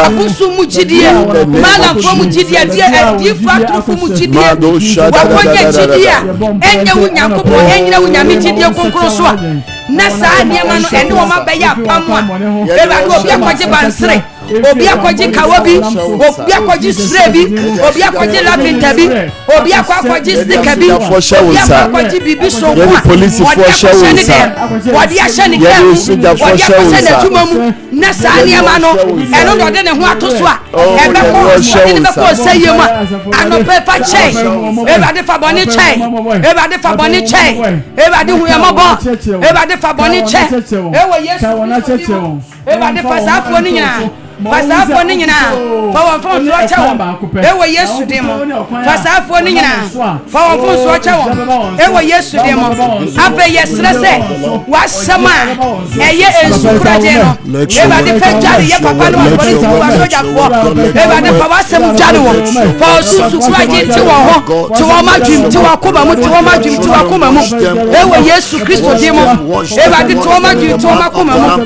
akusu mu jidie mala fo mu jidie die fatu fu mu jidie wakonya jidie enye unyakopo enye unyame jidie konkro so a na saa niema no ene wo mabeya pam a Ewurade obi akwaje bansere obi akwaje kawobi obi akwaje srebi obi akwaje labintabi obi akwaje stikabi obi akwaje bibi so kwa police for shewunsa wadi ashani kemu wadi ashani tumamu na saa niema no eno do de ne ho atoso a ebe ko seyema anope fa chei Ewurade fa boni chei Ewurade fa boni chei Ewurade hu yamabo Ewurade fa boni chei ewo Yesu Ewurade fa safo ni nyina fasafo ni nyina fa won fon so acha won ewo Yesu demo fasafo ni nyina fa won fon so acha won ewo Yesu demo abe yesre se wasama eye ensukuraje no Ewurade fa jare ye papa no polisi wa soja fo Ewurade fa wasem jare won fa sukuraje ti won ho ti won madwim ti wa koba mu ti won madwim ti wa koma mu ewo Yesu Kristo demo Ewurade ti won madwim ti won makoma mu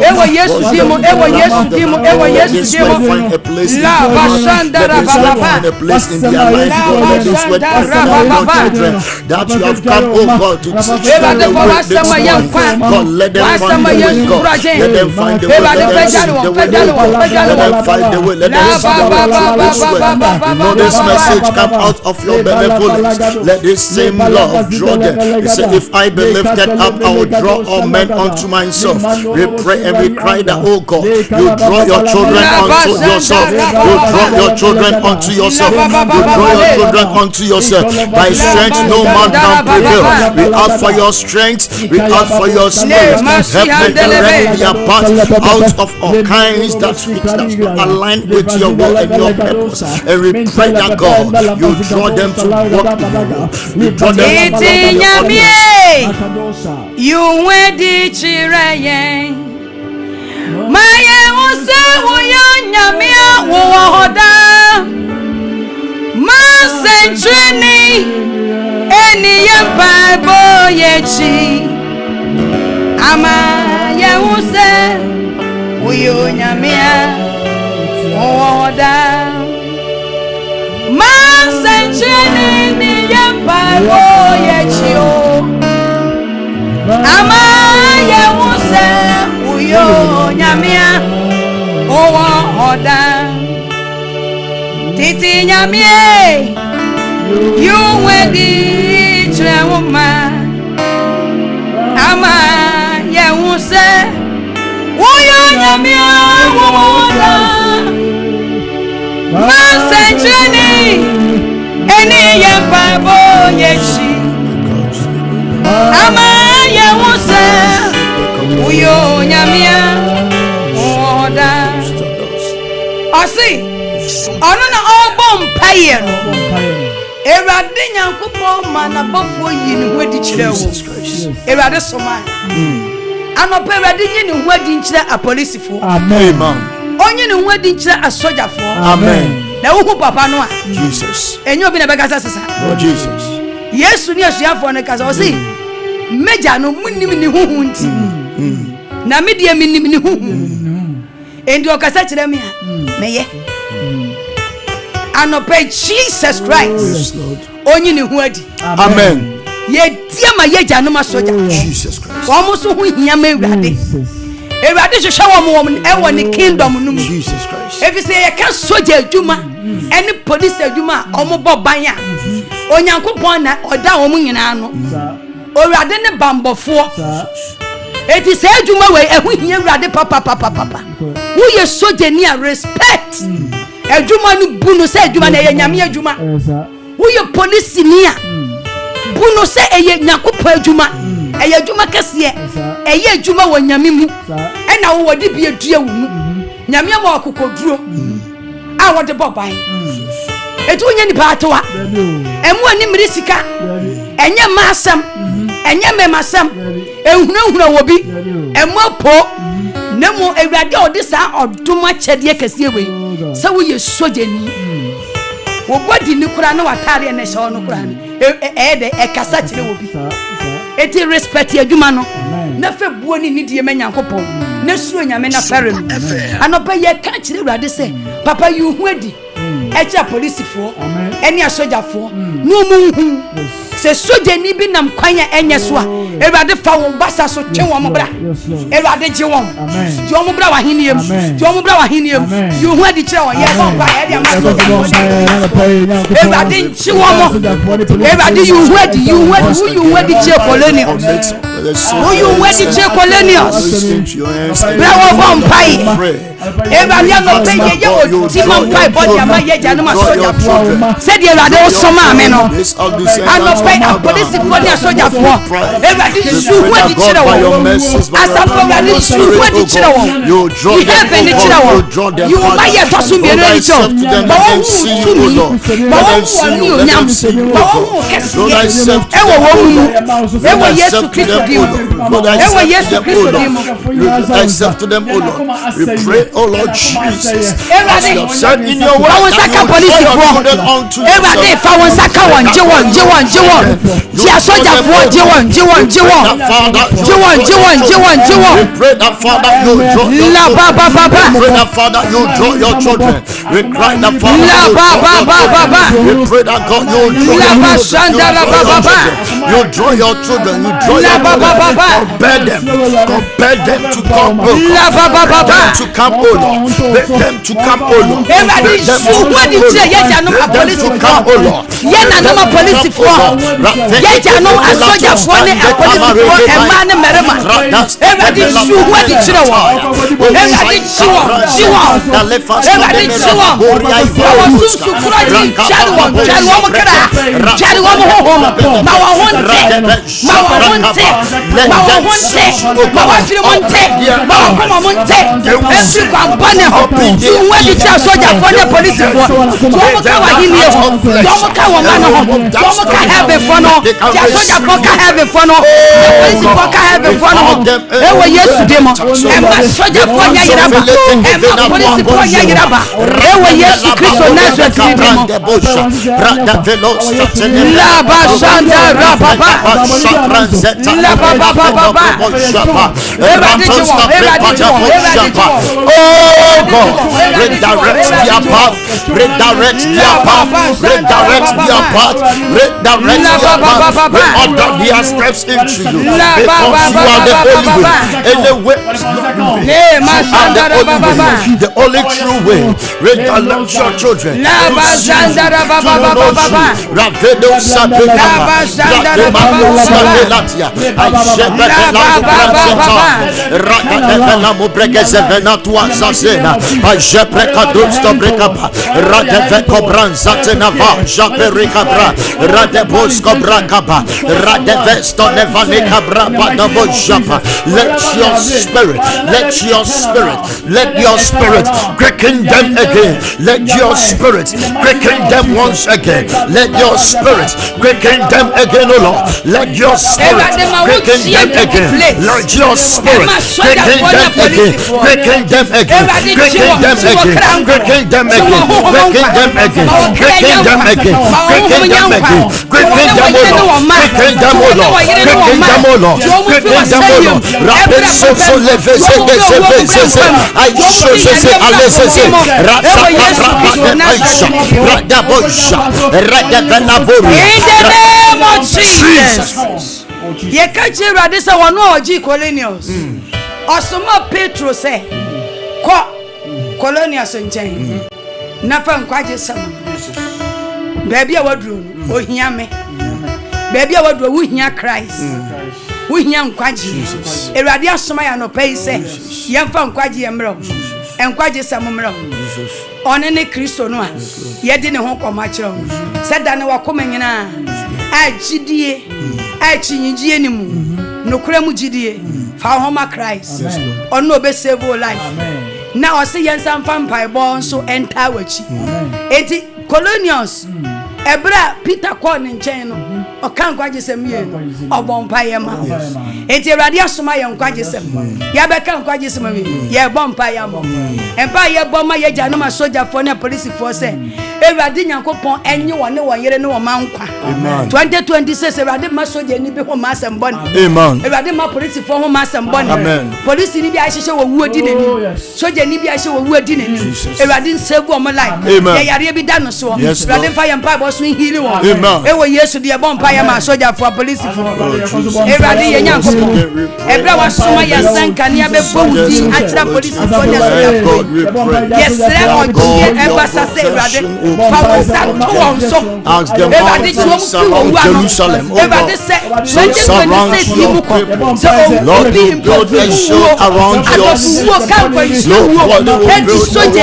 ewo Yesu demo ewo Yesu demo ewo Yesu demo la bashandara baba a place in their life that is what that you have come over to teach them the way God. Let them find the way, God. Let them find the way. Let them find the way. Let them see the way through this way. You know this message come out of your benevolence. Let this same love draw them. He said, if I be lifted up, I will draw all men unto myself. We pray and we cry that, oh God, you draw your children unto yourself. You draw your children unto yourself. You draw your children unto yourself. By strength no man can prevail. We ask for your strength. We ask for your spirit. Help me direct their path out of all kinds that align with your will and your purpose. And we pray that God, you draw them to walk in your will. You draw them to walk in your purpose. You wedi chirayen Maye use huyo nyamia wohoda Masenchini Eni yempa boyechi Ama ye use huyo nyamia wohoda Masenchini ni yempa boyechi Ama ye use huyo nyamia wohoda Titi nyamie you wedi trewuma Ama ye use huyo nyamia wohoda Masenchini eni ye babo yechi Ama ye use huyo nyamia wohoda Osi ono na obom paye no Ewurade Nyankopon mana bofo yi ne hwadi kire wo Ewurade soma anope Ewurade yi ne hwadi kire apolisifo Amen. onye ne hwadi kire asojafo Amen. na wo hu papa no a Jesus. enyo bi na begasa sesa Jesus. Yesu ni asuafo no kasa osi meja no munim ni huhu nti na medie minim ni huhu endi okasa kire me a meye anope Jesus Christ onye ne hu adi Amen. ye tie ma ye janu ma soja Jesus Christ. wo so hu hia ma Ewurade Ewurade hwehwe wo ewo ne kingdom num Jesus Christ. if you say ye ka soja adwuma any police adwuma omo boban a Onyankopon na oda wo nyina no Ewurade ne bambofo eti se adwuma we ehu hia Ewurade papa wo ye soja ni a respect adwuma no bu no se adwuma na ye nyame adwuma wo ye police ni a buno se eye nyakopo adwuma eye adwuma kese eye adwuma wo nyame mu ena wo wodi bi adua wo mu nyame ma akokoduro a wode boban etu nya ni baatoa emu ani mrisika enye masam enye memasam ehunahuna wo bi emu po nemu ewrade odisa oduma chede kese we se wo ye sojeni wo body ni kura na watare na hye ono kura ni de ekasa kire wo bi eti respect adwuma no na fe buo ni die manyankopon na suo nyame na ferem anopa ye ka kire ewrade se papa you hu adi echa police fo eni asoja fo no mu hu se soja ni bi nam kwanya enye so a ewrade fa won basa so twe won bra ewrade je won je won bra wa hiniem je won bra wa hiniem you hu adi kire won ye won ba ye de amaso ewrade nchi won ewrade you hu adi kire colonial who you wedi che colonials bra wo bon pai ewrade no pe ye wo ti mon pai body ama ye ja no ma soja fo said the ewrade wo so Maame no ano pe a police body soja fo ewrade su wedi kire wo asampo ewrade su wedi kire wo you have ni kire wo you ma ye to so me no cho ba wo su mi ba wo ni onyam ba wo kesi e wo wo mu e wo Yesu Kristo accept to them, O Lord. We pray, O Lord Jesus. As you have said in your word, we pray that Father, you draw your children. We cry that Father, we pray that God, you draw your children. You draw your compel them to come over. To come over. Let them to come over. Let them to come over. Yena no ma police for. Yeja no asoja for ne police for e man merema. Everybody su wadi chira wo. Everybody chiwo. Everybody chiwo. Wa su kuraji chari wo mkara. Chari wo ho. Ma wa honte. Ma wa honte. Ma wa honte. Ma wa firi monte. Ma wa kuma monte. Every kwambane ho. Su wadi chira soja for ne police for. Wo ka wa hini ho. Wo ka wa man ho. Wo ka have for no. Ja soja for ka have for no. Police for ka have for no. E wo Yesu demo. E ma soja for nya yiraba. E ma police for nya yiraba. E wo Yesu Kristo Nazareth demo. La ba shanda ra baba. La baba baba. Oh God, redirect their path, redirect their path, redirect their path, redirect their path. We order their steps into you because you are the only way. Anyway, the only true way. Redirect your children. Let your spirit quicken them again. Let your spirit quicken them once again. Let your spirit quicken them again, O Lord. Let your spirit quicken them again. Let your spirit quicken them again. Quicken them again. Quicken them again. Quicken them again. Quicken them again. Quicken them again. Quicken them again. Quicken them, O Lord. Quicken them, O Lord. Quicken them, O Lord. Quicken them, O Lord. Rapid so levé, I show say alesese rata in the name of Jesus. Ye catch Ewrade say one no oji colonials. Osoma Petro say ko colonials nchen. Na fa nkwaje sam. Baby a wadru no ohia me. Baby a wadru wo hia Christ. Wo hia nkwaje. Ewrade asoma ya no pay say yemfa nkwaje yemro. Enkwaje sam mro. One ne Kristo no a ye de ne ho koma kire o. Se da ne wakoma nyina Jidie, Chinyie nimu, no cremu Jidie, for Homa Christ, or no be save life. Now I see Yan Vampire born so enter with you. 80 colonials, Ebra Peter Corn in Channel, or can't graduate a meal, or Bompire Man. 80 Radiasuma and Quagism, Yabaka Quagism, Ya Bompire, Empire Bomber Yajanoma soldier for the police force. Evadina Copon and you want no one yet no amount. 2026 Evadima soldier need before Mass and Bonnie. Amen. Evadima police for Mass and Bonnie. Amen. Police in Libya show a wood in it. Soldier Libya show a wood in it. Evadin save woman life. Amen. They are really done so. Yes. Radin fire and pipe was swing healing. Amen. It was yes to the Bompire soldier for police. Evadi and Yanko. Ebra was so my son can never be actual police for yes, ask them all to surround Jerusalem. Lord, build a shield around your city. Lord, build around your city.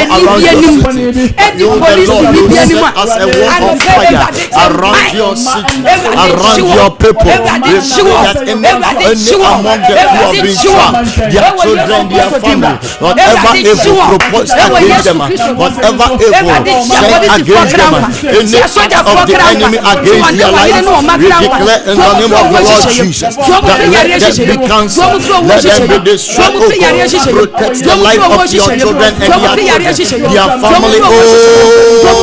As a wall of fire around your city, around your people. That any among them who have been trapped, their children, their family, whatever evil proposed against them, whatever evil said against them, any act of the enemy against their life, we declare in the name of the Lord Jesus that let them be cancelled, let them be destroyed. Oh God, protect the life of your children and their family. Oh God,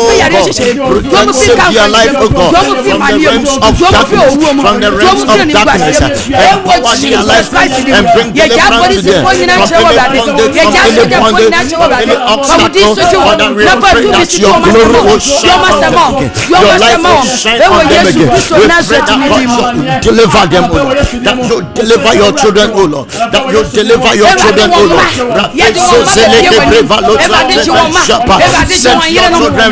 protect, save their life. Oh God, from the realms of darkness, from the realms of darkness, empower their life and bring deliverance to them from any bondage, from any obstacle. Father, we pray that your glory will shine on them again. Your life will shine on them again. We pray that God will deliver them, O Lord. That you deliver your children, O Lord. That you deliver your children, O Lord. Set your children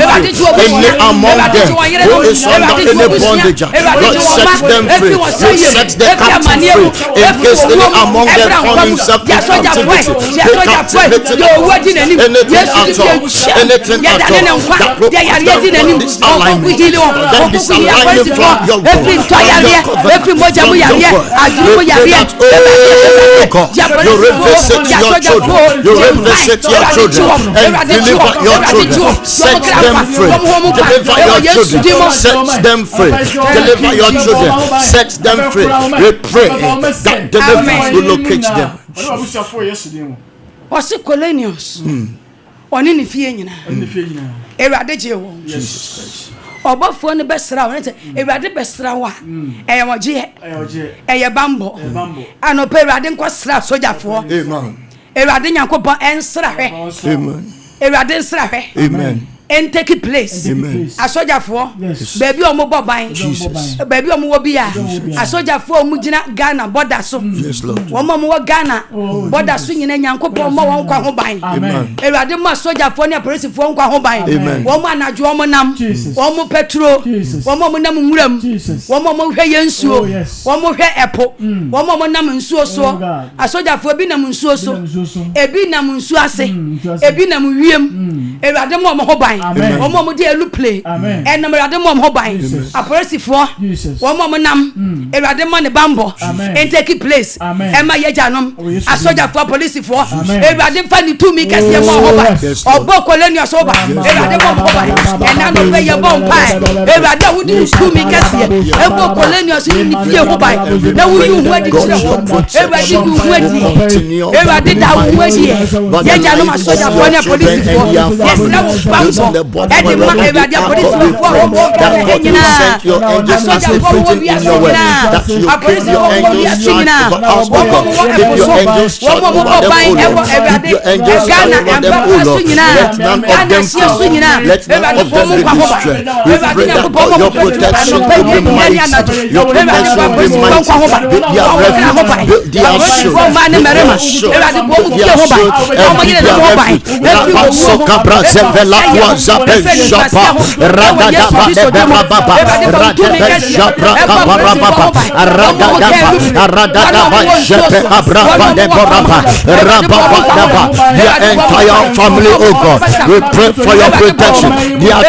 free. Any among them who is under any bondage, Lord, set them free. You set the captive free. In case any among them found himself in captivity, anything at all that proposed this alignment, then this alignment from your God, we pray that, oh God, you revisit your children, you revisit your children and deliver your children, set them free, deliver your children, set them free, deliver your children, set them free. We pray that deliverance will locate them. What's the colonials? On any fear, Eradejo. Jesus Christ. Obafo ne besra won say Ewurade besra wa eyemoje eye bambo anope Ewurade nkosra sojafo Amen. Ewurade nyankopon ensra hwe Amen. Ewurade ensra hwe Amen. And take a place. A soldier for baby or mobile buying Jesus. Baby or mobile. A soldier for Mujina Ghana, border so. Yes, Lord. One more Ghana, border swinging and Yanko more one buying. Amen. A radima soldier for near police for one buying. Amen. One man a Jomanam, one more petrol, one more Namuram, one more Hayensu, one more apple, one more Namun so. A soldier for Binam so, a Binam Suase, a Binam William, a radima mobile. One more dear look play, and number of the mom hobby. A person for one more nam, a rademon bambo, and take it place. And my yajanum, a soldier for police for a radem funny 2 meters more hobby, or Bocolenia soba, a rademon hobby, and I know where your bomb pie. A radem would do 2 meters here, a Bocolenia in the fear hobby. Now you wedding, everybody you wedding, everybody that wedding, Yajanum, a soldier for your police for yes, now. The body that you sent your angels as they printed in your word, that you keep your angels charged over us, O God. Keep your angels charged over them, O Lord. Keep your angels charged over them, O Lord. Let none of them fall. Let none of them be destroyed. We pray that God, your protection will be mighty. Your protection will be mighty. Their refuge, their shield, their shield, their shield, and be their refuge. Rabasokabra Zevela Shapa Radadaba Baba Radadaba Shapra Kabarababa Radadaba Shepe Abraba Deboraba Rababa Daba, their entire family, oh God. We pray for your protection. Their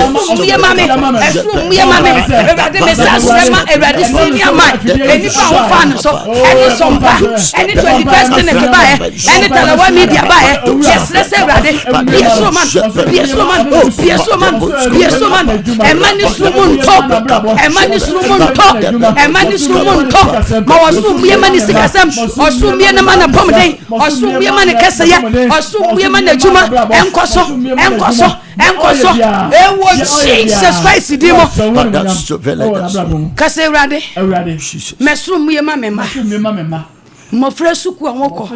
Esumye mame. Esumye mame. Everybody mesasema. Everybody senior man. Any power fan so. Any sompa. Any 21st in the bae. Any telewa media bae. Yes, let's say everybody. Pieso man. Pieso man. Pieso man. Pieso man. Emani sumun top. Emani sumun top. Emani sumun top. Ma wasumye mani sikasem. Osumye na mana pomden. Osumye mani kesaya. Osumye mani juma. Enkoso. Ewo Jesus Christ dimo. Kase Ewurade. Mesumye ma mema. Mo fresu ku awoko.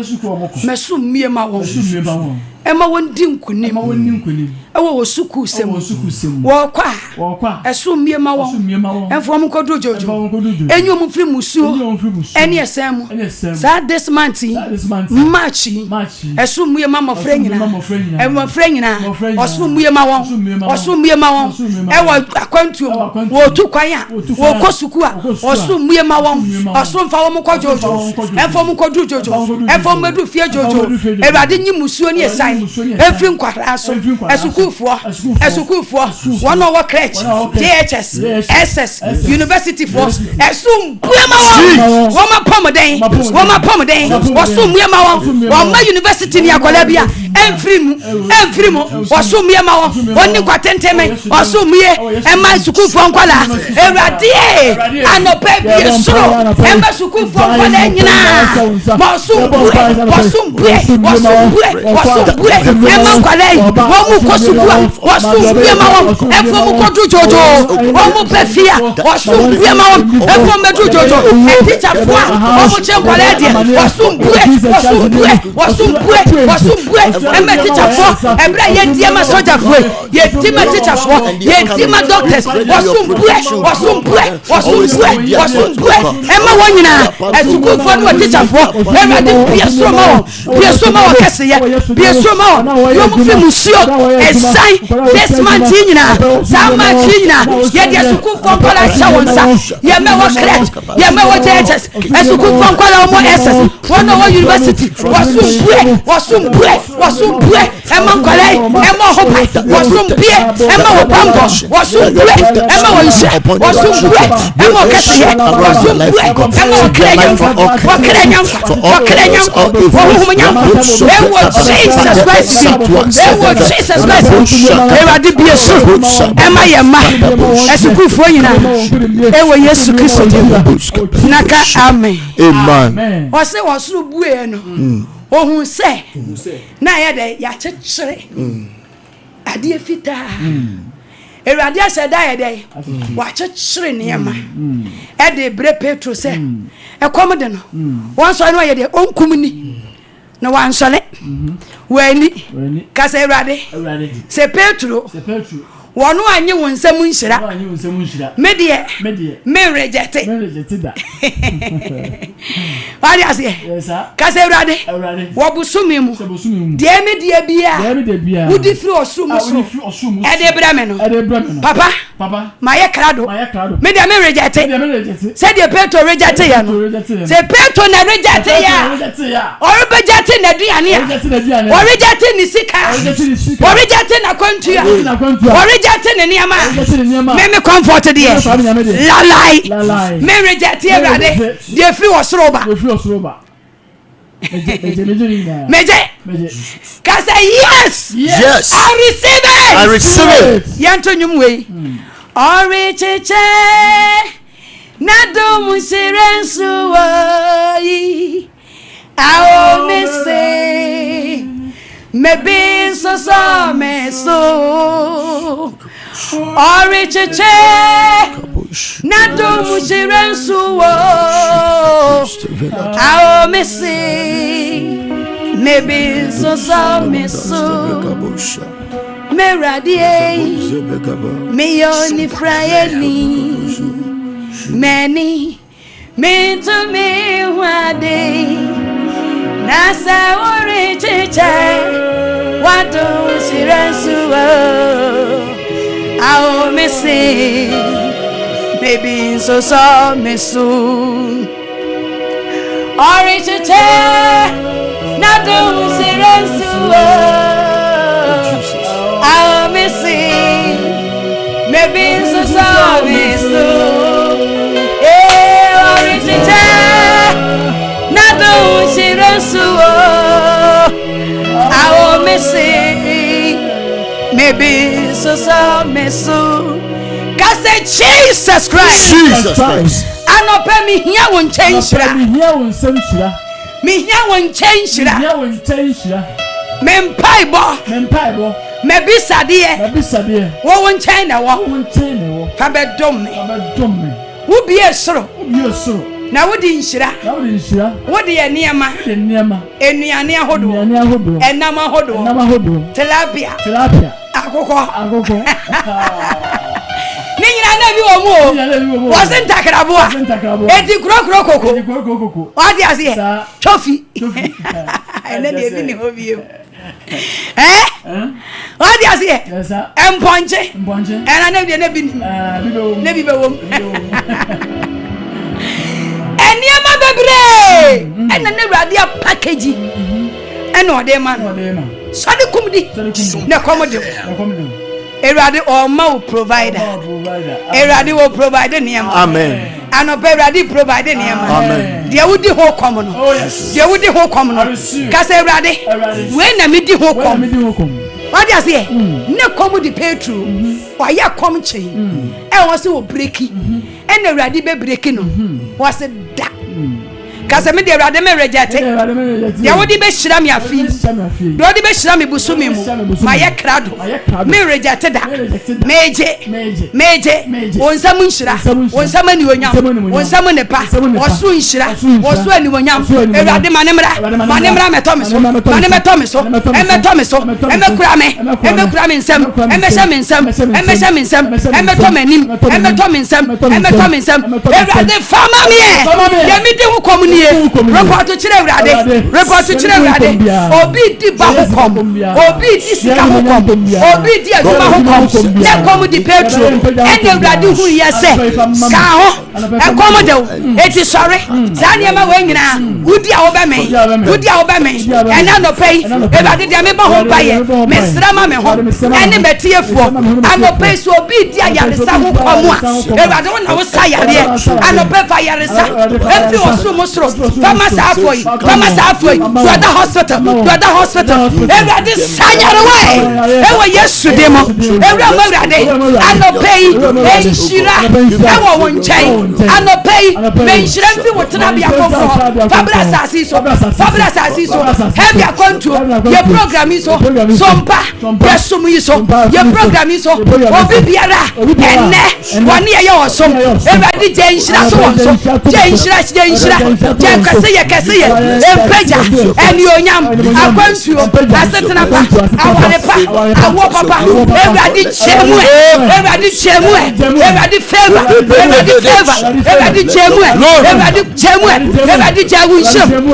Mesumye ma wo. Ema wondi nkunim. Ewo wosuku sem. Wo kwa. Esumye ma wo. Enfo mo kodu jojo. Enyo mo firi musuo. Eni esem. Sa this month March. Esumye ma mo frengina. Ema frengina. Osumye ma wo. Osumye ma wo. Ewo akwantuo. Wo tu kwanya. Wo kosuku a. Osumye ma wo. Osumfa wo mo kojojo. Enfo mo kodu jojo. Enfo mo du fie jojo. Ewurade nyi musuo ni esai. Every kwara so esukufo one over crèche JHS SS university for esum buema wo ma pomoden osum buema wo ma university ni akola bia enfrimu osum buema wo oni kwatenteme osum ye ema sukufo nkwala Ewurade anope bi so ema sukufo nkwala nyina osum bue Emma Kwalei, Womu Kosubua, Wasumbiama, Efomu Kodu Jojo, Womu Pefia, Wasumbiama, Efomu Jojo, and teacher Fua, Womu Chemkwaledi, Wasumbue, and my teacher Fua, and Brian Diama Soja Fue, yet Tima teacher Fua, yet Tima doctors, Wasumbue, Emma Wanina, as you go for what teacher Fua, Emma didn't be a summer, Cassia, be a summer. Yo mu fi musio esai this man tinyina sama tinyina ye de suku fonkola shawonsa ye me wo crèche ye me wo JHS esuku fonkola mo SS one wo university wasumbue ema nkola ema hopa wasumbie ema wopambo wasumbue ema wo isha wasumbue ema okesiye wasumbue ema okrenya Jesus Christ Jesus Christ Ewurade bi esu ema ye ma esukufo nyina ewo Yesu Kristo naka amen wose wosuru bue no ohun se na ye de ya chechire ade fita Ewurade aseda ye de wa chechire ne ma e de bre Petro se ekom de no won so no ye de onkumni na wansole wani kasa Ewurade se Petro wono anye wonsam nhyira medie me reject wadi ase kasa Ewurade wo busumi mu de medie bia wudi firi osum so ede brame no papa maye krado medie me reject se de Petro reject ya no se Petro na reject ya oreject na duane ya oreject ni sika oreject na kwantua reject ne niama me comfort there la lie me reject Ewurade dey free osroba meje cause yes I receive it yanto nyum we oricheche na do musirensu wai ao me say maybe so me so oricheche na do musirensu ao me say maybe so me so me radie me yoni frayeni many me to me wade nasa oricheche wado sirensu ao me say baby so me soon oricheche nado sirensu ao me say maybe so original nado shiransu I will miss maybe so God say Jesus Christ. Jesus Christ. Anope mi hia won change. Me hia won change. Mempaibo. Me bisade. Wo won change na wo. Fa be dom me. Wo bi esoro. Na wo di nhira. Wo di eniema. Enuane ahodo. Enam ahodo. Tilapia. Akoko. Ninyina na bi wo mu. Wasn't takraboa. Edi krokro koko. Odi ase. Chofi. Ene de bi ni hobi. Odi ase. Emponche. Ena na bi na bi ni. Na bi be wom. Eniema bebre. Ena na Awurade package. Ena ode man. Sadi kumdi. Na komodi. Erade or mau provider. Erade will provide him. Amen. And a Beradi providing him. Amen. There would the whole common. Oh, yes. There would the whole common. Cause Erade, when I meet the whole common. What does he? No come the pay true. Why ya come chain? I was so breaking. And the Radi be breaking. Was a duck. Cause I made the Radame rejected. There would be Shram ya fee. Do the best Shram Busumi, my crowd. Me rejected that. Major, one summon Shra, one summon you, one summon a pass, or soon Shra, or soon you, Yam, Manema Thomas, Manema Thomas, Emma Thomas, Emma Cramming some, Emma Shamin some, Emma Shamin some, Emma Tomanin, Emma Tomin some, Emma Tomin some, the farmer, the meeting who come. Report to Chirade, Obi di Bahukom, Obi di Sikahukom, Obi di Agumahukom, let come the Petro, and the Radu who you say, Kao, and Commodore, it is sorry, Zaniama Wengina, Udia Obame, and I no pay, if I did Yameba home by it, Miss Ramame home, and the Betia for, I no pay so be dear Yarisamu Komwa, if I don't know what I no pay for Yarisa, and you are so much. Thomas Halfway, to the hospital, everybody sign away. Ever yesterday, everybody, I no pay, and Shira, I won't change, I no pay, mention what to be a Fabulous Asiso, have your contour, your program is so, Sompa, yes, your program is so, Obibiara, and 1 year or so, everybody change, Kasiye, Empeja, and Yonyam, Akwantuo, Asetanapa, Awarepa, Awopapa, everybody Chemwe, everybody favor, everybody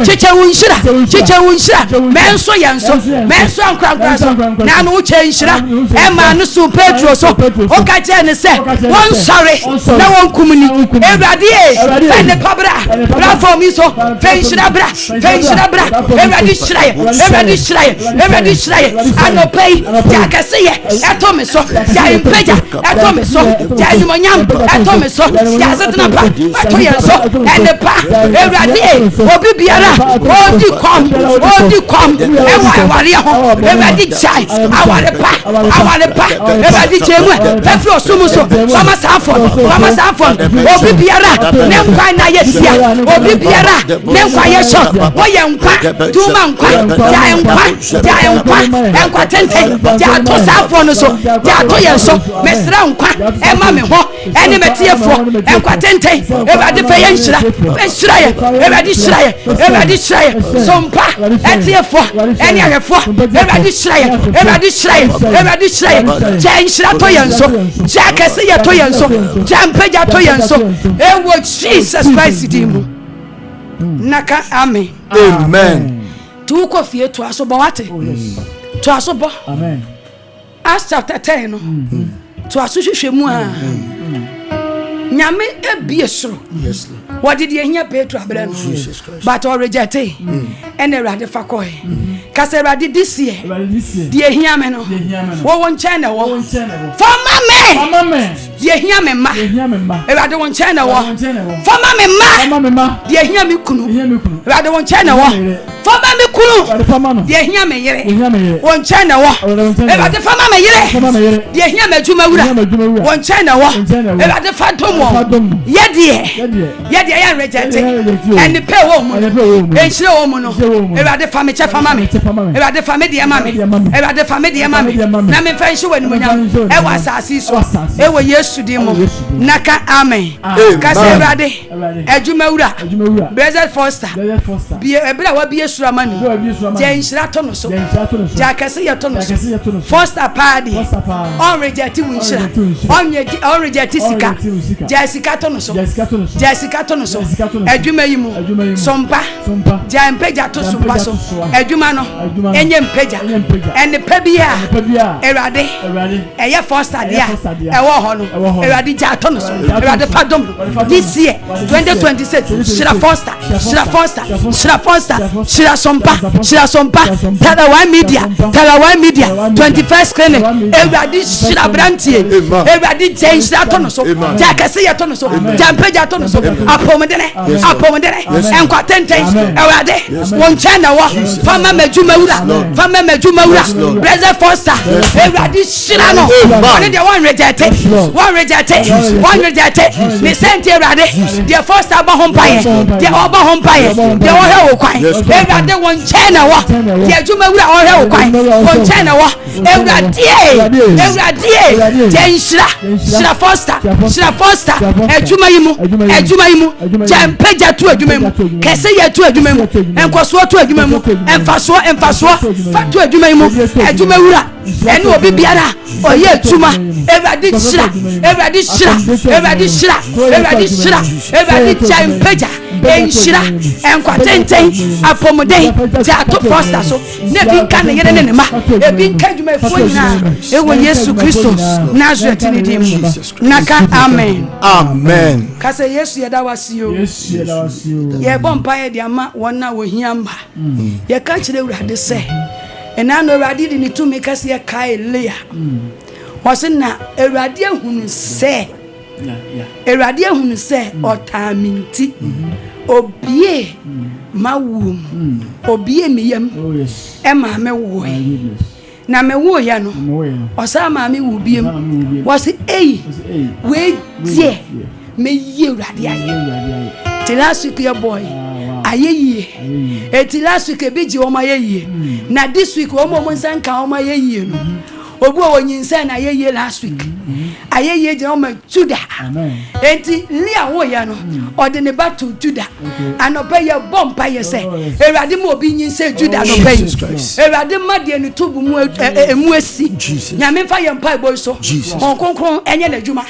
Chechewunshira, Menso Yanso, Menso and Crankraso, Nano Chanshira, Emma Nusu Petro, so, Okajan said, one sorry, no one Kumuni, everybody, and the Pabra, platform is so. Fenshirabra, everybody shrine, I no pay, Jakasiye, Atomiso, Jaimpeja, Atomiso, Jaimonyam, Atomiso, Jasatanapa, Atoyaso, and the pa, everybody, Obibiara, all the come, everybody chai, our pa, everybody Jemwe, Fefro Sumuso, Mama Safon, Obibiara, Nempa Yesia, Obibiara. Nemkwaya shot, Wayankwa, Tumankwa, Jayankwa, Enkwa Tente, Jato Safonoso, Jato Yanso, Mesrankwa, Emma Meho, Enemetia for, Enkwa Tente, everybody Fayanshra, everybody Shraya, Sompa, Etia for, any other for, everybody Shraya, Janshra Toyanso, Jackasia Toyanso, Jampeja Toyanso, and what Jesus Christ did. Naka amen. Amen. Tu ko fie to asobo wate. To asobo. Amen. Acts chapter 10 no. To asohwehwemu a. Nyame ebie soro. Yes. What did ye hear Petro abra no? But or reject. And Erade fa koe. Kasera did this year. Dear Hiameno. Won China. For Mamma. Dear Hiamema. I don't want China. For Mamma. Dear Hiamikunu. I don't want China. For Mamma Kunu. Dear Hiame. One China. About the Famama Yere. Dear Hiamajuma. One China. About the Phantom. Yet, dear. I am rejected. And the pay woman. And show woman. About the family. About the family, mammy. About the family, mammy. Namin French when I was as it was yesterday. Naka Ame. Caserade. Ejumura. Blessed Foster. Be a better be a Sramani. James Ratonoso. Jacassia Tonos. Foster Party. On rejected Winsha. On rejected Jessica Tonoso. Jessica Tonoso. Ejumaimu. Sompa. Jampeja to Sumpaso. Ejumano. Enyem Peja. And the Pebia. Erade. Eya Foster. A war Eradi Jatonos. Erade Padom. This year, 2026. Shira Foster. Shira Sompa. Talawa Media. 21st clinic. Eradi Shira Brantie. Eradi James Ratonoso. Jacassia Tonoso. Jampeja Tonoso. Apomedene. And Quatente. Erade. One China. Fama Mejumura. Brother Foster. Eradi Shirano. One rejected. They sent Erade. Their Foster Bahompire. Their Oba Hompire. Their Oil Quine. Erade one China. Their Jumura Oil Quine. One China. Erade. Shira Foster. Ejumaimu. Jampeja to Ejumemu. Keseya to Ejumemu. And Kwaswa to Ejumemu. And Faswa. Fat to Ejumura. And will be Biara. Or yet Tuma. Everybody Jampeja. And Shira. And Quatente. Apomode. Jato Foster. So never can get an enema. A big Kajme Fuena. It was Yesu Christo. Nazareth in him. Naka Amen. Kasa yes, that was you. Ye bompire the ama one now we hiamba. Ye catch the say. And I know I didn't to make us a Kai Leah. Wasn't na Eradia who say Eradia who say or taminti obie ma womb obie me Emma me woy. Na me wo ya no osama me wo biem was we dear me ye urade aye till last week your boy aye till last week e biji o ma ye na this week o mo nsanka o ma ye no obu o nyinsa na ye last week aye je o ma tuda enti lia wo ya no ode ne battle tuda anopa ye bompa ye se erade mo obi nyinsa tuda no pay erade made ne tubu mu emu asi nyame fa ye mpa boy so konkon enye na djuma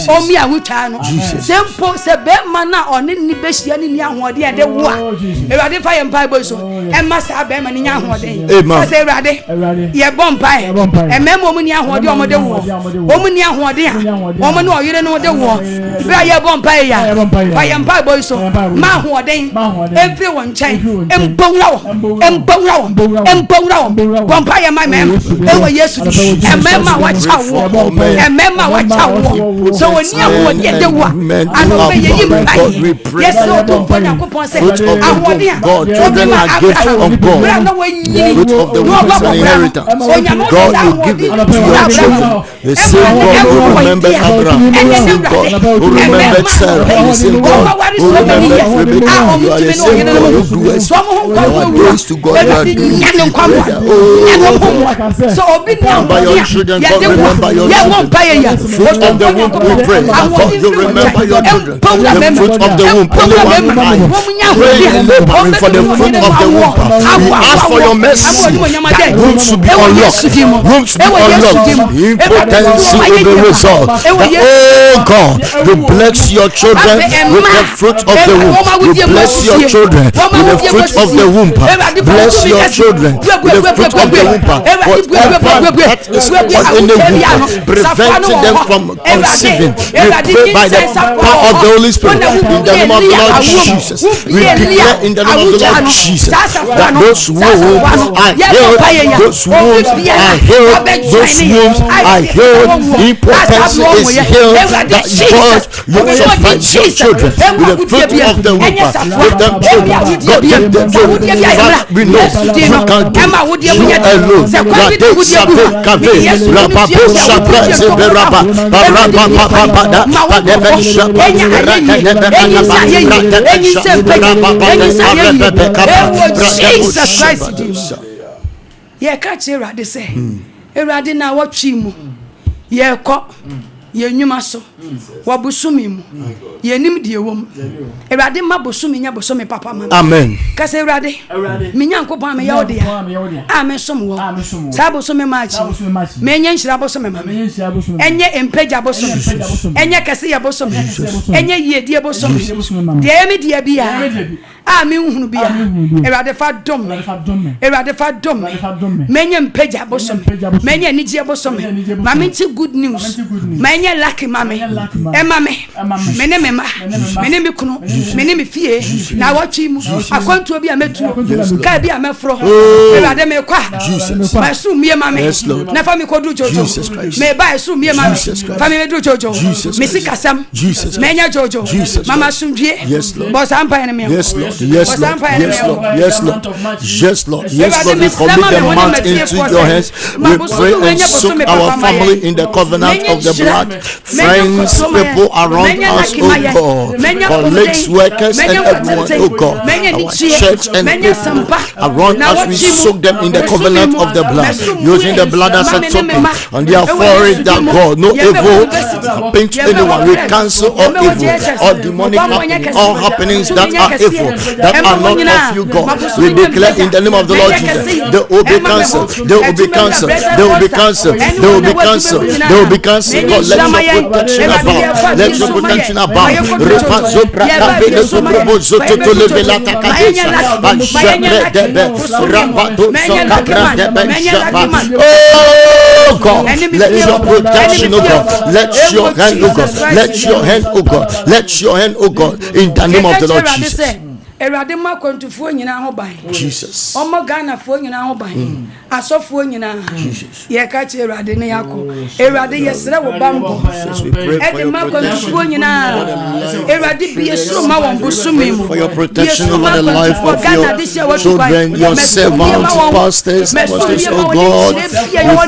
o mi awutwa no sempo se be ma na one ni behia ni ahode e de wo a erade fa ye mpa boy so e ma sa be ma ni nya ahode se erade ye bompa e omu ni ahode omode wo omu ni ahode a omu no oyire no de wo bra ye bompa ya fa ye mpa boy so ma ahode every one chain empowra bompa ye ma mem e wo Yesu emema wa cha wo so oni ahode de wo ano be ye yimpa yes so to for yakopon se ahode a children are gifts of God. Fruit of the womb is an inheritance. God will give it to your children. The same God who remembered Abraham, the same God who remembered Sarah, the same God who remembered Rebecca. You are the same God who do us. Our days to God, you are doing together. Remember your children, God remember your children. The fruit of the womb we pray. God, you remember your children. The fruit of the womb, anyone crying, praying and laboring for the fruit of the womb. We ask for your mercy. Rooms to be unlocked. Rooms to be unlocked. Impotency will be resolved. Oh God, we bless your children with the fruit of the womb. We bless your children with the fruit of the womb. Bless your children with the fruit of the womb. Whatever that is in the womb, preventing them from conceiving, we pray by the power of the Holy Spirit in the name of the Lord Jesus. declare in the name of the Lord Jesus that those wounds are healed. Those wounds are healed. Those wounds are healed. Impotency is healed. That God, you supply your children with the fruit of the womb. Give them children. God give them children. But we know you can do. You alone. Rade sabe kave. Rababo sabe seberaba. Baraba babada. Padebe sabe. Jesus Christ. Yeah, catch it right. They say, "Eradi na watch him. Yeah, ko. Ye nyuma so. Wabusumi mu. Ye nim die wom. Eradi ma busumi nya busumi papa ma. Amen. Kase eradi. Mi nyankopon me ya ode ya. Amen som wo. Sa busumi ma chi. Me nya nhira busumi ma. Enye empeja busumi. Enye kase ya busumi. Enye yedie busumi. Die me die bia. Ami hunu bia. Eradi fa dom. Eradi fa dom. Menye empeja busumi. Menye nijie busumi. Ma me good news. Menye lucky mame. Emame. Mene mema. Mene me kunu. Mene me fie. Na watchi mu. Akwantuo bi ametu. Ka bi amefro. Erade me kwa. Ma su mie mame. Na fa me kodu jojo. Me ba su mie mame. Fa me do jojo. Me sikasam. Menya jojo. Mama sundie. Boss ampa me. Yes Lord. Yes Lord. Yes Lord. Yes Lord. Yes Lord. Yes Lord. We commit the month into your hands. We pray and soak our family in the covenant of the blood. Friends, people around us, oh God, colleagues, workers, and everyone, oh God, our church and people around us, we soak them in the covenant of the blood, using the blood as a token on their forehead. That God, no evil happen to anyone. We cancel all evil, all demonic happenings, all happenings that are evil, that are not of you, God. We declare in the name of the Lord Jesus, they will be cancelled. They will be cancelled. They will be cancelled. They will be cancelled. They will be cancelled. God, let your protection abound. Let your protection abound. Repazo prakabe le soprobo zoto to le velata kadesa. Bajabre debe rabato sokabra debe shaba. Oh God, let your protection, oh God. Let your hand, oh God. Let your hand, oh God. Let your hand, oh God. In the name of the Lord Jesus. Erade ma kwantufuo nyina ho ban. Jesus. Omo Ghana fuo nyina ho ban. Asofuo nyina. Jesus. Ye ka che erade ne yakọ. Erade yesere wo bambo. Ede ma kwantufuo nyina. Erade bi yesu ma won bosumi mu. For your protection over the life of your children, your servants, pastors, oh God. We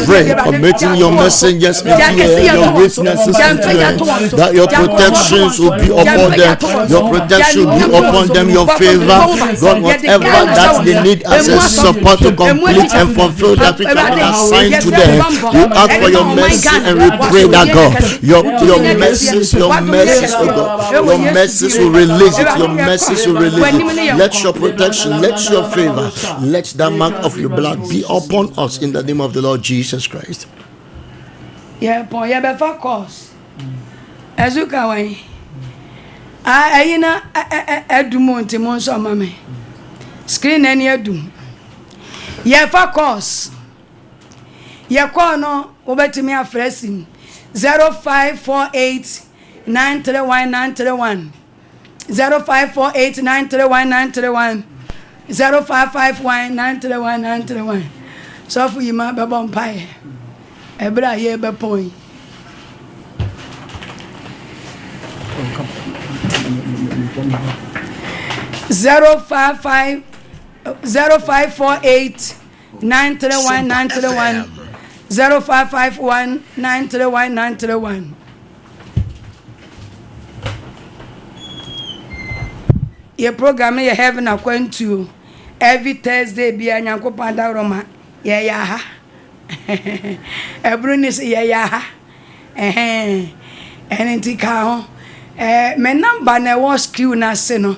pray, committing your messengers into your witnesses into them, that your protections will be upon them. Your protection will be upon them. Your favor, God, whatever that they need as a support to complete and fulfill that which has been assigned to them, we ask for your mercy and we pray that God, your mercies, oh God, your mercies will release it, your mercies will release it. Let your protection, let your favor, let that mark of your blood be upon us in the name of the Lord Jesus Christ. Yeah, boy, yeah, but of course, as you go away. Ayina edumo nti mo nso mame screen any edum ye fa course ye call no obetimi afresim 0548931931 0548931931 0551931931 so for you ma be bon pai ebra ye be point 0548 931 0551 931 Your program you have na Akwantuo every Thursday be Nyankopon da Roma ya ya ha Ebru say ya ha enti ka ho my number na was screw na se no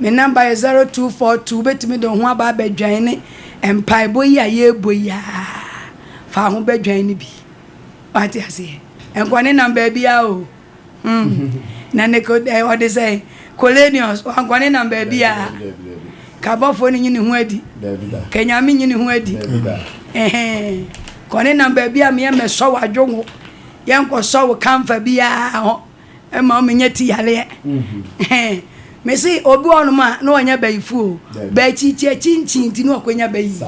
my number is 0242 betimi do ho aba badwan ne empai boyi aye boyi fa ho badwan ne bi what you say enkwane number bia o na ne ko what they say colonials enkwane number bia kabofo ni nyini ho adi kenyame nyini ho adi kone number bia me so wadwo yenko so kamfa bia ho ema o menye ti yale me say obi onuma na onya bayifu ba chichi chinchin ti no akonya bayi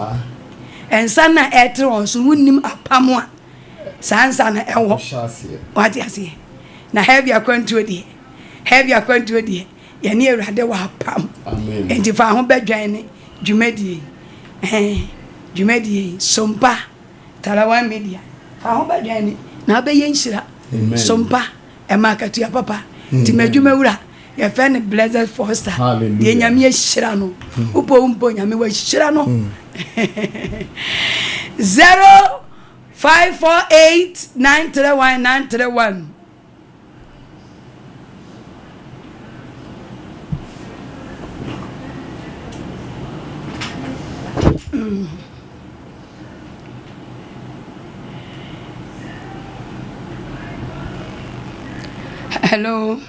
ensa na etre on so wunnim apamo a sansa na ewo what you say na have your Akwantuo de ye ne Awurade wa apam enti fa ho badwan ne dwumadie dwumadie Sompa Tarawa media fa ho badwan ne na be yenhyira Sompa e market ya papa ti madwuma wura ye fe ne blessed foster ye nyame ye hyira no upo nyame wa hyira no 0548931931 Hello.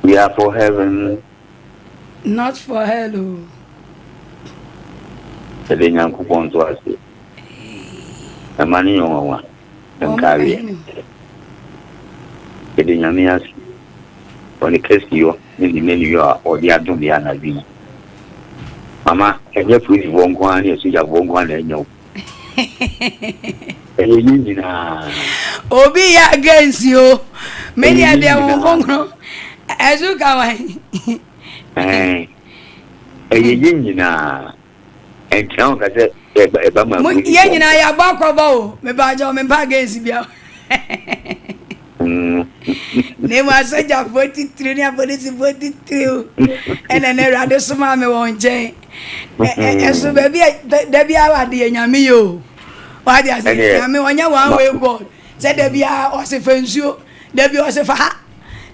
We are for heaven. Not for hello. Sede Nyankopɔn to ase. Amani yonwa. Nkari. Sede Nyame ase. Oni kesiyo ni menu a odi adum ya na bi. Mama, enye fruit bongo ani esuja bongo ani enyo. Nyina. Obi ya against you. Many are there bongo. Azuka wai. Nyina. Enkan ka se eba ma. Ye nyina ya bakroba o. Me ba jo me ba against bia. Ne ma soja 43 ni abodisi 43 ena ne rade soma me won je eso baby da bia wa de nyame yo wa de ase nyame wonya one way god say da bia o se fansuo da bia o se fa ha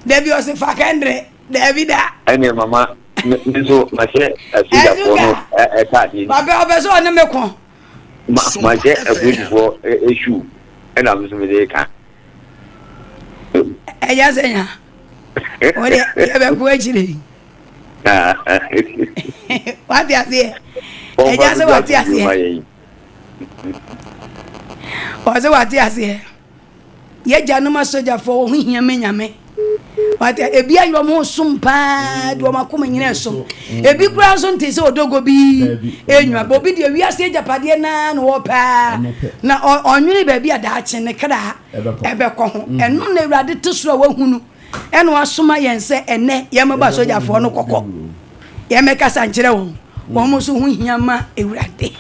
da bia o se fa kendre da bia ene mama niso ma se asida ko no e ta di baba obeso one me kon ma se agudifo issue ena me so me de ka eya senya ore ya be ku ejire what you say eya se what you say o se what you say ye januma soja fo hu hia menyame what ebi ayo mo sumpa do makoma nyina so ebi kura so ntese odogo bi enyu abobi de wi ase japade na no wo pa na onwene ba bi ada ache ne kra ebe ko ho enu na Awurade tesoro wa hunu enu asoma yense ene ye meba soja fo no kokko ye meka sankire wo mo so hu hia ma Awurade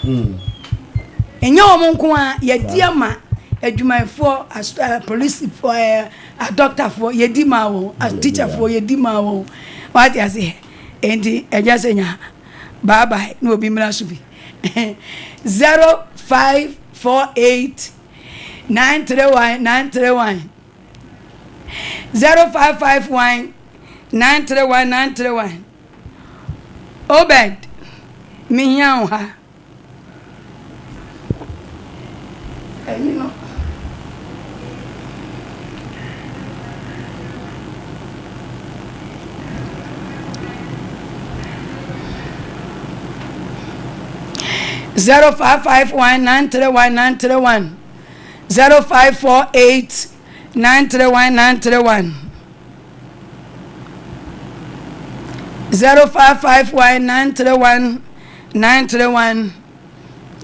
enye wo nko a ye diama adwumayfo police for a doctor for yedima wo a teacher for yedima wo what you say endi eja senya bye bye no obi mra so bi 0548 931 0551 931 Obed mihia ha you know 0551931931 0548931931 0551931931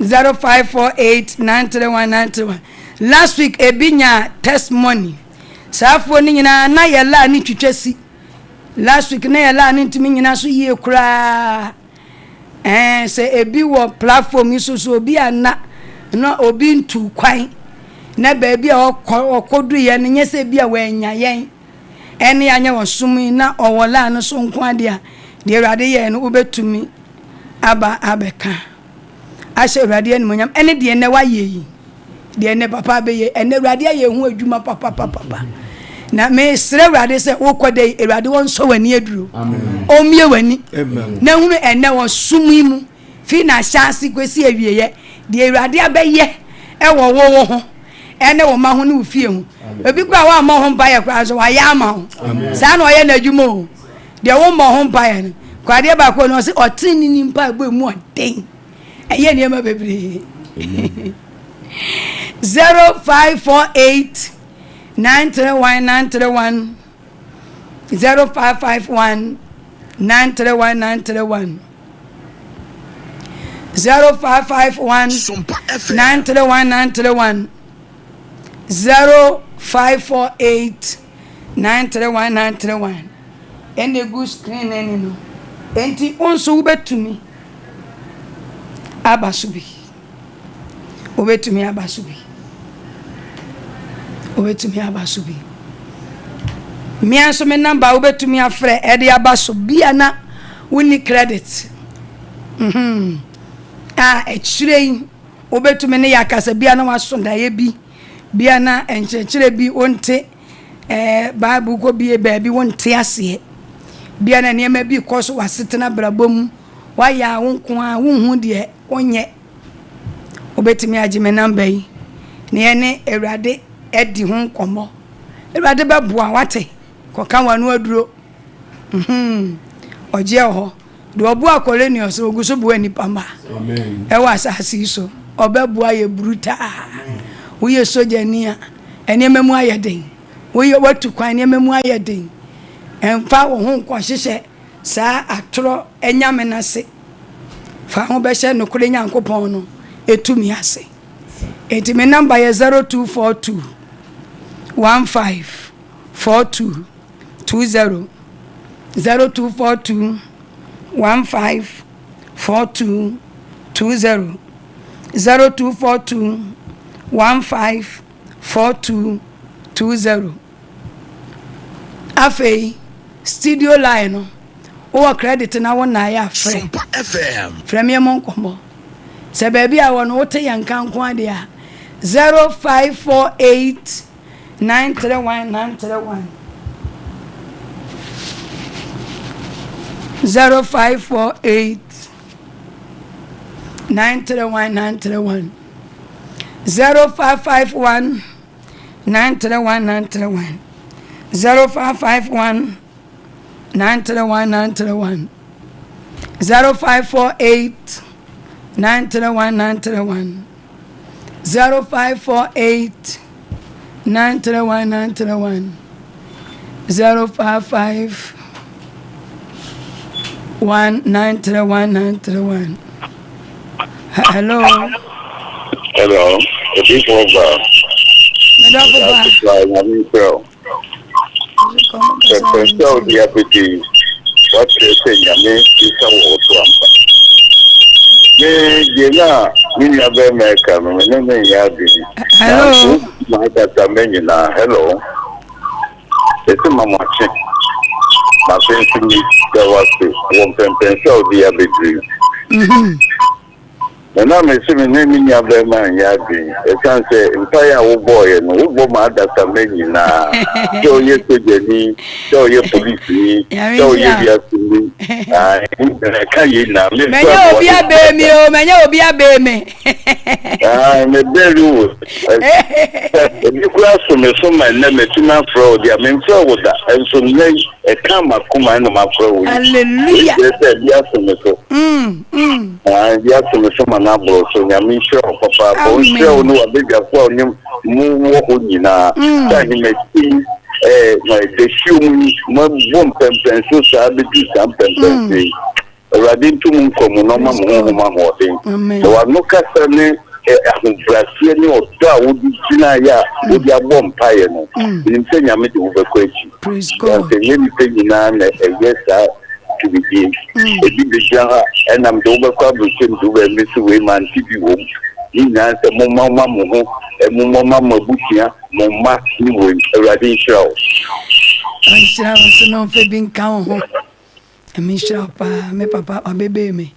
0548931931 last week ebinya testimony safo ni nyina na yela ni twetwasi last week na yela ni ntimi nyina so yie kura se ebi wo platform so obi ana na obi ntu kwan na ba bi okodu ye ne nyese bi a wanya yen ene anya wosumi na owola no so nko ade a de Awurade ye no obetumi aba abeka ashe Awurade ene monyam ene de ne wa ye yi de ne papa be ye ene Awurade ye hu adwuma papa na me sere Awurade se wokode Awurade won so wani aduro omie wani na hunu ene won sumi mu fi na chance kwesi awieye de Awurade abaye e wo ho ene wo ma ho ne ofie hu obi kwa wa ma ho mpa ye kwa so wa ya ma ho sa na oye na adwuma o de wo ma ho mpa ye kwa de ba ko no se otini ni mpa egbo mu oden eye ne ma bebre 0548 931 0551 931 0551 931 0548 931 and the good screen any no enti onso ubetumi abasubi me anso me number ubetumi afre e de abasubi ana woni credit echirei ubetumi ne yakasa bia na wasonda ye bia na enchechire bi onte bible ko bi baabi wonte ase bia na niam bi koso wasetena brabom waya wonko a wonhu de onye ubetumi agime number yi ne ne ewrade edi ho nkomo ewrade beboa wate koka wanu aduro oje ho do obu akolenius oguso bu anipa ma amen e wa asasi so obeboa ye bruta woye sojania enememu ayeden woye watu kwan enememu ayeden emfa wo ho nko hyehye saa atoro enyame nase fa ho be hye nokore nyankopon no etumi ase enti me number ye 0242 15 42 20 0242 15 42 20 0242 15 42 20 afei studio line no o credit na wona ya free Sompa FM premier monkomo se baby a wono wote yanka nko ade a 0548 931 0548 931 0551 931 0551 931 0548 931 0548 931 055 931 hello the people of the deputy what they say yame is a water me America hello my data hello it's a mama check my friend to me there was one pencil the deputy and I'm assuming naming your man yadi. A can say entire boy and who my data many na show you to Jenny, show your police, show you me. I can't you now. Many be a baby, many be a baby. I'm a very if you cross from a son, my name is Tina Fraud, I mean, so with that, and so name a camera come and my pro. Hallelujah. Yes, yes, Nabo, so I'm sure Papa, but sure no a bigger for him, move Nina, he may see the human one pencil, something. Radin to Moon come no mamma thing. So I'm no customer. Brazilian or would be China, would be a bomb pie. In Kenya, I over question. Praise God. Anything in yes, to be big. And I'm the overcome to a miss away man TV home. In answer, Mamma, and Mamma Bushia, Mamma, Radin show. I shall no being count. And me shop, me papa, or baby me.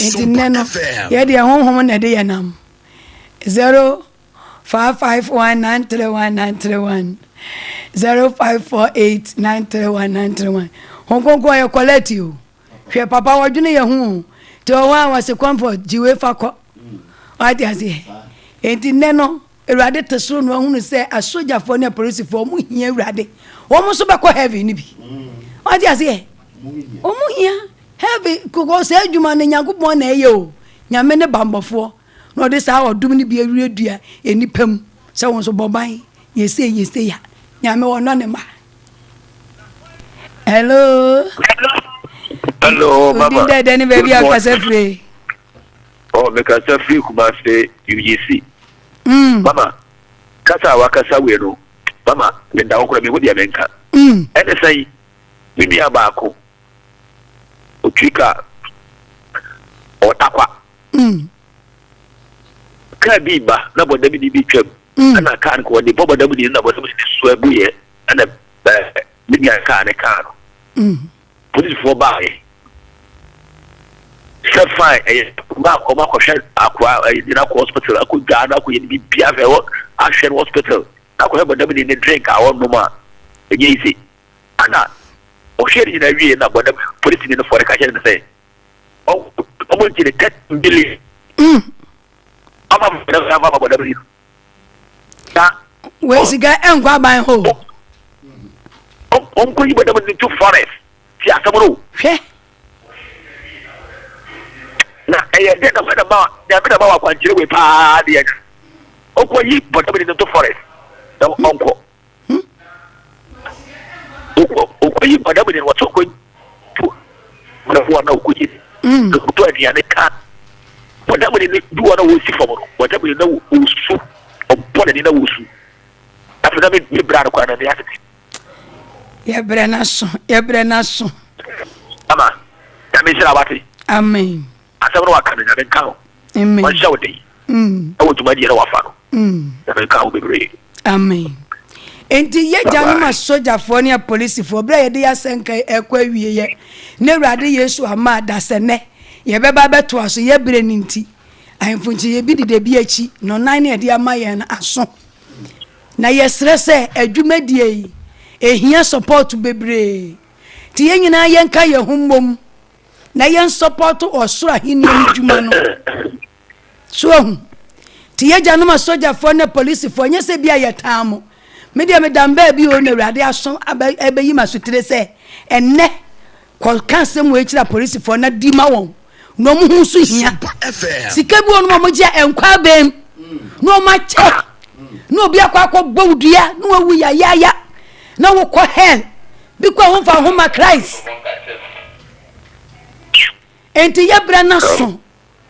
Ain't in none of yet their home a day and 0551 931 931 0548 931 931. Hong Kong go collect you. Your papa was doing your home. To one was a comfort, Jiwe Fako. What does he? Ain't in Neno, a radiator soon one who say a soldier for the police for me here ready. Almost so heavy, Nibby. What does he? Oh, here, heavy could go say you man and young one, yo. Yamene bamba for. No, this hour do be a real dear, any pem. So on so bobai. You say, Yame or none. Hello. Hello, Mama. Then baby, I can say free. Oh, make us a free Kumasi UGC. Mama, Kasa Wakasa Wero. Mama, then down with the America. And they say, Mimi Abako, Uchika, or Takwa. Kabiba, number WDB, and I can't call the Boba W number Swabuye, and a Mimi Kan a car. Put it for by. Set fine, a mark or Marco Shed Aqua, in a hospital. I could gather, I could be Piave Action Hospital. I could have a W in the drink, I want no more. Easy. Anna, or share in a real number, put it in the forest. I can say, oh, I want you to 10 billion. I'm about W. Where's the guy and grab my home? Uncle, you were into forest. Yeah, come on. Now, I didn't know about Akwantuo with party. Uncle, you put them into forest. Uncle. Uncle, you put them in what's so good. What no good. The 20 and a car. Whatever you do, what I will see for whatever you know, who's soup or put it in a wusu. After that, you brought a corner of the attic. Yebrenaso. Ama, that means Rabati. Amen. I said, I can't count. Amen. One show day. I want to my dear Wafano. That can't be great. Amen. Enti ye januma soja for near police for bra de asenka ekwa wiye ne rade Yesu ama dasene ye beba beto aso ye bre ninti ahemfunchi ye bi de bi achi no nan ne de ama ye na aso na ye srese adwumadie yi ehia support bebre ti ye nyina ye nka ye hummom na ye support osoro ahini adwuma no so ti ye januma soja for ne police for nye se bia ye taamo media medamba bi o na urade aso abayi masutre se enne ko kansem we kira police for na di ma won no mu hu so hia sika bi won mo gya enkwa bem no ma che no bi akwa bawdua no wawu ya na wo ko hell bi ko ho fa ho ma Christ enti ye bra na so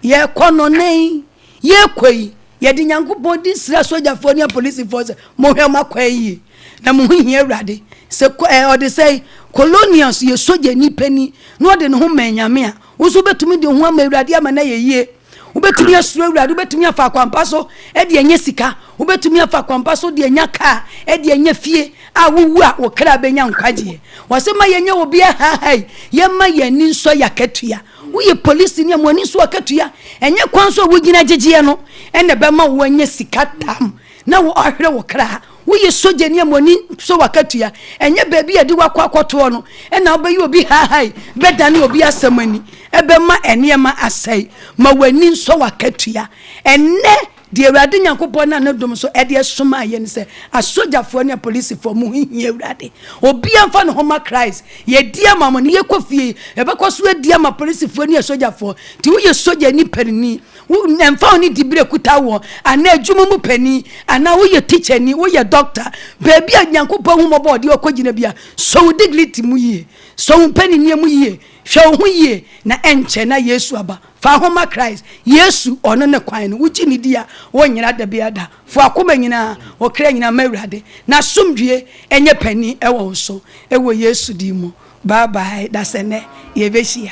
ye kono nei ye koi ye di nyankopon di sra soja for ne police force mo hwe makwayi na mo hia urade se o de say colonials ye soja ni pani no de ne ho manyame a wo so betumi de ho ama urade ama na ye yie wo betumi asura urade wo betumi afa kwampa so e de anya sika wo betumi afa kwampa so de anya ka e de anya fie a wo a wo kra benya nkwaje wo se ma ye nya obi hai ye ma ye ni nso yakatua we police ni amoni so akatua enye kwan so wo gina gyegie no ene be ma wo anya sika tam na wo ahwere wo kra we soje ni amoni so wakatua enye ba bi adi wakwakoto no ena obayi obi hai beda ni obi asamani ebe ma ene ma asai ma wani so wakatua enne de urade nyankopon na dom so ede soma ye ne se asojafo ne police fo mu hihia urade obi amfa no homa Christ ye dia mamoni ye kofie e be koso dia ma police fo ne asojafo ti wo ye soja ni perni wo nemfa oni dibre kuta wo ana adwuma mu pani ana wo ye teacher ni wo ye doctor baby nyankopon hu mobo de okogina bia so dignity mu yie so pani ni mu yie hwe ho yie na enche na Yesu aba fa homa Christ Yesu ono ne kwan no wuchi ni dia wo nyira da biada fo akoma nyina o kra nyina mawurade na somdue enye pani ewo so ewo Yesu di mu bye bye da sene ye beshia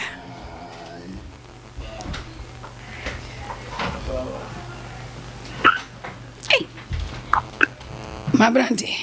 my brandi